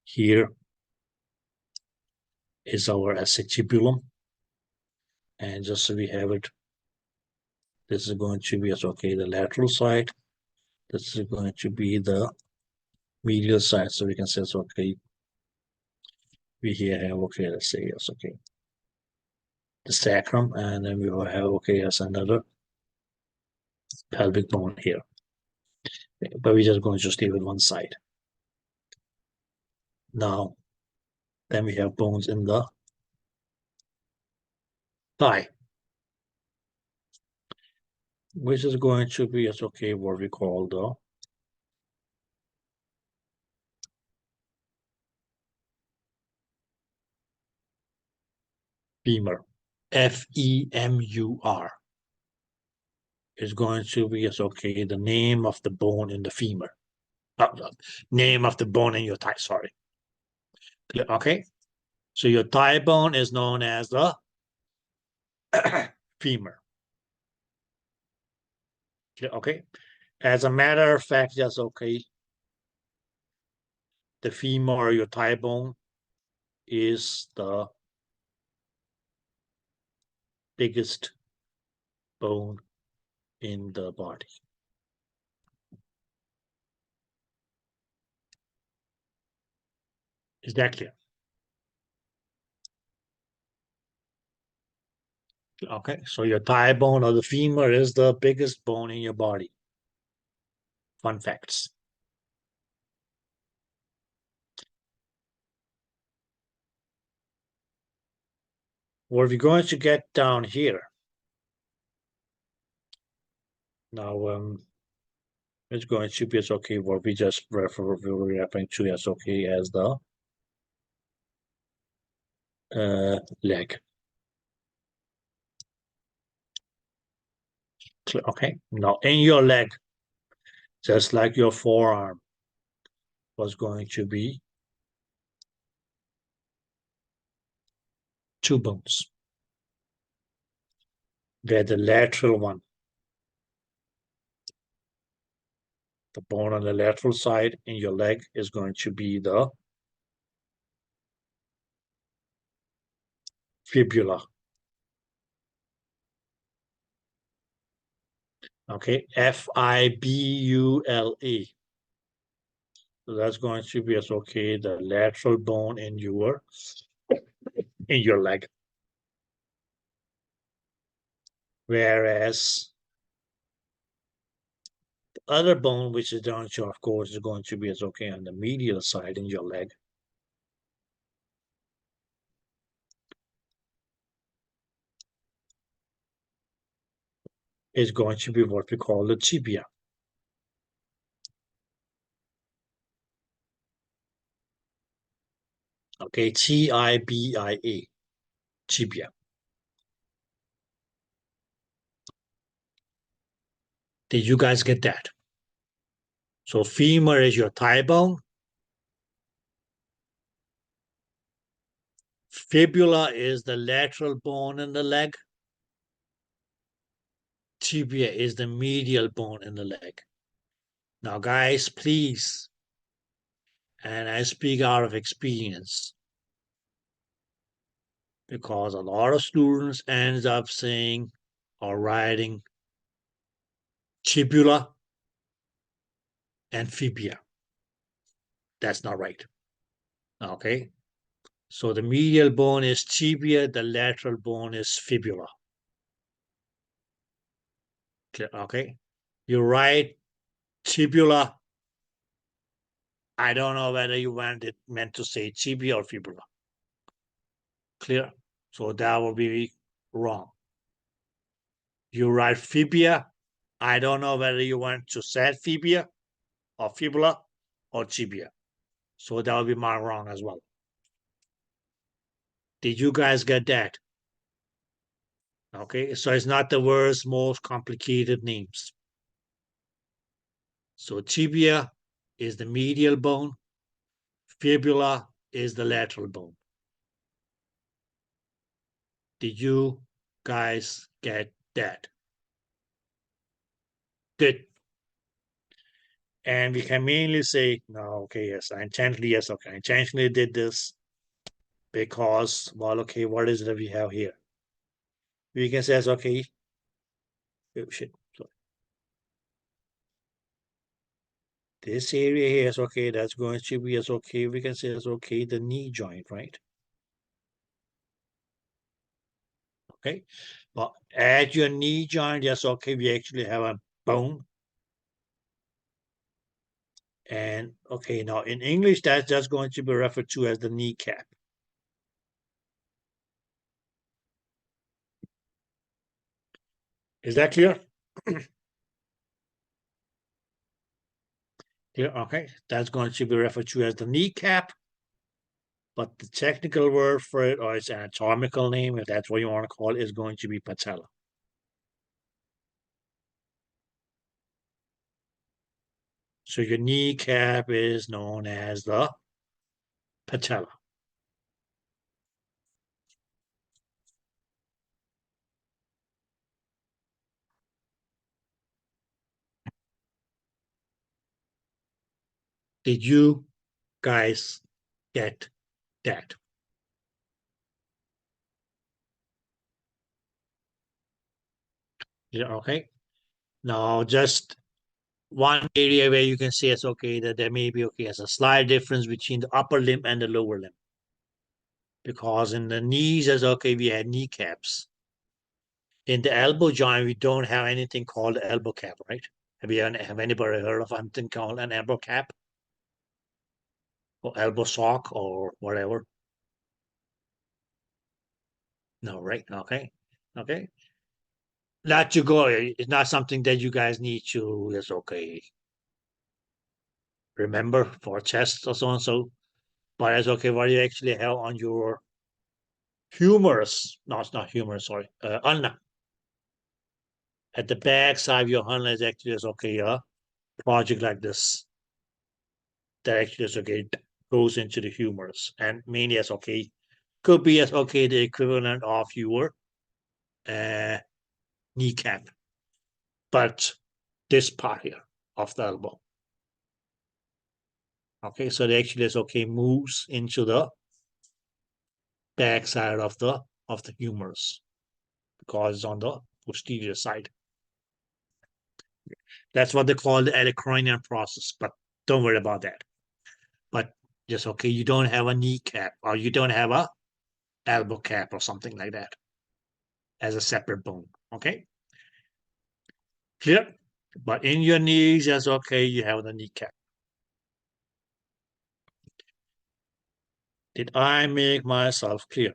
here is our acetybulum. And just so we have it, this is going to be, okay, the lateral side. This is going to be the medial side. So we can say, it's okay, we here have, okay, let's say, yes, okay, the sacrum, and then we will have, okay, as another pelvic bone here. But we're just going to stay with one side. Now, then we have bones in the thigh, which is going to be, it's okay, what we call the femur, FEMUR. is going to be, yes, okay, the name of the bone in the femur. Name of the bone in your thigh, sorry. Okay, so your thigh bone is known as the femur. Okay, as a matter of fact, yes, okay, the femur or your thigh bone is the biggest bone in the body. Is that clear? Okay, so your thigh bone or the femur is the biggest bone in your body. Fun facts. What we're going to get down here. Now, it's going to be, it's okay, what we just referring to as okay as the leg. Okay, now in your leg, just like your forearm was going to be two bones. Where the lateral one, the bone on the lateral side in your leg is going to be the fibula. Okay, Fibula. So that's going to be as okay, the lateral bone in your leg. Whereas the other bone, which is down here, of course, is going to be as okay on the medial side in your leg. Is going to be what we call the tibia. Okay, Tibia, tibia. Did you guys get that? So femur is your thigh bone. Fibula is the lateral bone in the leg. Tibia is the medial bone in the leg. Now, guys, please, and I speak out of experience, because a lot of students ends up saying or writing tibula and fibia. That's not right. Okay, so the medial bone is tibia, the lateral bone is fibula. Okay, you write tibula. I don't know whether you meant to say tibia or fibula. Clear? So that will be wrong. You write fibia. I don't know whether you want to say fibia or fibula or tibia. So that will be marked wrong as well. Did you guys get that? Okay, so it's not the world's most complicated names. So tibia is the medial bone. Fibula is the lateral bone. Did you guys get that? Good. And we can mainly say, no, okay, yes, I intentionally did this because, well, okay, what is it that we have here? We can say, okay, oh, shit, sorry. This area here is okay, that's going to be as okay, we can say it's okay, the knee joint, right? Okay, but at your knee joint, yes, okay, we actually have a bone. And okay, now in English, that's just going to be referred to as the kneecap. Is that clear? Clear? Okay, that's going to be referred to as the kneecap. But the technical word for it, or its anatomical name, if that's what you want to call it, is going to be patella. So your kneecap is known as the patella. Did you guys get that? Yeah, okay. Now just one area where you can say it's okay that there may be okay as a slight difference between the upper limb and the lower limb. Because in the knees, as okay, we had kneecaps. In the elbow joint, we don't have anything called the elbow cap, right? Have anybody heard of something called an elbow cap? Or elbow sock or whatever? No, right? Okay. Okay. Not to go, it's not something that you guys need to, it's okay. Remember for chest or so and so. But it's okay, what you actually have on your humerus. No, it's not humerus, sorry. Ulna. At the back side of your ulna is actually is okay, a project like this. That actually is okay, goes into the humerus. And mainly as okay, could be as okay, the equivalent of your kneecap. But this part here of the elbow. Okay, so the actually is okay, moves into the back side of the humerus because it's on the posterior side. That's what they call the acromion process, but don't worry about that. But just okay, you don't have a kneecap or you don't have a elbow cap or something like that as a separate bone. Okay, clear? But in your knees, that's okay, you have the kneecap. Did I make myself clear?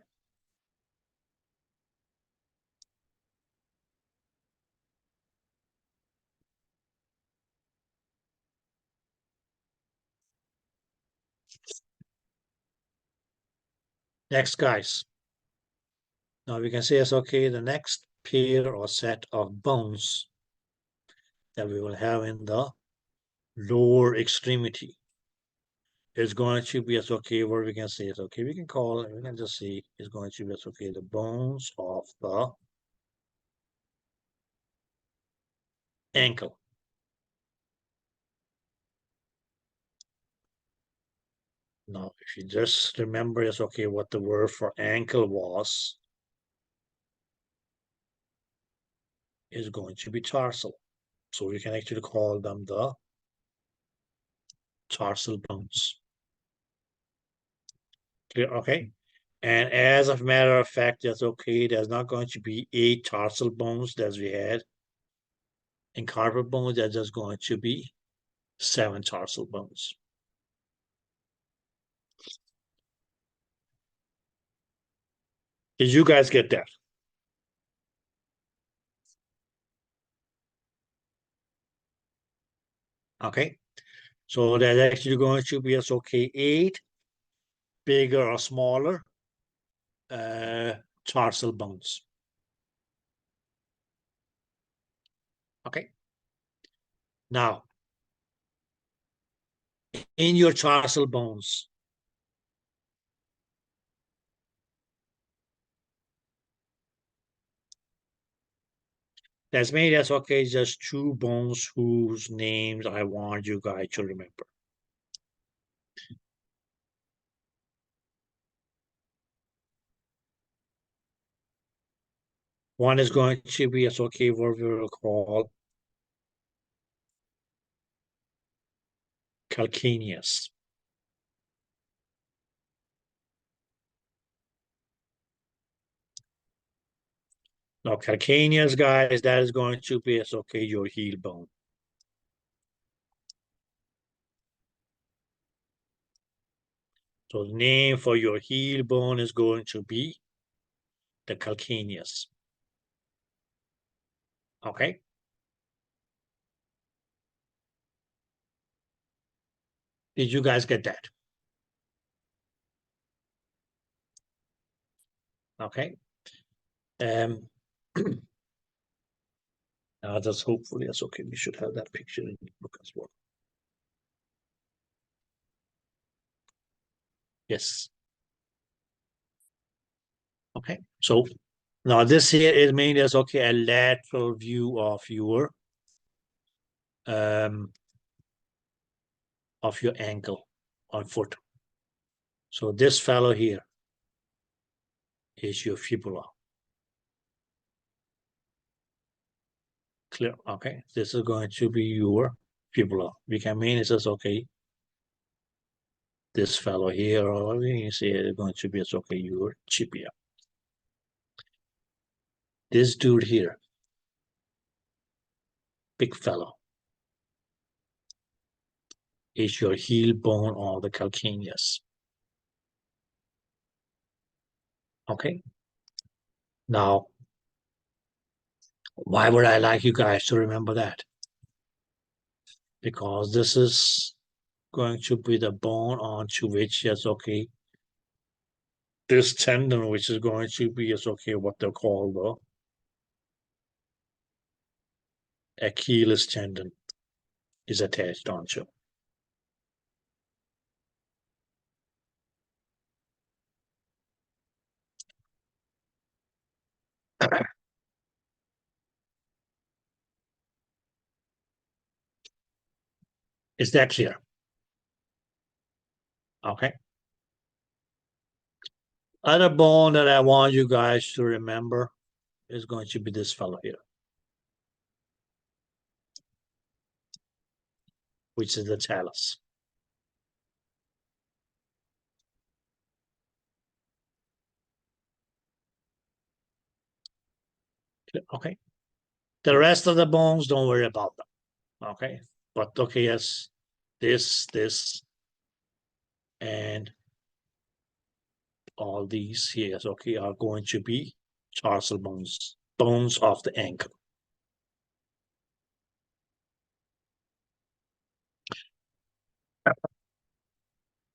Next, guys. Now we can say it's okay, the next pair or set of bones that we will have in the lower extremity is going to be as okay, where we can say it's okay. We can call it, we can just say it's going to be as okay, the bones of the ankle. Now, if you just remember, it's okay, what the word for ankle was, is going to be tarsal. So we can actually call them the tarsal bones. Clear? Okay. And as a matter of fact, that's okay. There's not going to be 8 tarsal bones as we had in carpal bones. There's just going to be 7 tarsal bones. Did you guys get that? Okay. So there's actually going to be as okay 8 bigger or smaller tarsal bones. Okay. Now, in your tarsal bones, that's made as okay, just 2 bones whose names I want you guys to remember. One is going to be as okay, what we will call calcaneus. Now, calcaneus, guys, that is going to be as okay, your heel bone. So the name for your heel bone is going to be the calcaneus. Okay. Did you guys get that? Okay. Now just hopefully it's okay. We should have that picture in the book as well. Yes. Okay, so now this here is mean as okay a lateral view of your ankle on foot. So this fellow here is your fibula. Clear? Okay, this is going to be your fibula. We can mean it says okay. This fellow here, or you see it's going to be it's okay your tibia. This dude here, big fellow, is your heel bone or the calcaneus. Okay. Now, why would I like you guys to remember that? Because this is going to be the bone onto which, yes, okay, this tendon, which is going to be, yes, okay, what they're called the Achilles tendon is attached onto. Is that clear? Okay. Other bone that I want you guys to remember is going to be this fellow here, which is the talus. Okay. The rest of the bones, don't worry about them. Okay. But okay, yes, this, and all these here, okay, are going to be tarsal bones, bones of the ankle.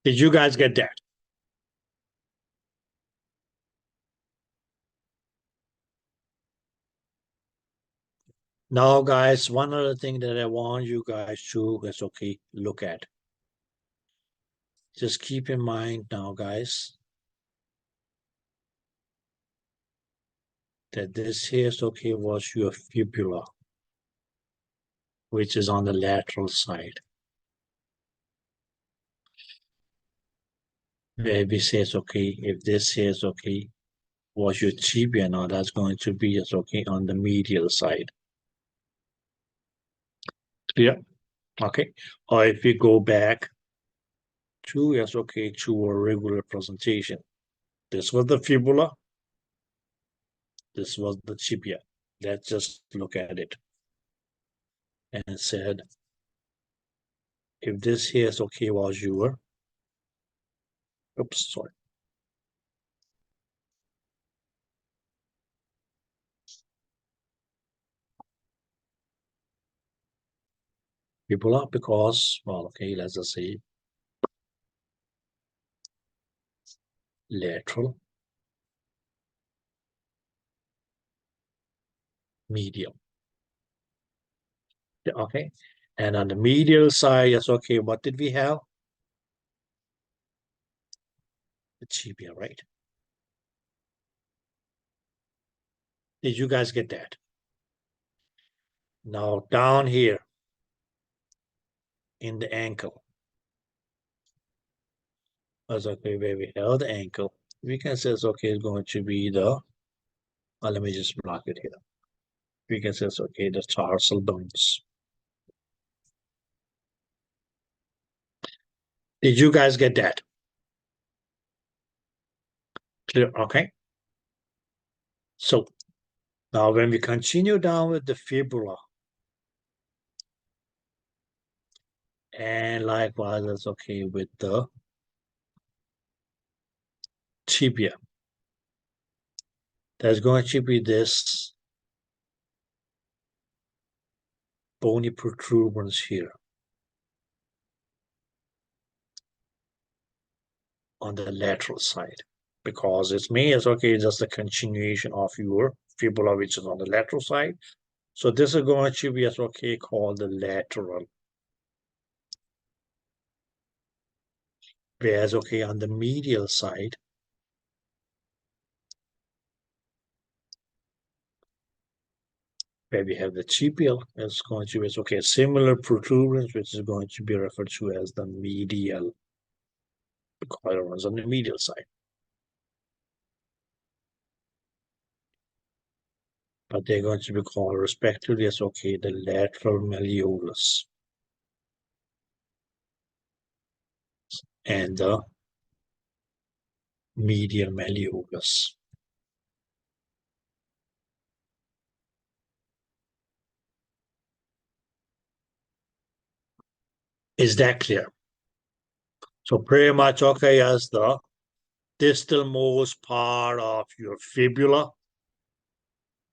Did you guys get that? Now, guys, one other thing that I want you guys to, is okay, look at. Just keep in mind now, guys, that this here is okay was your fibula, which is on the lateral side. Where we say it's okay, if this here is okay, was your tibia, now that's going to be it's okay on the medial side. Clear? Okay. Or if we go back to, yes, okay, to a regular presentation. This was the fibula. This was the tibia. Let's just look at it. And it said, if this here is okay was your, oops, sorry. Fibula, because, well, okay, let's just say lateral, medial. Yeah, okay. And on the medial side, yes, okay, what did we have? The tibia, right? Did you guys get that? Now down here in the ankle, as okay, where we held the ankle, we can say it's okay, it's going to be the, let me just block it here. We can say it's okay, the tarsal bones. Did you guys get that? Clear? Okay. So now when we continue down with the fibula, and likewise it's okay with the tibia, there's going to be this bony protuberance here on the lateral side, because it's me, it's okay, just a continuation of your fibula, which is on the lateral side. So this is going to be, as okay, called the lateral Whereas, okay, on the medial side, where we have the tibial, it's going to be, okay, a similar protuberance, which is going to be referred to as the medial collarbones on the medial side. But they're going to be called respectively as, okay, the lateral malleolus and the medial malleolus. Is that clear? So pretty much, okay, as the distal most part of your fibula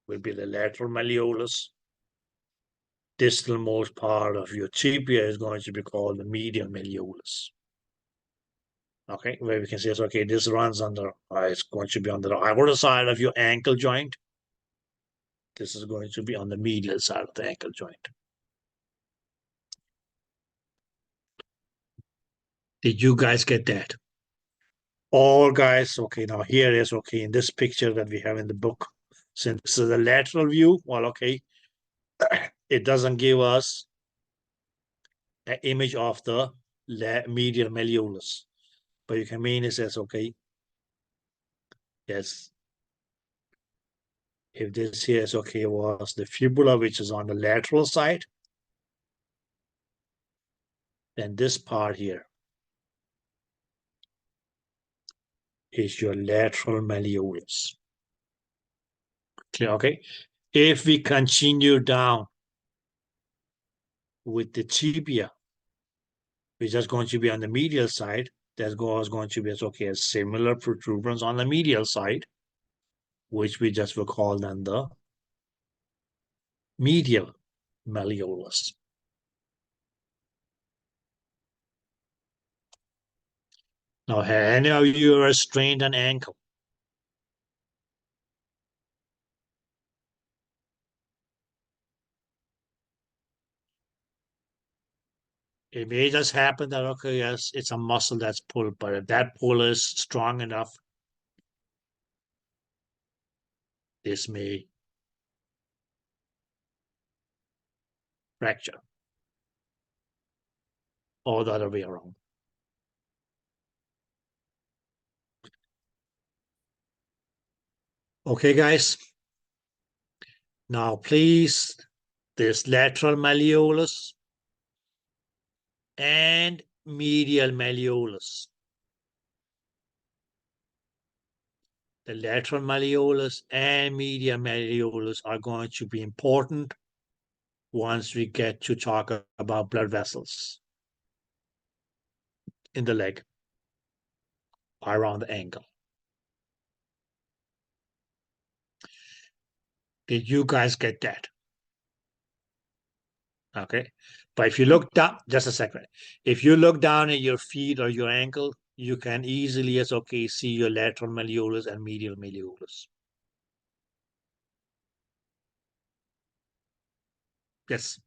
will be the lateral malleolus. Distal most part of your tibia is going to be called the medial malleolus. Okay, where we can say, okay, this runs under, it's going to be on the outer side of your ankle joint. This is going to be on the medial side of the ankle joint. Did you guys get that? All guys, okay, now here is, okay, in this picture that we have in the book, since this is a lateral view, well, okay, it doesn't give us an image of the medial malleolus. But you can mean it says, okay, yes, if this here is, okay, was the fibula, which is on the lateral side, then this part here is your lateral malleolus. Clear, okay? If we continue down with the tibia, which is going to be on the medial side, there's going to be, okay, a similar protuberance on the medial side, which we just will call then the medial malleolus. Now, have any of you ever strained an ankle? It may just happen that, okay, yes, it's a muscle that's pulled, but if that pull is strong enough, this may fracture, or the other way around. Okay, guys. Now, please, this lateral malleolus and medial malleolus. The lateral malleolus and medial malleolus are going to be important once we get to talk about blood vessels in the leg, around the ankle. Did you guys get that? Okay, but if you look down, just a second. If you look down at your feet or your ankle, you can easily, as okay, see your lateral malleolus and medial malleolus. Yes.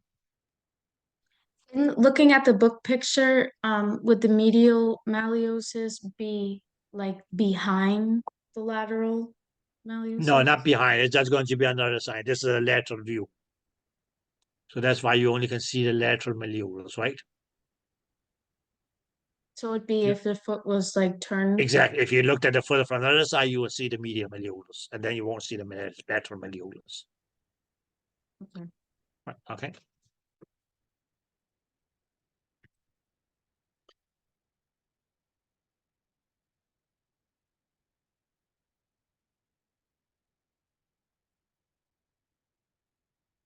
Looking at the book picture, would the medial malleosis be like behind the lateral malleosis? No, not behind. It's just going to be on the other side. This is a lateral view. So that's why you only can see the lateral malleolus, right? So it'd be if the foot was like turned. Exactly. If you looked at the foot from the other side, you will see the medial malleolus, and then you won't see the lateral malleolus. Okay. Right, okay.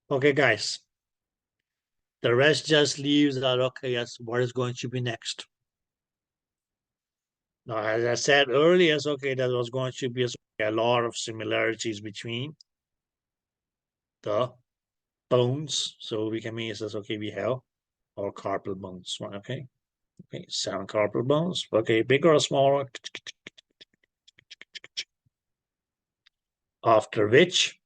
Okay, guys. The rest just leaves out, okay, yes, what is going to be next? Now, as I said earlier, okay, there was going to be a lot of similarities between the bones. So we can mean it says, okay, we have our carpal bones, right? Okay. Okay, 7 carpal bones. Okay, bigger or smaller? After which,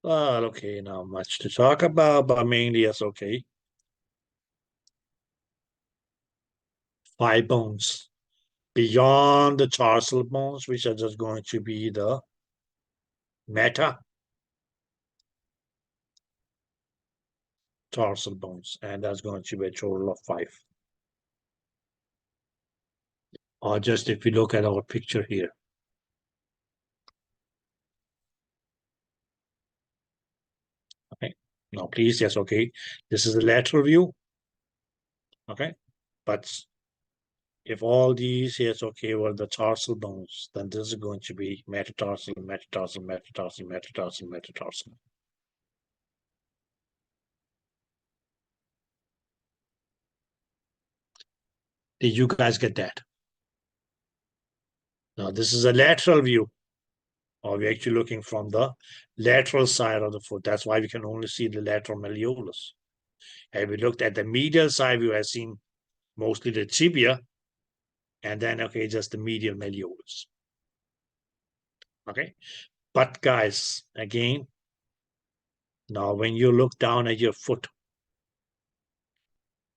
well, okay, not much to talk about, but mainly it's okay. 5 bones beyond the tarsal bones, which are just going to be the metatarsal bones, and that's going to be a total of 5. Or just if we look at our picture here. Okay, now please, yes, okay. This is the lateral view. Okay, but if all these, yes, okay, were the tarsal bones, then this is going to be metatarsal, metatarsal, metatarsal, metatarsal, metatarsal. Did you guys get that? Now this is a lateral view. Or we're actually looking from the lateral side of the foot. That's why we can only see the lateral malleolus. And we looked at the medial side, we have seen mostly the tibia, and then, okay, just the medial malleolus. Okay, but guys, again, now when you look down at your foot,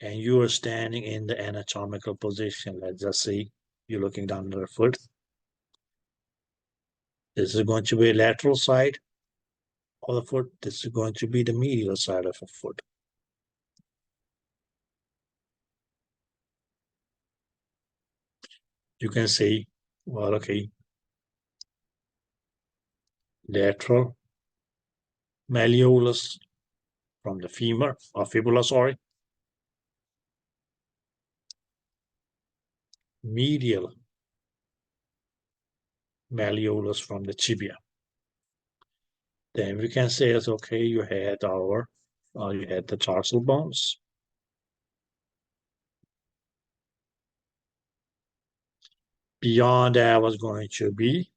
and you are standing in the anatomical position, let's just say you're looking down at the foot. This is going to be lateral side of the foot. This is going to be the medial side of the foot. You can say, well, okay, lateral malleolus from the femur or fibula, sorry. Medial malleolus from the tibia. Then we can say it's okay, you had the tarsal bones. Beyond that was going to be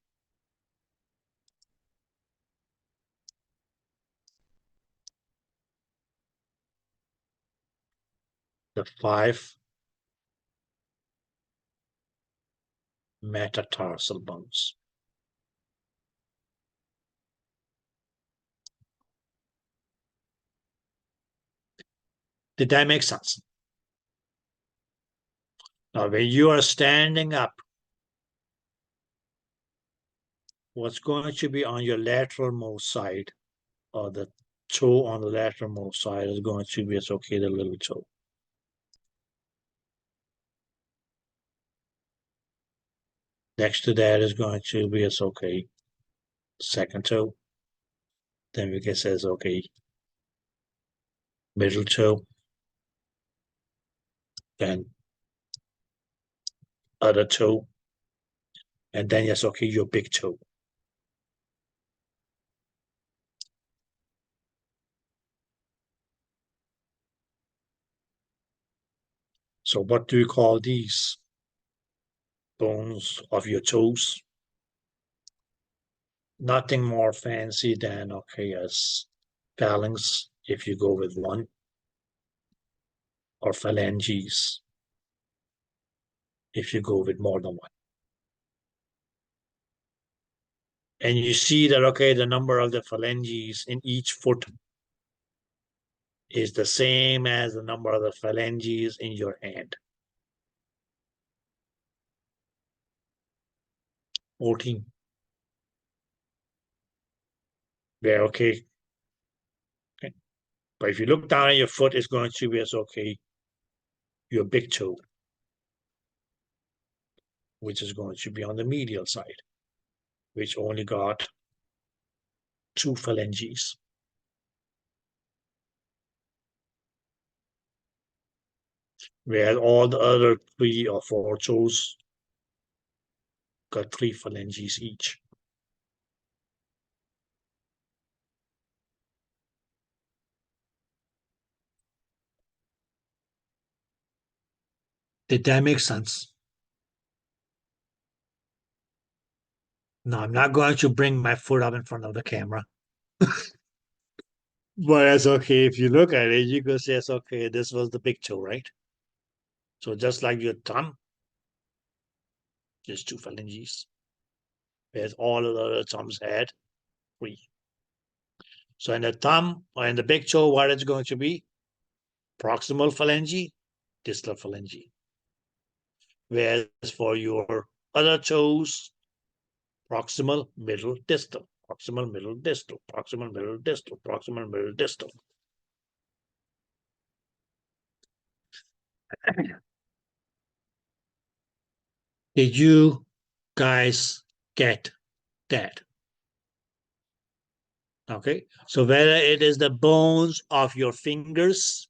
the 5 metatarsal bones. Did that make sense? Now, when you are standing up, what's going to be on your lateralmost side, or the toe on the lateralmost side, is going to be, it's okay, the little toe. Next to that is going to be, it's okay, second toe. Then we can say it's okay, middle toe. Then other toe. And then, yes, okay, your big toe. So what do you call these bones of your toes? Nothing more fancy than, okay, as phalanx, if you go with 1, or phalanges, if you go with more than 1. And you see that, okay, the number of the phalanges in each foot is the same as the number of the phalanges in your hand. 14. Yeah, okay. But if you look down at your foot, it's going to be as, okay, your big toe, which is going to be on the medial side, which only got 2 phalanges. Whereas all the other 3 or 4 toes got 3 phalanges each. Did that make sense? No, I'm not going to bring my foot up in front of the camera. But it's okay. If you look at it, you can say, it's okay, this was the big toe, right? So just like your thumb, just 2 phalanges. Whereas all of the other thumbs had 3. So in the thumb or in the big toe, what is going to be? Proximal phalange, distal phalange. Whereas for your other toes, proximal, middle, distal, proximal, middle, distal, proximal, middle, distal, proximal, middle, distal. Did you guys get that? Okay, so whether it is the bones of your fingers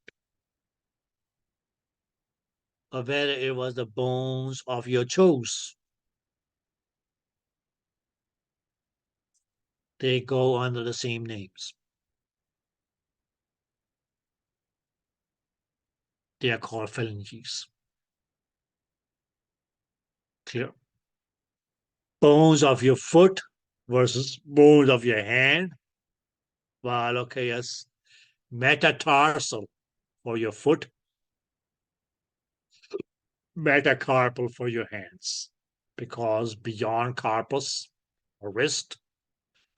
or whether it was the bones of your toes, they go under the same names. They are called phalanges. Clear? Bones of your foot versus bones of your hand. Well, okay, yes. Metatarsal for your foot, metacarpal for your hands. Because beyond carpus or wrist,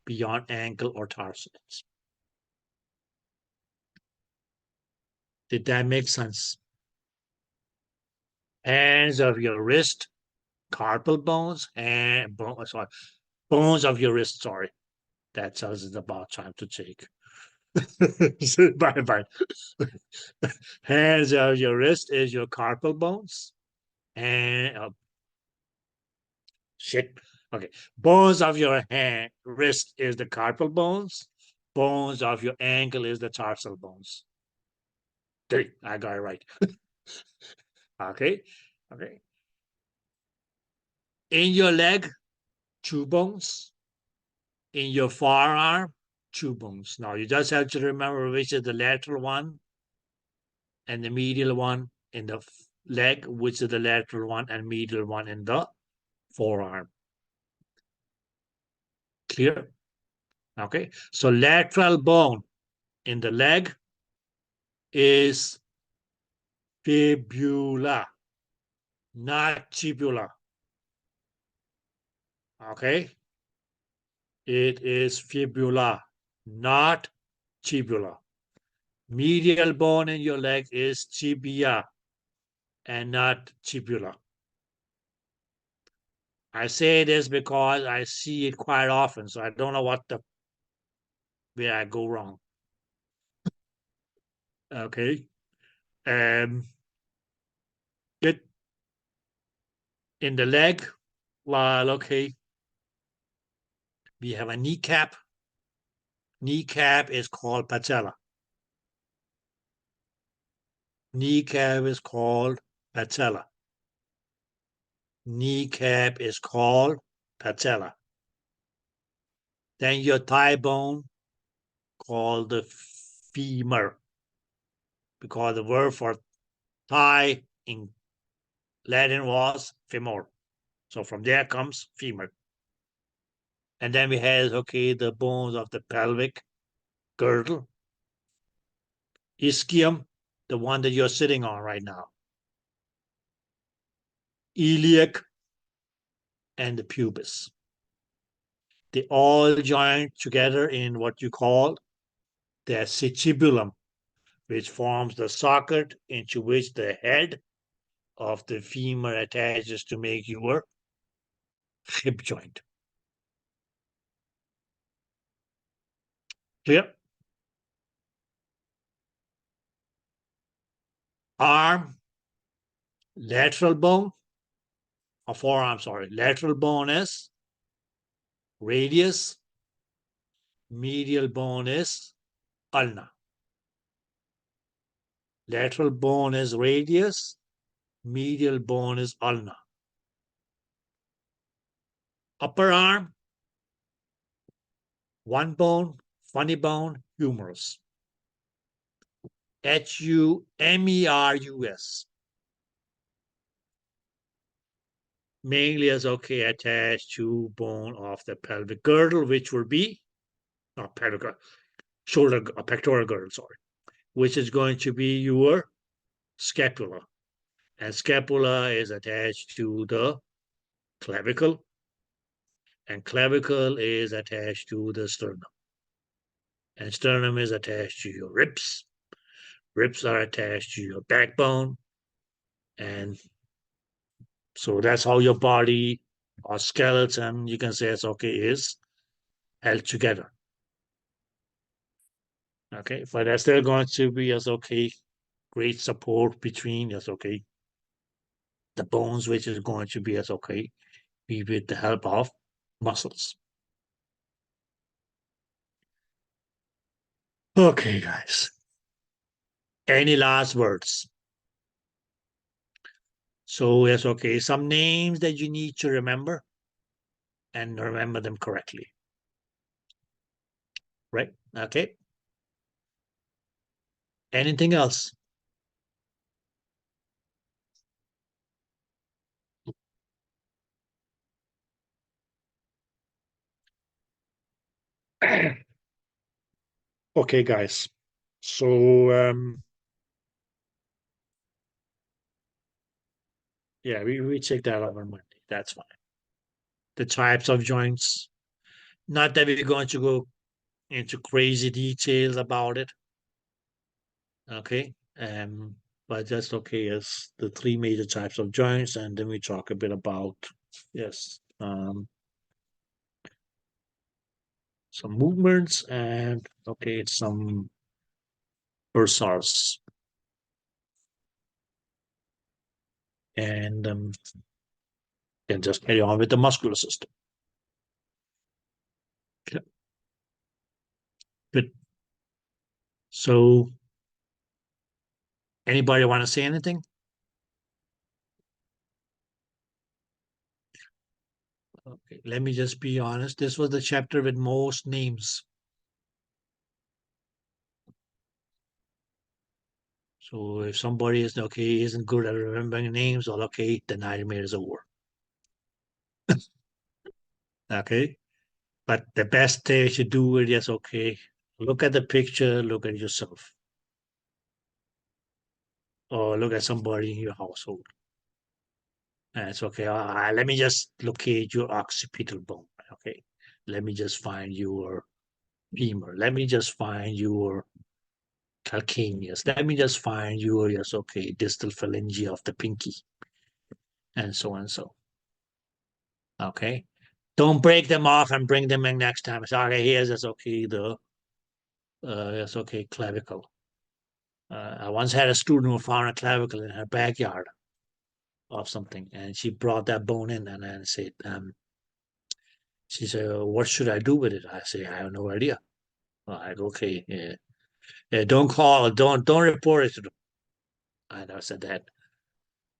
beyond ankle or tarsals. Did that make sense? Hands of your wrist, carpal bones, and bones of your wrist. Sorry, that tells us about time to take. Bye bye. Hands of your wrist is your carpal bones, and shit. Okay, bones of your hand wrist is the carpal bones. Bones of your ankle is the tarsal bones. Three, I got it right. Okay, okay. In your leg, 2 bones. In your forearm, 2 bones. Now you just have to remember which is the lateral one and the medial one in the leg, which is the lateral one and medial one in the forearm. Clear? Okay, so lateral bone in the leg is fibula, not tibula. Okay, it is fibula, not tibula. Medial bone in your leg is tibia and not tibula. I say this because I see it quite often, so I don't know where I go wrong. Okay. It in the leg, well, okay. We have a kneecap. Kneecap is called patella. Kneecap is called patella. Kneecap is called patella. Then your thigh bone called the femur, because the word for thigh in Latin was femur. So from there comes femur. And then we have, okay, the bones of the pelvic girdle, ischium, the one that you're sitting on right now, iliac, and the pubis. They all join together in what you call the accipitulum, which forms the socket into which the head of the femur attaches to make your hip joint. Clear? Arm, lateral bone, or forearm, sorry, lateral bone is radius, medial bone is ulna. Lateral bone is radius, medial bone is ulna. Upper arm, one bone, funny bone, humerus. Humerus. Mainly as okay attached to bone of the pelvic girdle, which will be not pelvic, shoulder, pectoral girdle, sorry, which is going to be your scapula. And scapula is attached to the clavicle, and clavicle is attached to the sternum. And sternum is attached to your ribs. Ribs are attached to your backbone, and So that's how your body or skeleton, you can say it's okay, is held together. Okay, but there's still going to be as okay, great support between as okay, the bones, which is going to be as okay, be with the help of muscles. Okay, guys. Any last words? So yes, okay, some names that you need to remember and remember them correctly. Right? Okay. Anything else? Okay, guys. So yeah, we check that out on Monday. That's fine. The types of joints. Not that we're going to go into crazy details about it. Okay. But that's okay as the three major types of joints, and then we talk a bit about some movements and okay, some bursars. And then just carry on with the muscular system. Okay. Good. So anybody want to say anything? Okay, let me just be honest. This was the chapter with most names. So if somebody is okay, isn't good at remembering names, well, okay, the nightmare is over. Okay. But the best thing to do it is okay. Look at the picture, look at yourself. Or look at somebody in your household. And it's okay. Let me just locate your occipital bone. Okay. Let me just find your femur. Let me just find your calcaneus. Let me just find your, yes, okay, distal phalange of the pinky. And so and so. Okay. Don't break them off and bring them in next time. It's okay, here's that's okay, that's okay, clavicle. I once had a student who found a clavicle in her backyard of something, and she brought that bone in and then said, she said, what should I do with it? I say, I have no idea. Like, okay, yeah, don't report it to them. I never said that.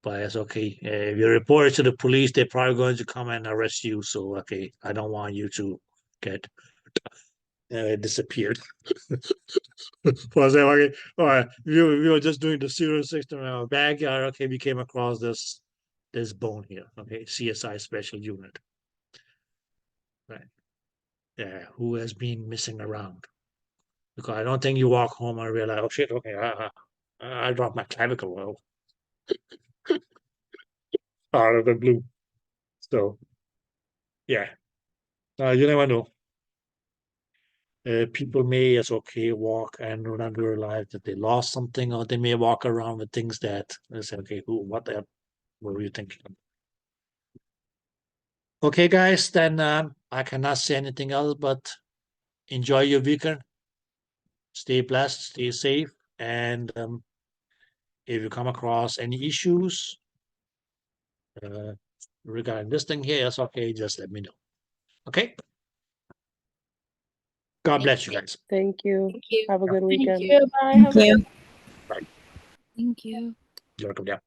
But it's okay. If you report it to the police, they're probably going to come and arrest you. So, okay, I don't want you to get disappeared. Was that okay? All right, we were just doing the serial system in our backyard. Okay, we came across this bone here. Okay, CSI special unit. Right. Yeah, who has been missing around? Because I don't think you walk home and realize, oh shit, okay, I dropped my clavicle. Well, out of the blue. So, yeah, you never know. People may, as okay, walk and not realize that they lost something, or they may walk around with things that they say, okay, what were you thinking? Okay, guys, then I cannot say anything else but enjoy your weekend. Stay blessed, stay safe, and if you come across any issues regarding this thing here, it's okay, just let me know. Okay? God bless you guys. Thank you. Thank you. Have a good Thank weekend. you. Bye. Have a good you. Thank you. You're welcome. Yeah.